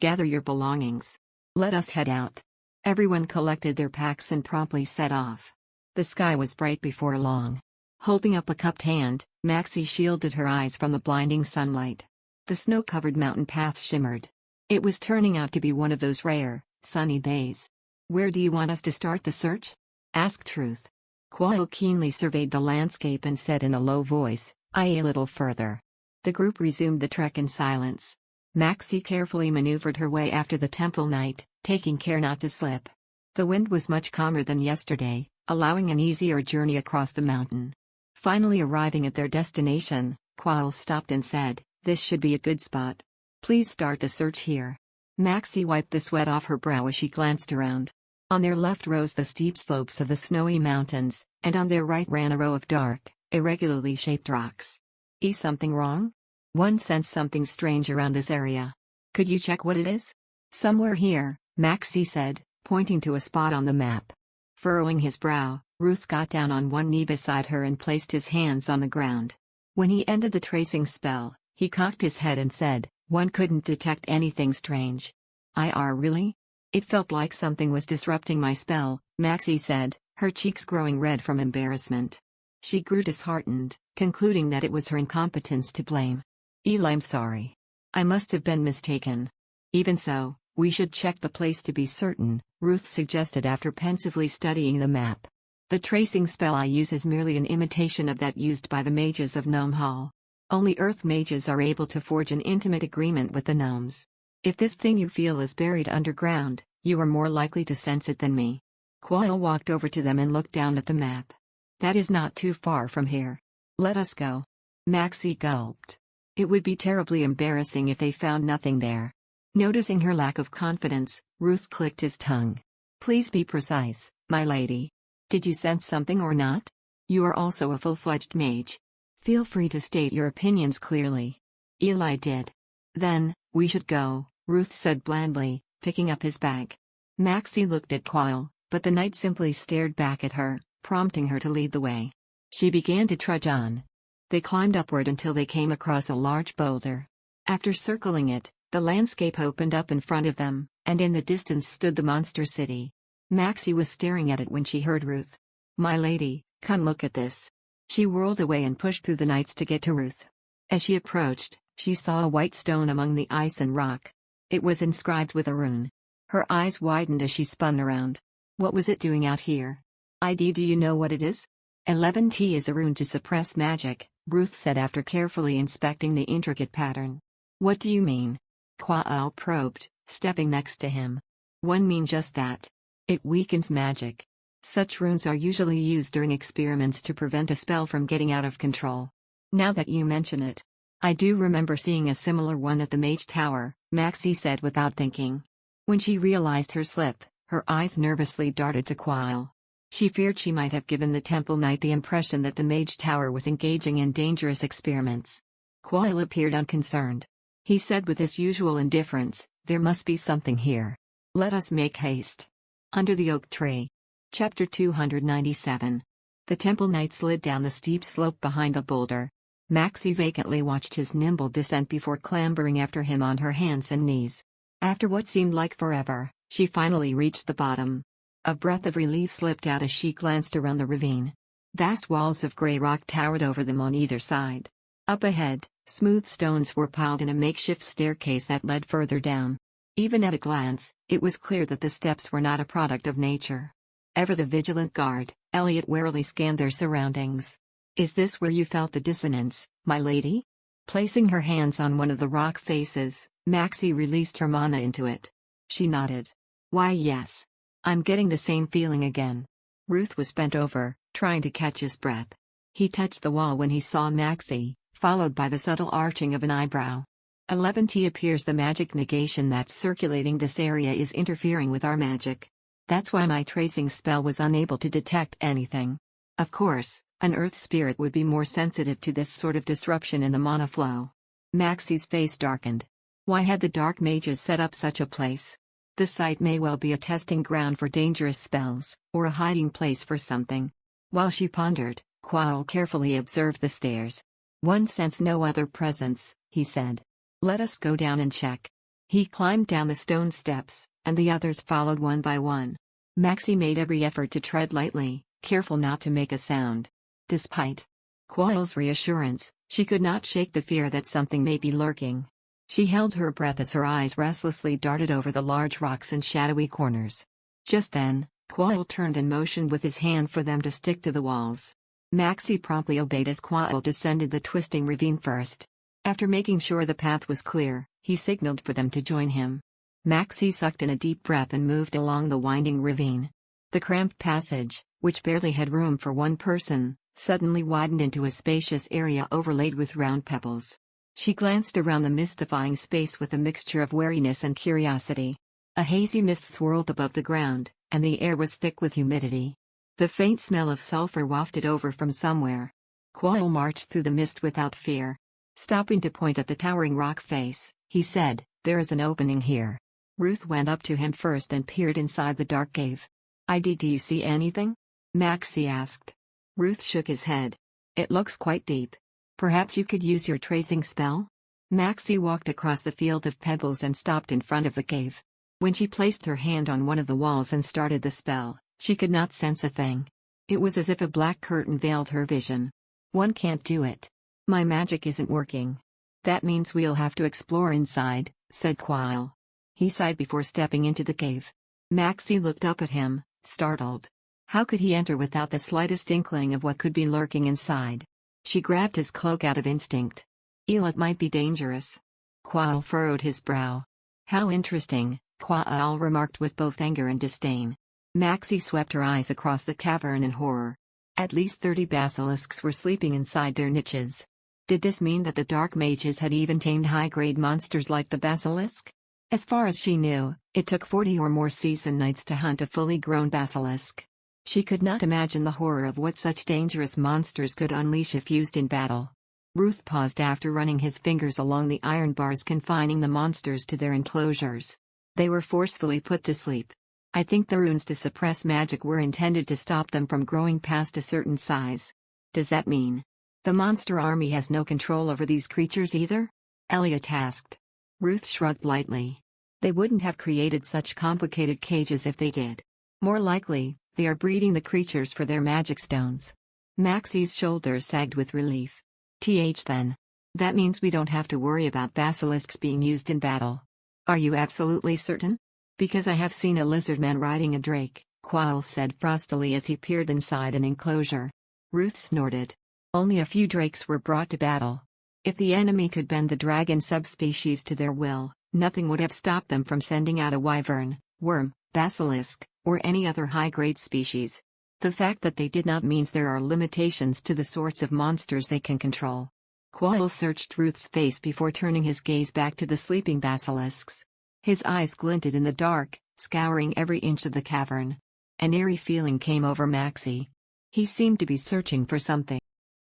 [SPEAKER 1] "Gather your belongings. Let us head out." Everyone collected their packs and promptly set off. The sky was bright before long. Holding up a cupped hand, Maxie shielded her eyes from the blinding sunlight. The snow-covered mountain path shimmered. It was turning out to be one of those rare, sunny days. "Where do you want us to start the search?" asked Ruth. Quail keenly surveyed the landscape and said in a low voice, "A little further." The group resumed the trek in silence. Maxie carefully maneuvered her way after the temple knight, taking care not to slip. The wind was much calmer than yesterday, allowing an easier journey across the mountain. Finally arriving at their destination, Quail stopped and said, "This should be a good spot. Please start the search here." Maxie wiped the sweat off her brow as she glanced around. On their left rose the steep slopes of the snowy mountains, and on their right ran a row of dark, irregularly shaped rocks. "Is something wrong? One sensed something strange around this area. Could you check what it is?" "Somewhere here," Maxie said, pointing to a spot on the map. Furrowing his brow, Ruth got down on one knee beside her and placed his hands on the ground. When he ended the tracing spell, he cocked his head and said, "One couldn't detect anything strange." Really? It felt like something was disrupting my spell," Maxie said, her cheeks growing red from embarrassment. She grew disheartened, concluding that it was her incompetence to blame. "I'm sorry. I must have been mistaken." "Even so, we should check the place to be certain," Ruth suggested after pensively studying the map. "The tracing spell I use is merely an imitation of that used by the mages of Gnome Hall. Only Earth mages are able to forge an intimate agreement with the gnomes. If this thing you feel is buried underground, you are more likely to sense it than me." Quail walked over to them and looked down at the map. "That is not too far from here. Let us go." Maxie gulped. It would be terribly embarrassing if they found nothing there. Noticing her lack of confidence, Ruth clicked his tongue. Please be precise, my lady. Did you sense something or not? You are also a full-fledged mage. Feel free to state your opinions clearly. Eli did. Then, we should go, Ruth said blandly, picking up his bag. Maxie looked at Quail, but the knight simply stared back at her, prompting her to lead the way. She began to trudge on. They climbed upward until they came across a large boulder. After circling it, the landscape opened up in front of them, and in the distance stood the monster city. Maxie was staring at it when she heard Ruth. My lady, come look at this. She whirled away and pushed through the knights to get to Ruth. As she approached, she saw a white stone among the ice and rock. It was inscribed with a rune. Her eyes widened as she spun around. What was it doing out here? Do you know what it is? 11T is a rune to suppress magic, Ruth said after carefully inspecting the intricate pattern. What do you mean? Quail probed, stepping next to him. One mean just that. It weakens magic. Such runes are usually used during experiments to prevent a spell from getting out of control. Now that you mention it, I do remember seeing a similar one at the Mage Tower, Maxie said without thinking. When she realized her slip, her eyes nervously darted to Quail. She feared she might have given the Temple Knight the impression that the Mage Tower was engaging in dangerous experiments. Quail appeared unconcerned. He said with his usual indifference, there must be something here. Let us make haste. Under the oak tree. Chapter 297. The Temple Knight slid down the steep slope behind a boulder. Maxie vacantly watched his nimble descent before clambering after him on her hands and knees. After what seemed like forever, she finally reached the bottom. A breath of relief slipped out as she glanced around the ravine. Vast walls of gray rock towered over them on either side. Up ahead, smooth stones were piled in a makeshift staircase that led further down. Even at a glance, it was clear that the steps were not a product of nature. Ever the vigilant guard, Elliot warily scanned their surroundings. Is this where you felt the dissonance, my lady? Placing her hands on one of the rock faces, Maxie released her mana into it. She nodded. Why yes. I'm getting the same feeling again. Ruth was bent over, trying to catch his breath. He touched the wall when he saw Maxie, followed by the subtle arching of an eyebrow. 11T appears the magic negation that's circulating this area is interfering with our magic. That's why my tracing spell was unable to detect anything. Of course, an earth spirit would be more sensitive to this sort of disruption in the mana flow. Maxie's face darkened. Why had the dark mages set up such a place? The site may well be a testing ground for dangerous spells, or a hiding place for something. While she pondered, Quail carefully observed the stairs. One sensed no other presence, he said. Let us go down and check. He climbed down the stone steps, and the others followed one by one. Maxie made every effort to tread lightly, careful not to make a sound. Despite Quail's reassurance, she could not shake the fear that something may be lurking. She held her breath as her eyes restlessly darted over the large rocks and shadowy corners. Just then, Quail turned and motioned with his hand for them to stick to the walls. Maxie promptly obeyed as Quail descended the twisting ravine first. After making sure the path was clear, he signaled for them to join him. Maxie sucked in a deep breath and moved along the winding ravine. The cramped passage, which barely had room for one person, suddenly widened into a spacious area overlaid with round pebbles. She glanced around the mystifying space with a mixture of wariness and curiosity. A hazy mist swirled above the ground, and the air was thick with humidity. The faint smell of sulfur wafted over from somewhere. Quail marched through the mist without fear. Stopping to point at the towering rock face, he said, "There is an opening here." Ruth went up to him first and peered inside the dark cave. Do you see anything?" Maxie asked. Ruth shook his head. "It looks quite deep. Perhaps you could use your tracing spell?" Maxie walked across the field of pebbles and stopped in front of the cave. When she placed her hand on one of the walls and started the spell, she could not sense a thing. It was as if a black curtain veiled her vision. "One can't do it. My magic isn't working." "That means we'll have to explore inside," said Quail. He sighed before stepping into the cave. Maxie looked up at him, startled. How could he enter without the slightest inkling of what could be lurking inside? She grabbed his cloak out of instinct. "It might be dangerous." Quail furrowed his brow. "How interesting," Quail remarked with both anger and disdain. Maxie swept her eyes across the cavern in horror. At least 30 basilisks were sleeping inside their niches. Did this mean that the dark mages had even tamed high-grade monsters like the basilisk? As far as she knew, it took 40 or more season nights to hunt a fully grown basilisk. She could not imagine the horror of what such dangerous monsters could unleash if used in battle. Ruth paused after running his fingers along the iron bars confining the monsters to their enclosures. They were forcefully put to sleep. I think the runes to suppress magic were intended to stop them from growing past a certain size. Does that mean the monster army has no control over these creatures either? Elliot asked. Ruth shrugged lightly. They wouldn't have created such complicated cages if they did. More likely, they are breeding the creatures for their magic stones. Maxie's shoulders sagged with relief. Then. That means we don't have to worry about basilisks being used in battle. Are you absolutely certain? Because I have seen a lizardman riding a drake, Quail said frostily as he peered inside an enclosure. Ruth snorted. Only a few drakes were brought to battle. If the enemy could bend the dragon subspecies to their will, nothing would have stopped them from sending out a wyvern, worm, basilisk, or any other high-grade species. The fact that they did not means there are limitations to the sorts of monsters they can control. Quail searched Ruth's face before turning his gaze back to the sleeping basilisks. His eyes glinted in the dark, scouring every inch of the cavern. An eerie feeling came over Maxie. He seemed to be searching for something.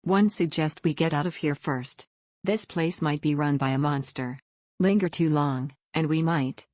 [SPEAKER 1] One suggests we get out of here first. This place might be run by a monster. Linger too long, and we might,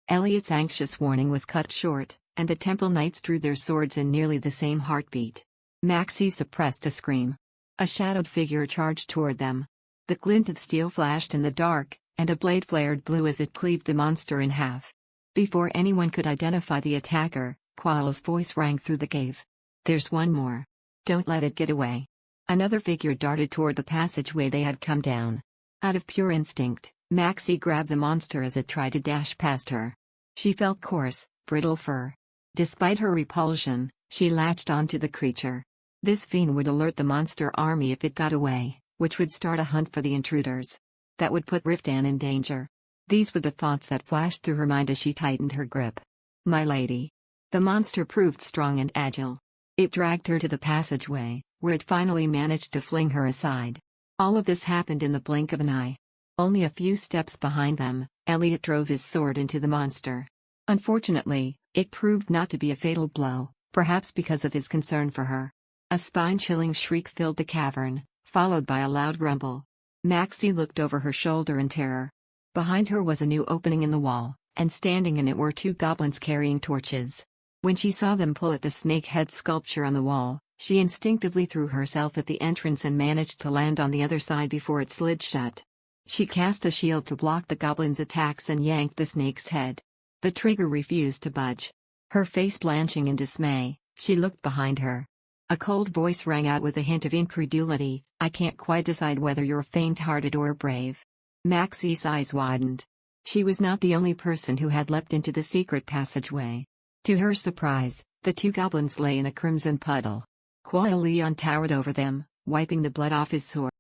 [SPEAKER 1] Elliot's anxious warning was cut short, and the Temple Knights drew their swords in nearly the same heartbeat. Maxie suppressed a scream. A shadowed figure charged toward them. The glint of steel flashed in the dark, and a blade flared blue as it cleaved the monster in half. Before anyone could identify the attacker, Quail's voice rang through the cave. There's one more. Don't let it get away. Another figure darted toward the passageway they had come down. Out of pure instinct, Maxie grabbed the monster as it tried to dash past her. She felt coarse, brittle fur. Despite her repulsion, she latched onto the creature. This fiend would alert the monster army if it got away, which would start a hunt for the intruders. That would put Riftan in danger. These were the thoughts that flashed through her mind as she tightened her grip. My lady. The monster proved strong and agile. It dragged her to the passageway, where it finally managed to fling her aside. All of this happened in the blink of an eye. Only a few steps behind them, Elliot drove his sword into the monster. Unfortunately, it proved not to be a fatal blow, perhaps because of his concern for her. A spine-chilling shriek filled the cavern, followed by a loud rumble. Maxie looked over her shoulder in terror. Behind her was a new opening in the wall, and standing in it were two goblins carrying torches. When she saw them pull at the snake-head sculpture on the wall, she instinctively threw herself at the entrance and managed to land on the other side before it slid shut. She cast a shield to block the goblin's attacks and yanked the snake's head. The trigger refused to budge. Her face blanching in dismay, she looked behind her. A cold voice rang out with a hint of incredulity, I can't quite decide whether you're faint-hearted or brave. Maxie's eyes widened. She was not the only person who had leapt into the secret passageway. To her surprise, the two goblins lay in a crimson puddle. Quail Leon towered over them, wiping the blood off his sword.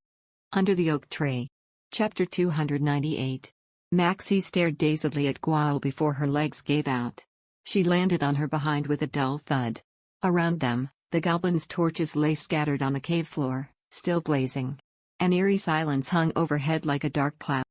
[SPEAKER 1] Under the oak tree. Chapter 298. Maxie stared dazedly at Quail before her legs gave out. She landed on her behind with a dull thud. Around them, the goblins' torches lay scattered on the cave floor, still blazing. An eerie silence hung overhead like a dark cloud.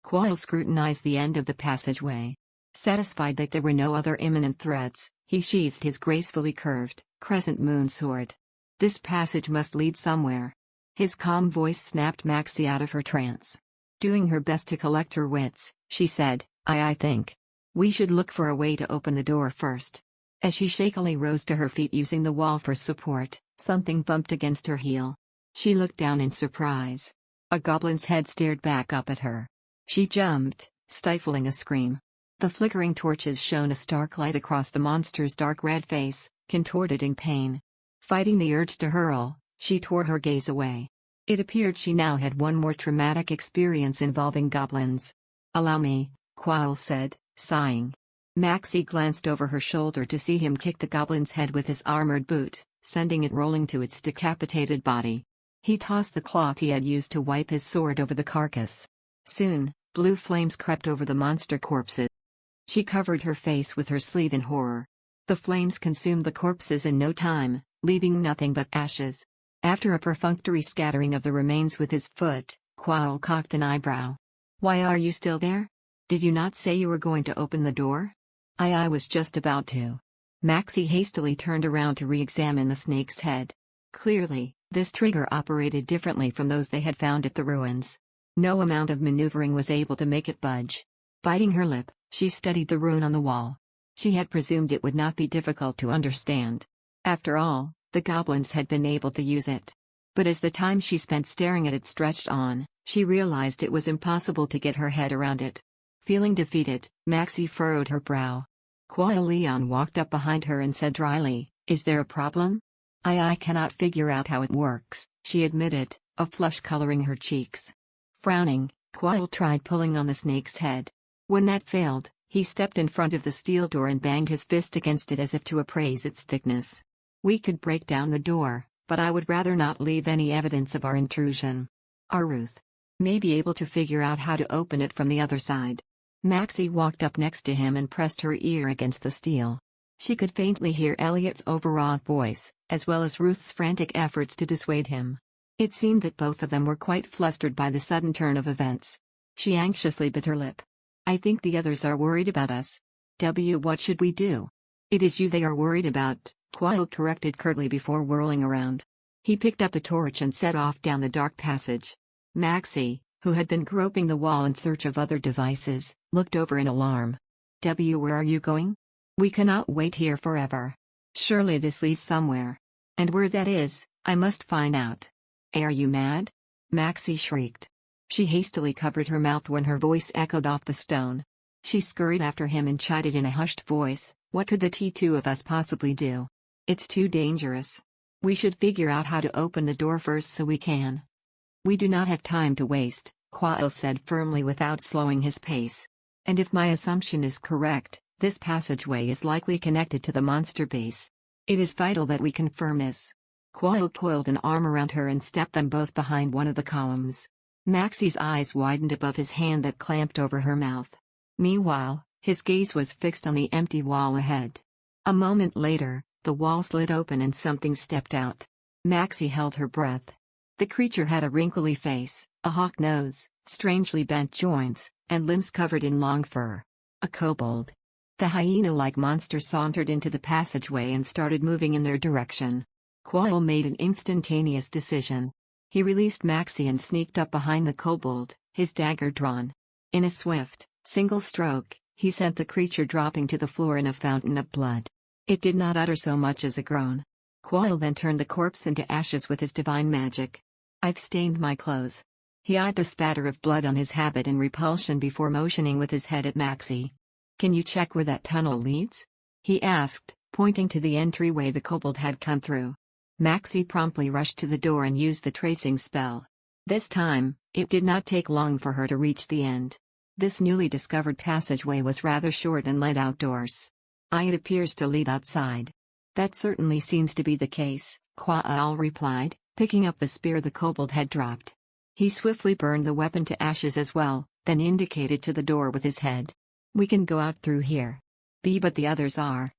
[SPEAKER 1] Quail scrutinized the end of the passageway. Satisfied that there were no other imminent threats, he sheathed his gracefully curved, crescent moon sword. This passage must lead somewhere. His calm voice snapped Maxie out of her trance. Doing her best to collect her wits, she said, I think we should look for a way to open the door first. As she shakily rose to her feet using the wall for support, something bumped against her heel. She looked down in surprise. A goblin's head stared back up at her. She jumped, stifling a scream. The flickering torches shone a stark light across the monster's dark red face, contorted in pain. Fighting the urge to hurl, she tore her gaze away. It appeared she now had one more traumatic experience involving goblins. Allow me, Quail said, sighing. Maxie glanced over her shoulder to see him kick the goblin's head with his armored boot, sending it rolling to its decapitated body. He tossed the cloth he had used to wipe his sword over the carcass. Soon, blue flames crept over the monster corpses. She covered her face with her sleeve in horror. The flames consumed the corpses in no time, leaving nothing but ashes. After a perfunctory scattering of the remains with his foot, Quail cocked an eyebrow. Why are you still there? Did you not say you were going to open the door? I was just about to. Maxie hastily turned around to re-examine the snake's head. Clearly, this trigger operated differently from those they had found at the ruins. No amount of maneuvering was able to make it budge. Biting her lip, she studied the rune on the wall. She had presumed it would not be difficult to understand. After all, the goblins had been able to use it. But as the time she spent staring at it stretched on, she realized it was impossible to get her head around it. Feeling defeated, Maxie furrowed her brow. Leon walked up behind her and said dryly, "Is there a problem?" I cannot figure out how it works," she admitted, a flush coloring her cheeks. Frowning, Quail tried pulling on the snake's head. When that failed, he stepped in front of the steel door and banged his fist against it as if to appraise its thickness. "We could break down the door, but I would rather not leave any evidence of our intrusion. Our Ruth may be able to figure out how to open it from the other side." Maxie walked up next to him and pressed her ear against the steel. She could faintly hear Elliot's overawed voice, as well as Ruth's frantic efforts to dissuade him. It seemed that both of them were quite flustered by the sudden turn of events. She anxiously bit her lip. "I think the others are worried about us. What should we do?" "It is you they are worried about," Quail corrected curtly before whirling around. He picked up a torch and set off down the dark passage. Maxie, who had been groping the wall in search of other devices, looked over in alarm. Where are you going?" "We cannot wait here forever. Surely this leads somewhere. And where that is, I must find out." "Are you mad?" Maxie shrieked. She hastily covered her mouth when her voice echoed off the stone. She scurried after him and chided in a hushed voice, "What could the two of us possibly do? It's too dangerous. We should figure out how to open the door first so we can." "We do not have time to waste," Quail said firmly without slowing his pace. "And if my assumption is correct, this passageway is likely connected to the monster base. It is vital that we confirm this." Quail coiled an arm around her and stepped them both behind one of the columns. Maxie's eyes widened above his hand that clamped over her mouth. Meanwhile, his gaze was fixed on the empty wall ahead. A moment later, the wall slid open and something stepped out. Maxie held her breath. The creature had a wrinkly face, a hawk nose, strangely bent joints, and limbs covered in long fur. A kobold. The hyena-like monster sauntered into the passageway and started moving in their direction. Quail made an instantaneous decision. He released Maxie and sneaked up behind the kobold, his dagger drawn. In a swift, single stroke, he sent the creature dropping to the floor in a fountain of blood. It did not utter so much as a groan. Quail then turned the corpse into ashes with his divine magic. "I've stained my clothes." He eyed the spatter of blood on his habit in repulsion before motioning with his head at Maxie. "Can you check where that tunnel leads?" he asked, pointing to the entryway the kobold had come through. Maxie promptly rushed to the door and used the tracing spell. This time, it did not take long for her to reach the end. This newly discovered passageway was rather short and led outdoors. "It appears to lead outside." "That certainly seems to be the case," Quail replied, picking up the spear the kobold had dropped. He swiftly burned the weapon to ashes as well, then indicated to the door with his head. "We can go out through here. But the others are.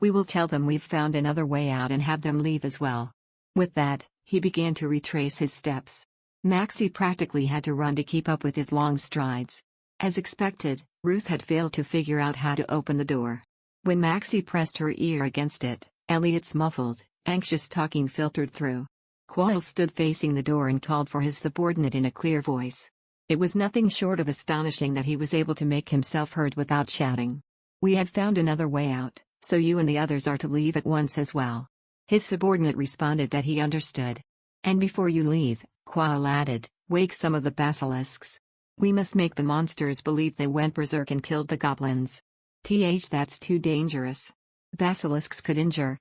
[SPEAKER 1] We will tell them we've found another way out and have them leave as well." With that, he began to retrace his steps. Maxie practically had to run to keep up with his long strides. As expected, Ruth had failed to figure out how to open the door. When Maxie pressed her ear against it, Elliot's muffled, anxious talking filtered through. Quail stood facing the door and called for his subordinate in a clear voice. It was nothing short of astonishing that he was able to make himself heard without shouting. "We have found another way out, so you and the others are to leave at once as well." His subordinate responded that he understood. "And before you leave," Quail added, "wake some of the basilisks. We must make the monsters believe they went berserk and killed the goblins. That's too dangerous. Basilisks could injure."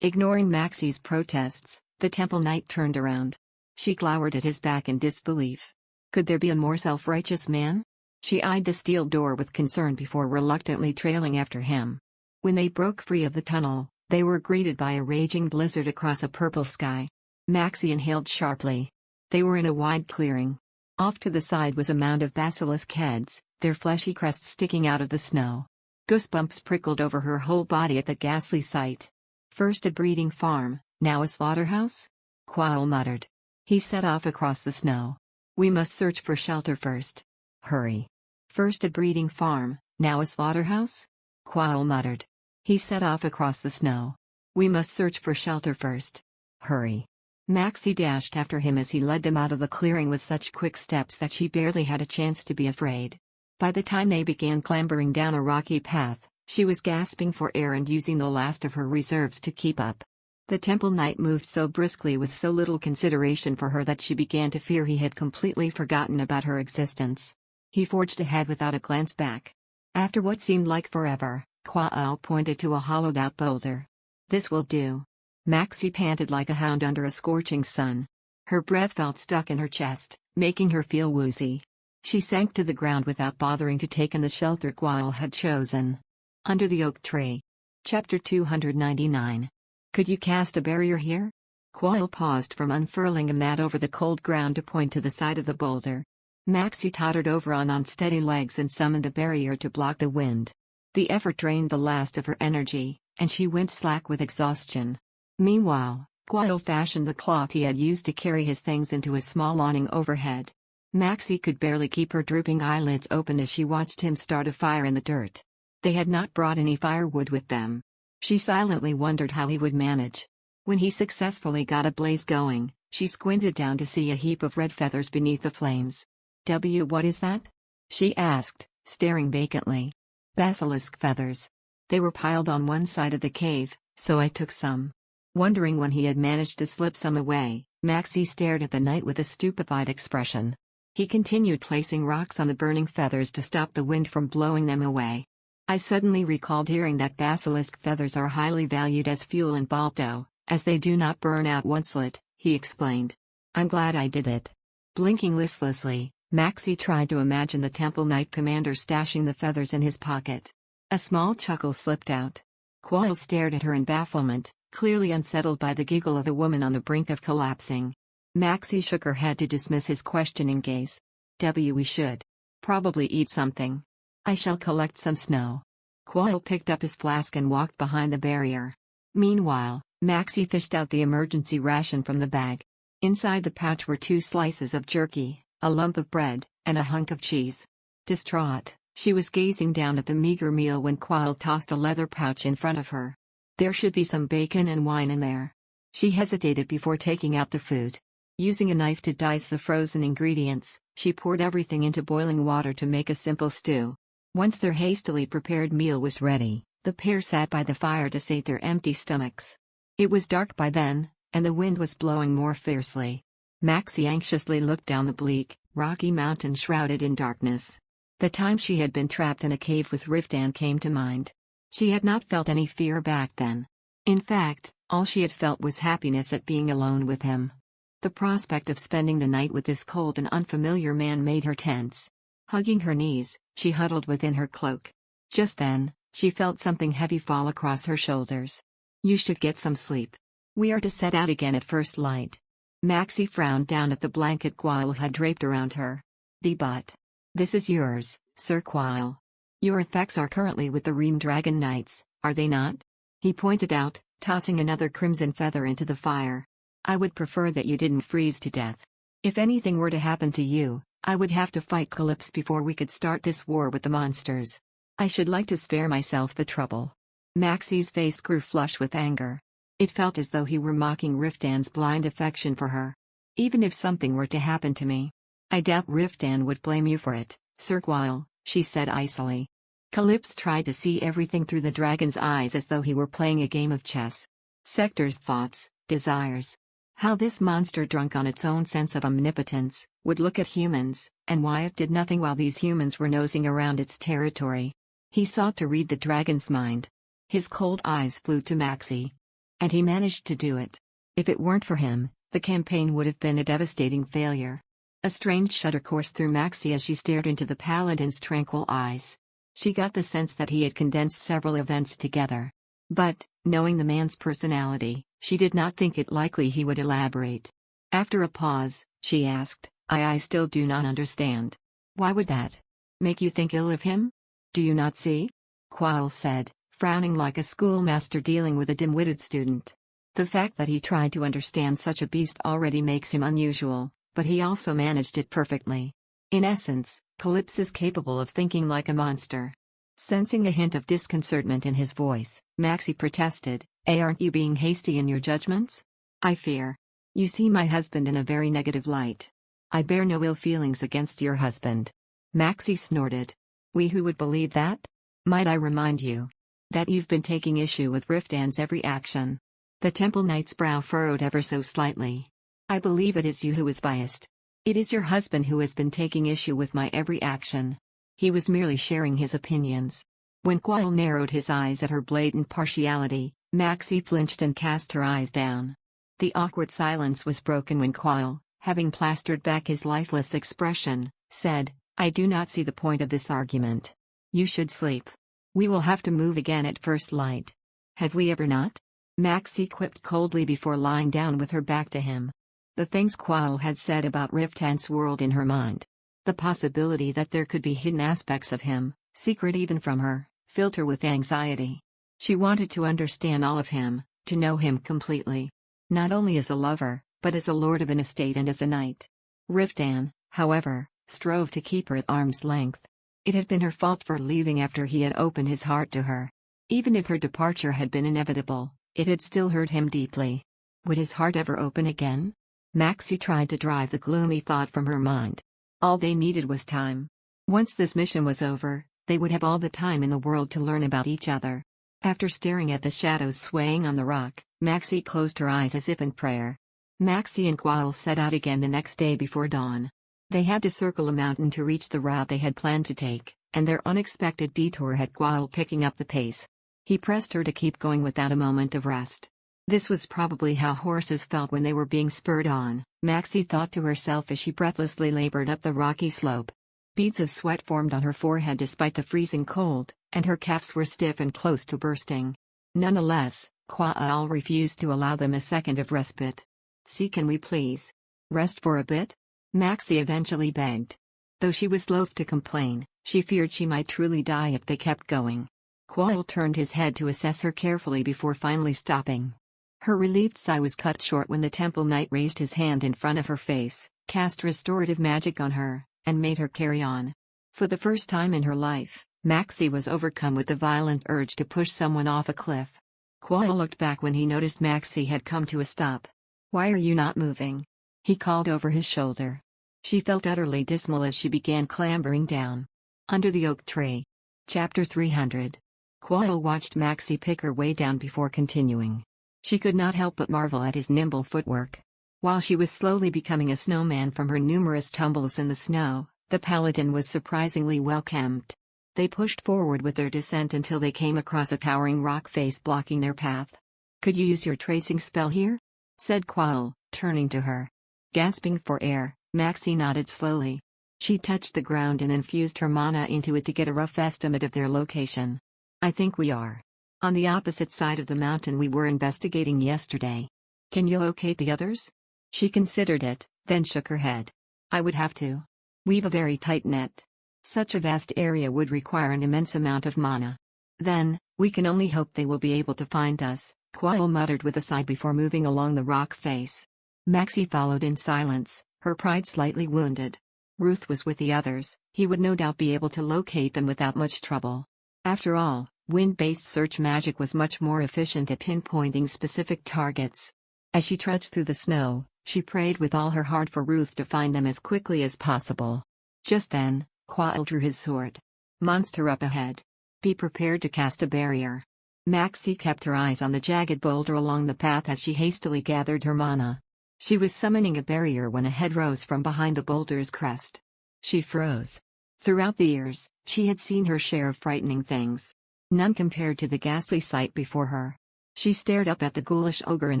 [SPEAKER 1] Ignoring Maxie's protests, the temple knight turned around. She glowered at his back in disbelief. Could there be a more self-righteous man? She eyed the steel door with concern before reluctantly trailing after him. When they broke free of the tunnel, they were greeted by a raging blizzard across a purple sky. Maxie inhaled sharply. They were in a wide clearing. Off to the side was a mound of basilisk heads, their fleshy crests sticking out of the snow. Goosebumps prickled over her whole body at the ghastly sight. First a breeding farm, now a slaughterhouse? Quail muttered. He set off across the snow. "We must search for shelter first. Hurry." First a breeding farm, now a slaughterhouse? Quail muttered. He set off across the snow. We must search for shelter first. Hurry. Maxie dashed after him as he led them out of the clearing with such quick steps that she barely had a chance to be afraid. By the time they began clambering down a rocky path, she was gasping for air and using the last of her reserves to keep up. The temple knight moved so briskly with so little consideration for her that she began to fear he had completely forgotten about her existence. He forged ahead without a glance back. After what seemed like forever, Quail pointed to a hollowed-out boulder. This will do. Maxie panted like a hound under a scorching sun. Her breath felt stuck in her chest, making her feel woozy. She sank to the ground without bothering to take in the shelter Quail had chosen. Under the oak tree. Chapter 299. Could you cast a barrier here? Quail paused from unfurling a mat over the cold ground to point to the side of the boulder. Maxie tottered over on unsteady legs and summoned a barrier to block the wind. The effort drained the last of her energy, and she went slack with exhaustion. Meanwhile, Quail fashioned the cloth he had used to carry his things into a small awning overhead. Maxie could barely keep her drooping eyelids open as she watched him start a fire in the dirt. They had not brought any firewood with them. She silently wondered how he would manage. When he successfully got a blaze going, she squinted down to see a heap of red feathers beneath the flames. What is that? She asked, staring vacantly. Basilisk feathers. They were piled on one side of the cave, so I took some. Wondering when he had managed to slip some away, Maxie stared at the knight with a stupefied expression. He continued placing rocks on the burning feathers to stop the wind from blowing them away. I suddenly recalled hearing that basilisk feathers are highly valued as fuel in Balto, as they do not burn out once lit, he explained. I'm glad I did it. Blinking listlessly, Maxie tried to imagine the temple knight commander stashing the feathers in his pocket. A small chuckle slipped out. Quail stared at her in bafflement, clearly unsettled by the giggle of a woman on the brink of collapsing. Maxie shook her head to dismiss his questioning gaze. We should probably eat something. I shall collect some snow. Quail picked up his flask and walked behind the barrier. Meanwhile, Maxie fished out the emergency ration from the bag. Inside the pouch were 2 slices of jerky, a lump of bread, and a hunk of cheese. Distraught, she was gazing down at the meager meal when Quail tossed a leather pouch in front of her. There should be some bacon and wine in there. She hesitated before taking out the food. Using a knife to dice the frozen ingredients, she poured everything into boiling water to make a simple stew. Once their hastily prepared meal was ready, the pair sat by the fire to sate their empty stomachs. It was dark by then, and the wind was blowing more fiercely. Maxie anxiously looked down the bleak, rocky mountain shrouded in darkness. The time she had been trapped in a cave with Riftan came to mind. She had not felt any fear back then. In fact, all she had felt was happiness at being alone with him. The prospect of spending the night with this cold and unfamiliar man made her tense. Hugging her knees, she huddled within her cloak. Just then, she felt something heavy fall across her shoulders. You should get some sleep. We are to set out again at first light. Maxie frowned down at the blanket Quail had draped around her. But this is yours, Sir Quail. Your effects are currently with the Ream Dragon Knights, are they not? He pointed out, tossing another crimson feather into the fire. I would prefer that you didn't freeze to death. If anything were to happen to you, I would have to fight Calypso before we could start this war with the monsters. I should like to spare myself the trouble. Maxie's face grew flush with anger. It felt as though he were mocking Riftan's blind affection for her. Even if something were to happen to me, I doubt Riftan would blame you for it, Sir Quail, she said icily. Calypso tried to see everything through the dragon's eyes as though he were playing a game of chess. Sector's thoughts, desires. How this monster drunk on its own sense of omnipotence, would look at humans, and why it did nothing while these humans were nosing around its territory. He sought to read the dragon's mind. His cold eyes flew to Maxie. And he managed to do it. If it weren't for him, the campaign would have been a devastating failure. A strange shudder coursed through Maxie as she stared into the paladin's tranquil eyes. She got the sense that he had condensed several events together. But, knowing the man's personality, she did not think it likely he would elaborate. After a pause, she asked, I still do not understand. Why would that make you think ill of him? Do you not see? Quail said, frowning like a schoolmaster dealing with a dim-witted student. The fact that he tried to understand such a beast already makes him unusual, but he also managed it perfectly. In essence, Calypso is capable of thinking like a monster. Sensing a hint of disconcertment in his voice, Maxie protested, Aren't you being hasty in your judgments? I fear. You see my husband in a very negative light. I bear no ill feelings against your husband. Maxie snorted. We who would believe that? Might I remind you that you've been taking issue with Riftan's every action? The Temple Knight's brow furrowed ever so slightly. I believe it is you who is biased. It is your husband who has been taking issue with my every action. He was merely sharing his opinions. When Quail narrowed his eyes at her blatant partiality, Maxie flinched and cast her eyes down. The awkward silence was broken when Quail, having plastered back his lifeless expression, said, I do not see the point of this argument. You should sleep. We will have to move again at first light. Have we ever not? Maxie quipped coldly before lying down with her back to him. The things Quail had said about Riftan's world in her mind. The possibility that there could be hidden aspects of him, secret even from her, filled her with anxiety. She wanted to understand all of him, to know him completely. Not only as a lover, but as a lord of an estate and as a knight. Riftan, however, strove to keep her at arm's length. It had been her fault for leaving after he had opened his heart to her. Even if her departure had been inevitable, it had still hurt him deeply. Would his heart ever open again? Maxie tried to drive the gloomy thought from her mind. All they needed was time. Once this mission was over, they would have all the time in the world to learn about each other. After staring at the shadows swaying on the rock, Maxie closed her eyes as if in prayer. Maxie and Quail set out again the next day before dawn. They had to circle a mountain to reach the route they had planned to take, and their unexpected detour had Quail picking up the pace. He pressed her to keep going without a moment of rest. This was probably how horses felt when they were being spurred on, Maxie thought to herself as she breathlessly labored up the rocky slope. Beads of sweat formed on her forehead despite the freezing cold, and her calves were stiff and close to bursting. Nonetheless, Quail refused to allow them a second of respite. See, can we please rest for a bit? Maxie eventually begged. Though she was loath to complain, she feared she might truly die if they kept going. Quail turned his head to assess her carefully before finally stopping. Her relieved sigh was cut short when the Temple Knight raised his hand in front of her face, cast restorative magic on her, and made her carry on. For the first time in her life, Maxie was overcome with the violent urge to push someone off a cliff. Quail looked back when he noticed Maxie had come to a stop. Why are you not moving? He called over his shoulder. She felt utterly dismal as she began clambering down. Under the oak tree. Chapter 300. Quail watched Maxie pick her way down before continuing. She could not help but marvel at his nimble footwork. While she was slowly becoming a snowman from her numerous tumbles in the snow, the paladin was surprisingly well kempt. They pushed forward with their descent until they came across a towering rock face blocking their path. Could you use your tracing spell here? Said Quail, turning to her. Gasping for air, Maxie nodded slowly. She touched the ground and infused her mana into it to get a rough estimate of their location. I think we are on the opposite side of the mountain we were investigating yesterday. Can you locate the others? She considered it, then shook her head. I would have to weave a very tight net. Such a vast area would require an immense amount of mana. Then, we can only hope they will be able to find us, Quail muttered with a sigh before moving along the rock face. Maxie followed in silence, her pride slightly wounded. Ruth was with the others, he would no doubt be able to locate them without much trouble. After all, wind-based search magic was much more efficient at pinpointing specific targets. As she trudged through the snow, she prayed with all her heart for Ruth to find them as quickly as possible. Just then, Quail drew his sword. Monster up ahead. Be prepared to cast a barrier. Maxie kept her eyes on the jagged boulder along the path as she hastily gathered her mana. She was summoning a barrier when a head rose from behind the boulder's crest. She froze. Throughout the years, she had seen her share of frightening things. None compared to the ghastly sight before her. She stared up at the ghoulish ogre in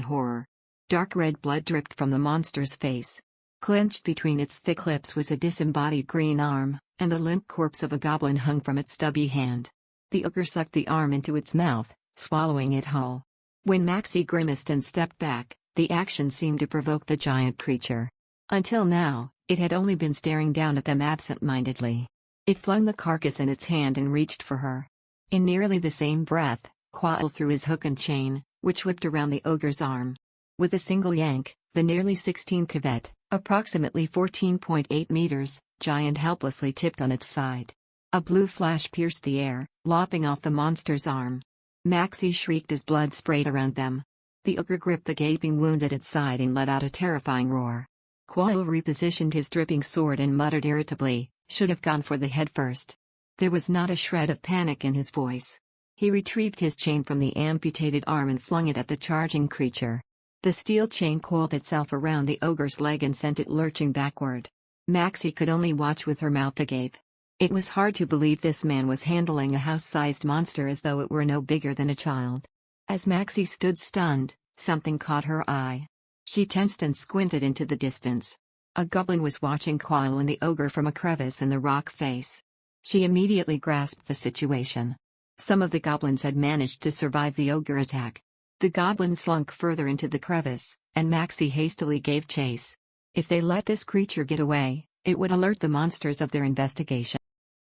[SPEAKER 1] horror. Dark red blood dripped from the monster's face. Clenched between its thick lips was a disembodied green arm, and the limp corpse of a goblin hung from its stubby hand. The ogre sucked the arm into its mouth, swallowing it whole. When Maxie grimaced and stepped back, the action seemed to provoke the giant creature. Until now, it had only been staring down at them absent-mindedly. It flung the carcass in its hand and reached for her. In nearly the same breath, Quail threw his hook and chain, which whipped around the ogre's arm. With a single yank, the nearly 16 cavette, approximately 14.8 meters, giant helplessly tipped on its side. A blue flash pierced the air, lopping off the monster's arm. Maxie shrieked as blood sprayed around them. The ogre gripped the gaping wound at its side and let out a terrifying roar. Quail repositioned his dripping sword and muttered irritably, "Should have gone for the head first." There was not a shred of panic in his voice. He retrieved his chain from the amputated arm and flung it at the charging creature. The steel chain coiled itself around the ogre's leg and sent it lurching backward. Maxie could only watch with her mouth agape. It was hard to believe this man was handling a house-sized monster as though it were no bigger than a child. As Maxie stood stunned, something caught her eye. She tensed and squinted into the distance. A goblin was watching Quail and the ogre from a crevice in the rock face. She immediately grasped the situation. Some of the goblins had managed to survive the ogre attack. The goblin slunk further into the crevice, and Maxie hastily gave chase. If they let this creature get away, it would alert the monsters of their investigation.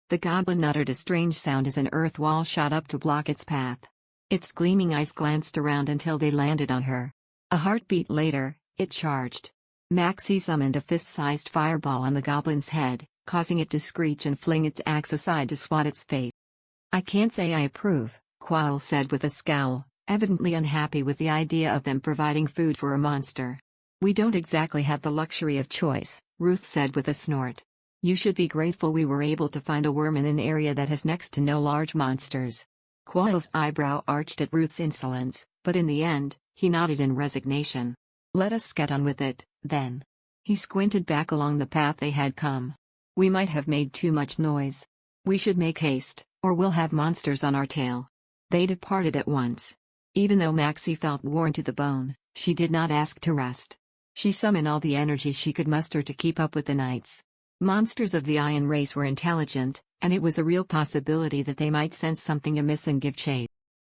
[SPEAKER 1] The goblin uttered a strange sound as an earth wall shot up to block its path. Its gleaming eyes glanced around until they landed on her. A heartbeat later, it charged. Maxie summoned a fist-sized fireball on the goblin's head, causing it to screech and fling its axe aside to swat its face. "I can't say I approve," Quail said with a scowl, evidently unhappy with the idea of them providing food for a monster. "We don't exactly have the luxury of choice," Ruth said with a snort. "You should be grateful we were able to find a worm in an area that has next to no large monsters." Quail's eyebrow arched at Ruth's insolence, but in the end, he nodded in resignation. "Let us get on with it, then." He squinted back along the path they had come. "We might have made too much noise. We should make haste, or we'll have monsters on our tail." They departed at once. Even though Maxie felt worn to the bone, she did not ask to rest. She summoned all the energy she could muster to keep up with the knights. Monsters of the Iron race were intelligent, and it was a real possibility that they might sense something amiss and give chase.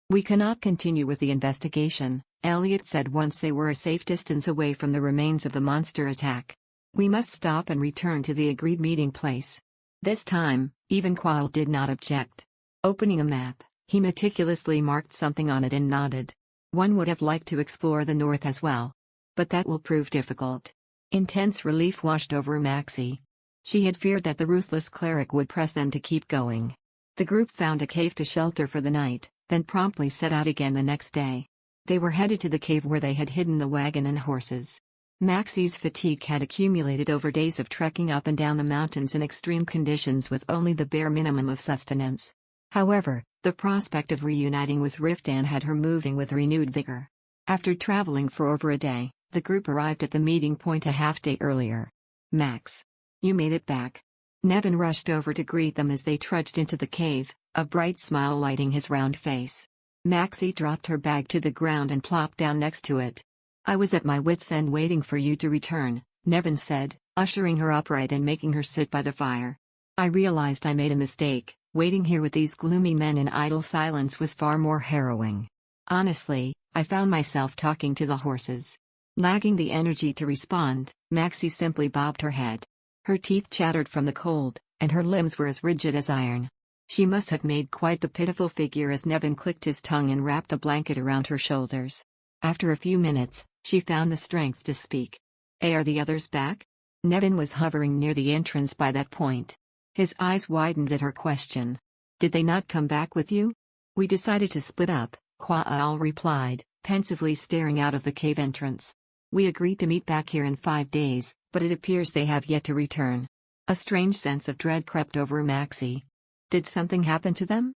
[SPEAKER 1] "We cannot continue with the investigation," Elliot said once they were a safe distance away from the remains of the monster attack. "We must stop and return to the agreed meeting place." This time, even Quail did not object. Opening a map, he meticulously marked something on it and nodded. "One would have liked to explore the north as well. But that will prove difficult." Intense relief washed over Maxie. She had feared that the ruthless cleric would press them to keep going. The group found a cave to shelter for the night, then promptly set out again the next day. They were headed to the cave where they had hidden the wagon and horses. Maxie's fatigue had accumulated over days of trekking up and down the mountains in extreme conditions with only the bare minimum of sustenance. However, the prospect of reuniting with Riftan had her moving with renewed vigor. After traveling for over a day, the group arrived at the meeting point a half-day earlier. "Max, you made it back." Nevin rushed over to greet them as they trudged into the cave, a bright smile lighting his round face. Maxie dropped her bag to the ground and plopped down next to it. "I was at my wits' end waiting for you to return," Nevin said, ushering her upright and making her sit by the fire. "I realized I made a mistake. Waiting here with these gloomy men in idle silence was far more harrowing. Honestly, I found myself talking to the horses." Lacking the energy to respond, Maxie simply bobbed her head. Her teeth chattered from the cold, and her limbs were as rigid as iron. She must have made quite the pitiful figure as Nevin clicked his tongue and wrapped a blanket around her shoulders. After a few minutes, she found the strength to speak. "Are the others back?" Nevin was hovering near the entrance by that point. His eyes widened at her question. "Did they not come back with you?" "We decided to split up," Quail replied, pensively staring out of the cave entrance. "We agreed to meet back here in 5 days, but it appears they have yet to return." A strange sense of dread crept over Maxie. Did something happen to them?